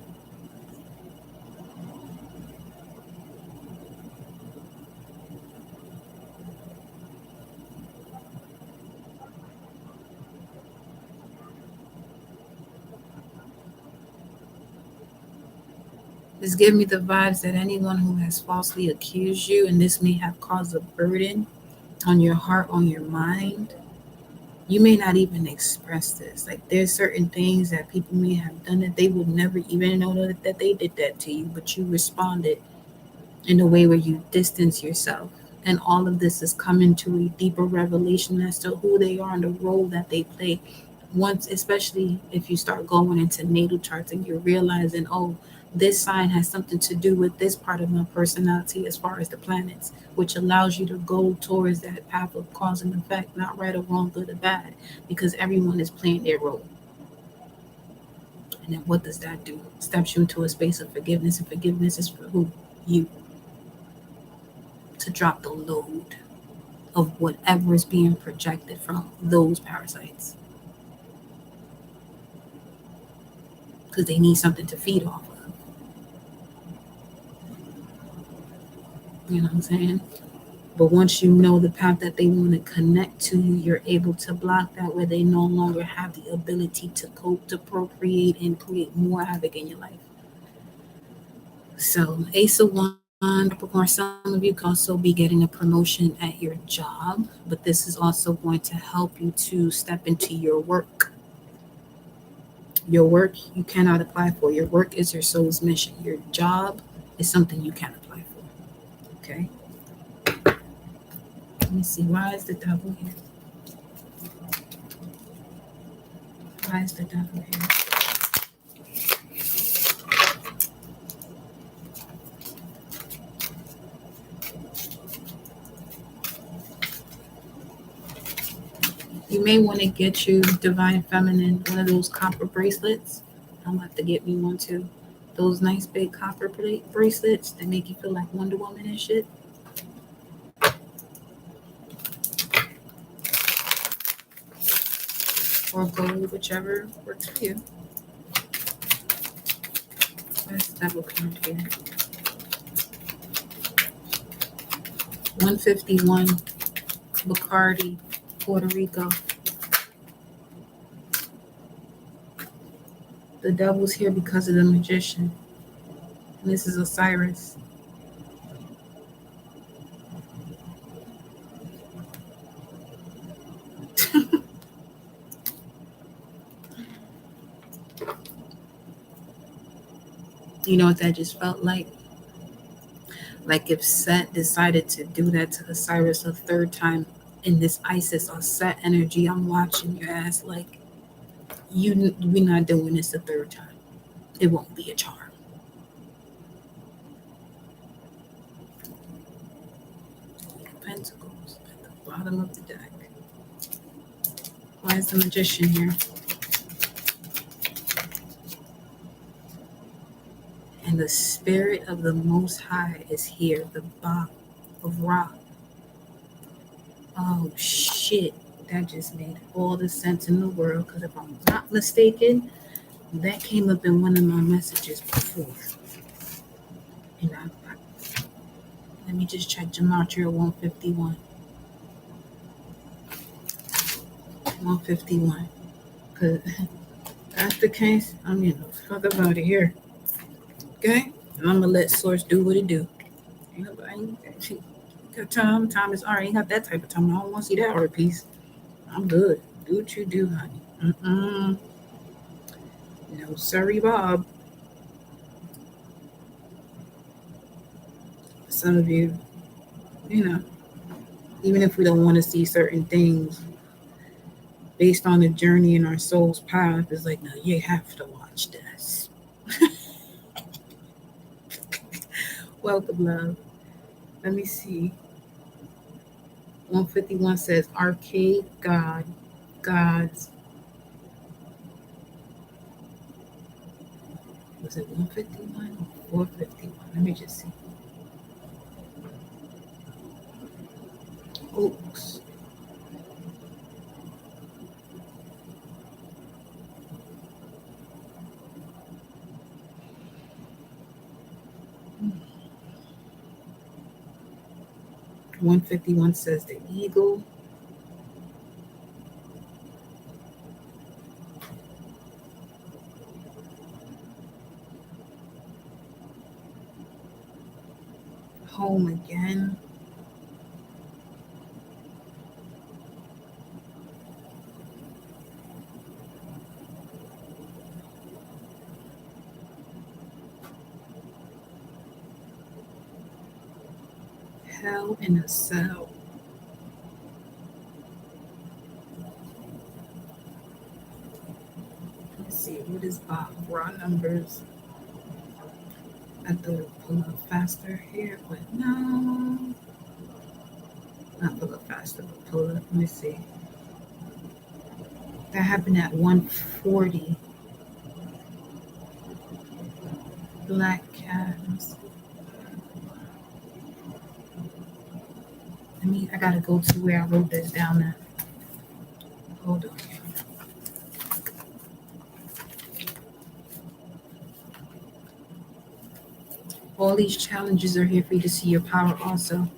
This gives me the vibes that anyone who has falsely accused you, and this may have caused a burden on your heart, on your mind, you may not even express this. Like, there's certain things that people may have done that they would never even know that they did that to you, but you responded in a way where you distance yourself. And all of this is coming to a deeper revelation as to who they are and the role that they play. Once, especially if you start going into natal charts and you're realizing, oh, this sign has something to do with this part of my personality as far as the planets, which allows you to go towards that path of cause and effect, not right or wrong, good or bad, because everyone is playing their role. And then what does that do? Steps you into a space of forgiveness, and forgiveness is for who? You. To drop the load of whatever is being projected from those parasites. Because they need something to feed off of. You know what I'm saying? But once you know the path that they want to connect to you, you're able to block that where they no longer have the ability to cope, to procreate, and create more havoc in your life. So, Ace of Wands, Capricorn, some of you could also be getting a promotion at your job, but this is also going to help you to step into your work. Your work you cannot apply for. Your work is your soul's mission. Your job is something you can apply for. Okay? Let me see. Why is the devil here? Why is the devil here? You may want to get you Divine Feminine, one of those copper bracelets. I'm about to get me one too. Those nice big copper bracelets that make you feel like Wonder Woman and shit. Or gold, whichever works for you. Where's the devil card here? 151, Bacardi, Puerto Rico. The devil's here because of the magician. And this is Osiris. You know what that just felt like? Like if Set decided to do that to Osiris a third time in this Isis or Set energy, I'm watching your ass like, we're not doing this a third time. It won't be a charm. Pentacles at the bottom of the deck. Why is the magician here? And the spirit of the Most High is here, the Ba of Ra. Oh shit, that just made all the sense in the world, because if I'm not mistaken, that came up in one of my messages before. And let me just check Gematria 151. 151. Because that's the case, I'm getting the fuck up out of here. Okay? And I'm going to let Source do what it do. Ain't got time. Time is alright. Ain't got that type of time. I don't want to see that art piece. I'm good. Do what you do, honey. No, sorry, Bob. Some of you, even if we don't want to see certain things based on the journey in our soul's path, it's like, no, you have to watch this. Welcome, love. Let me see. 151 says arcade gods. Was it 151 or 451? Let me just see. Oaks. Hmm. 151 says the eagle. Home again. Hell in a cell. Let's see, what is Bob? Raw numbers. I thought it would pull up faster here, but no. Not pull up faster, but pull up. Let me see. That happened at 140. Black cat. I gotta go to where I wrote this down at. Hold on. All these challenges are here for you to see your power also.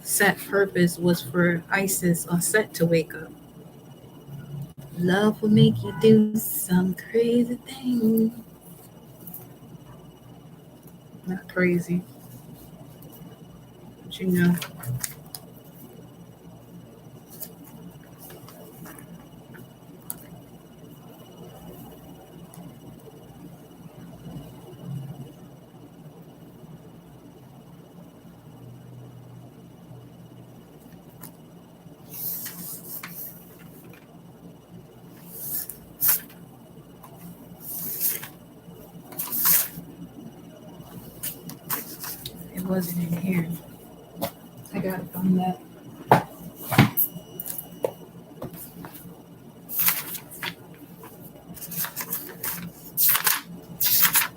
Set purpose was for Isis or Set to wake up. Love will make you do some crazy thing. Not crazy, but you know. It wasn't in here. I gotta find that.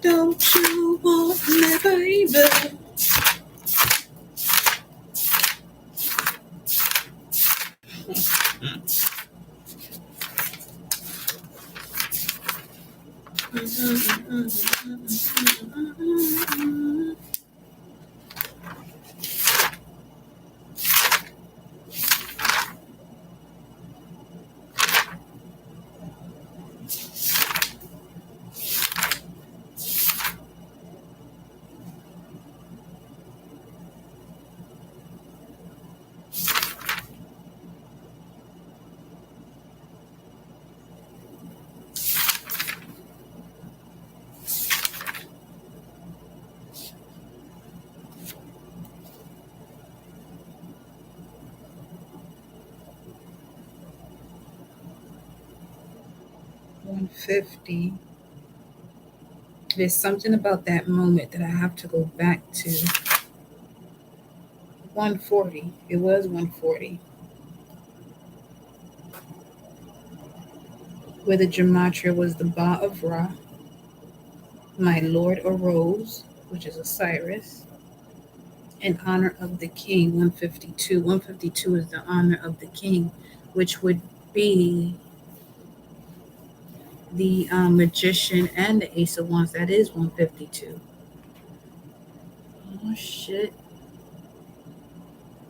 Don't you want me, baby? $150. There's something about that moment that I have to go back to. 140. It was 140. Where the gematria was the Ba of Ra. My Lord arose, which is Osiris, in honor of the king, 152. 152 is the honor of the king, which would be the magician and the Ace of Wands. That is 152. Oh, shit.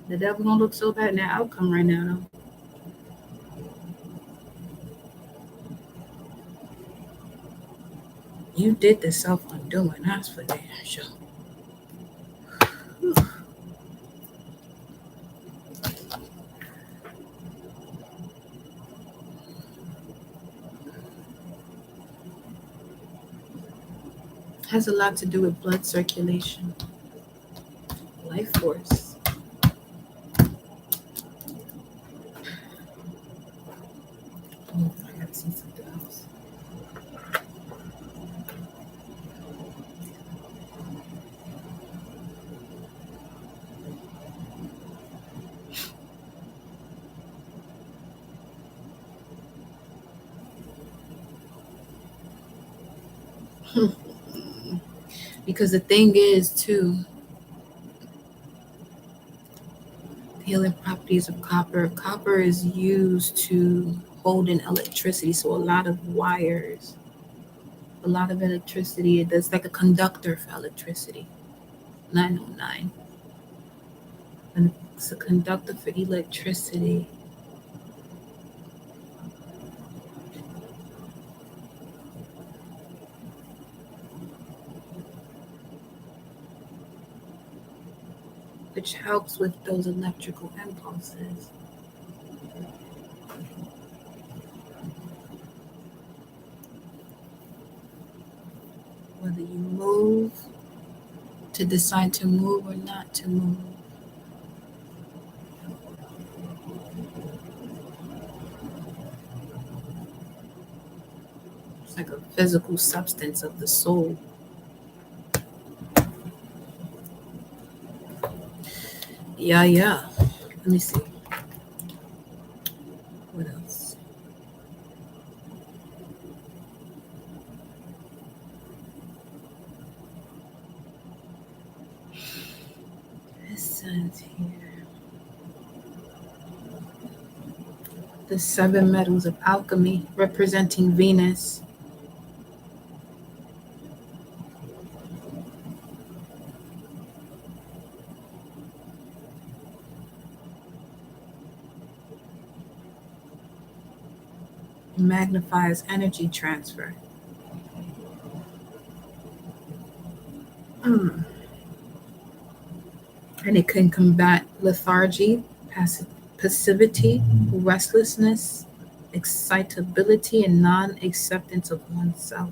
The devil don't look so bad in that outcome right now, though. You did the self-undoing. That's for damn sure. Has a lot to do with blood circulation, life force. Oh, I gotta see something else. Because the thing is, too, the healing properties of copper. Copper is used to hold in electricity, so a lot of wires, a lot of electricity. It does like a conductor for electricity. 909. And it's a conductor for electricity. Which helps with those electrical impulses. Whether you move, to decide to move or not to move. It's like a physical substance of the soul. Yeah. Let me see. What else? It says here the 7 metals of alchemy representing Venus. Magnifies energy transfer. And it can combat lethargy, passivity, restlessness, excitability, and non acceptance of oneself.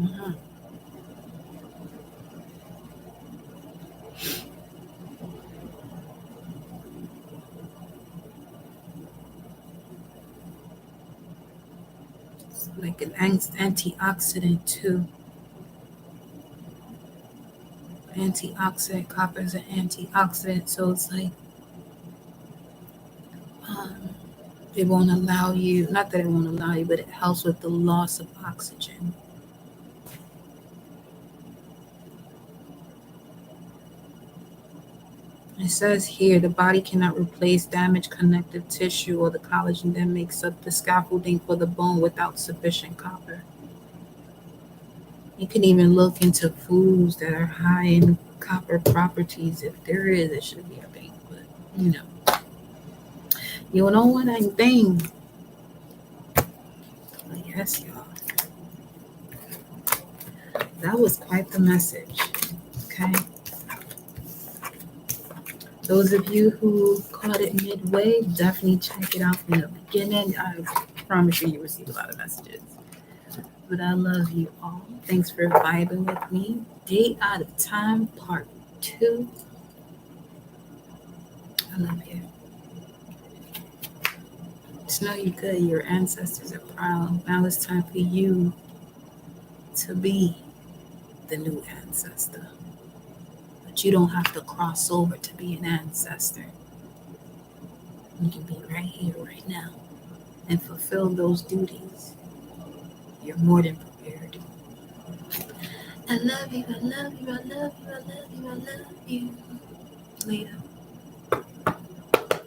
Mhm. It's like an antioxidant, too. Antioxidant, copper is an antioxidant, so it's like um, it won't allow you, not that it won't allow you, but it helps with the loss of oxygen. It says here the body cannot replace damaged connective tissue or the collagen that makes up the scaffolding for the bone without sufficient copper. You can even look into foods that are high in copper properties. If there is, it should be a thing, but you know what I think. Yes, y'all. That was quite the message. Okay. Those of you who caught it midway, definitely check it out from the beginning. I promise you receive a lot of messages. But I love you all. Thanks for vibing with me. Day out of time, part 2. I love you. Just know you're good. Your ancestors are proud. Now it's time for you to be the new ancestor. But you don't have to cross over to be an ancestor. You can be right here, right now, and fulfill those duties. You're more than prepared. I love you, I love you, I love you, I love you, I love you. Later.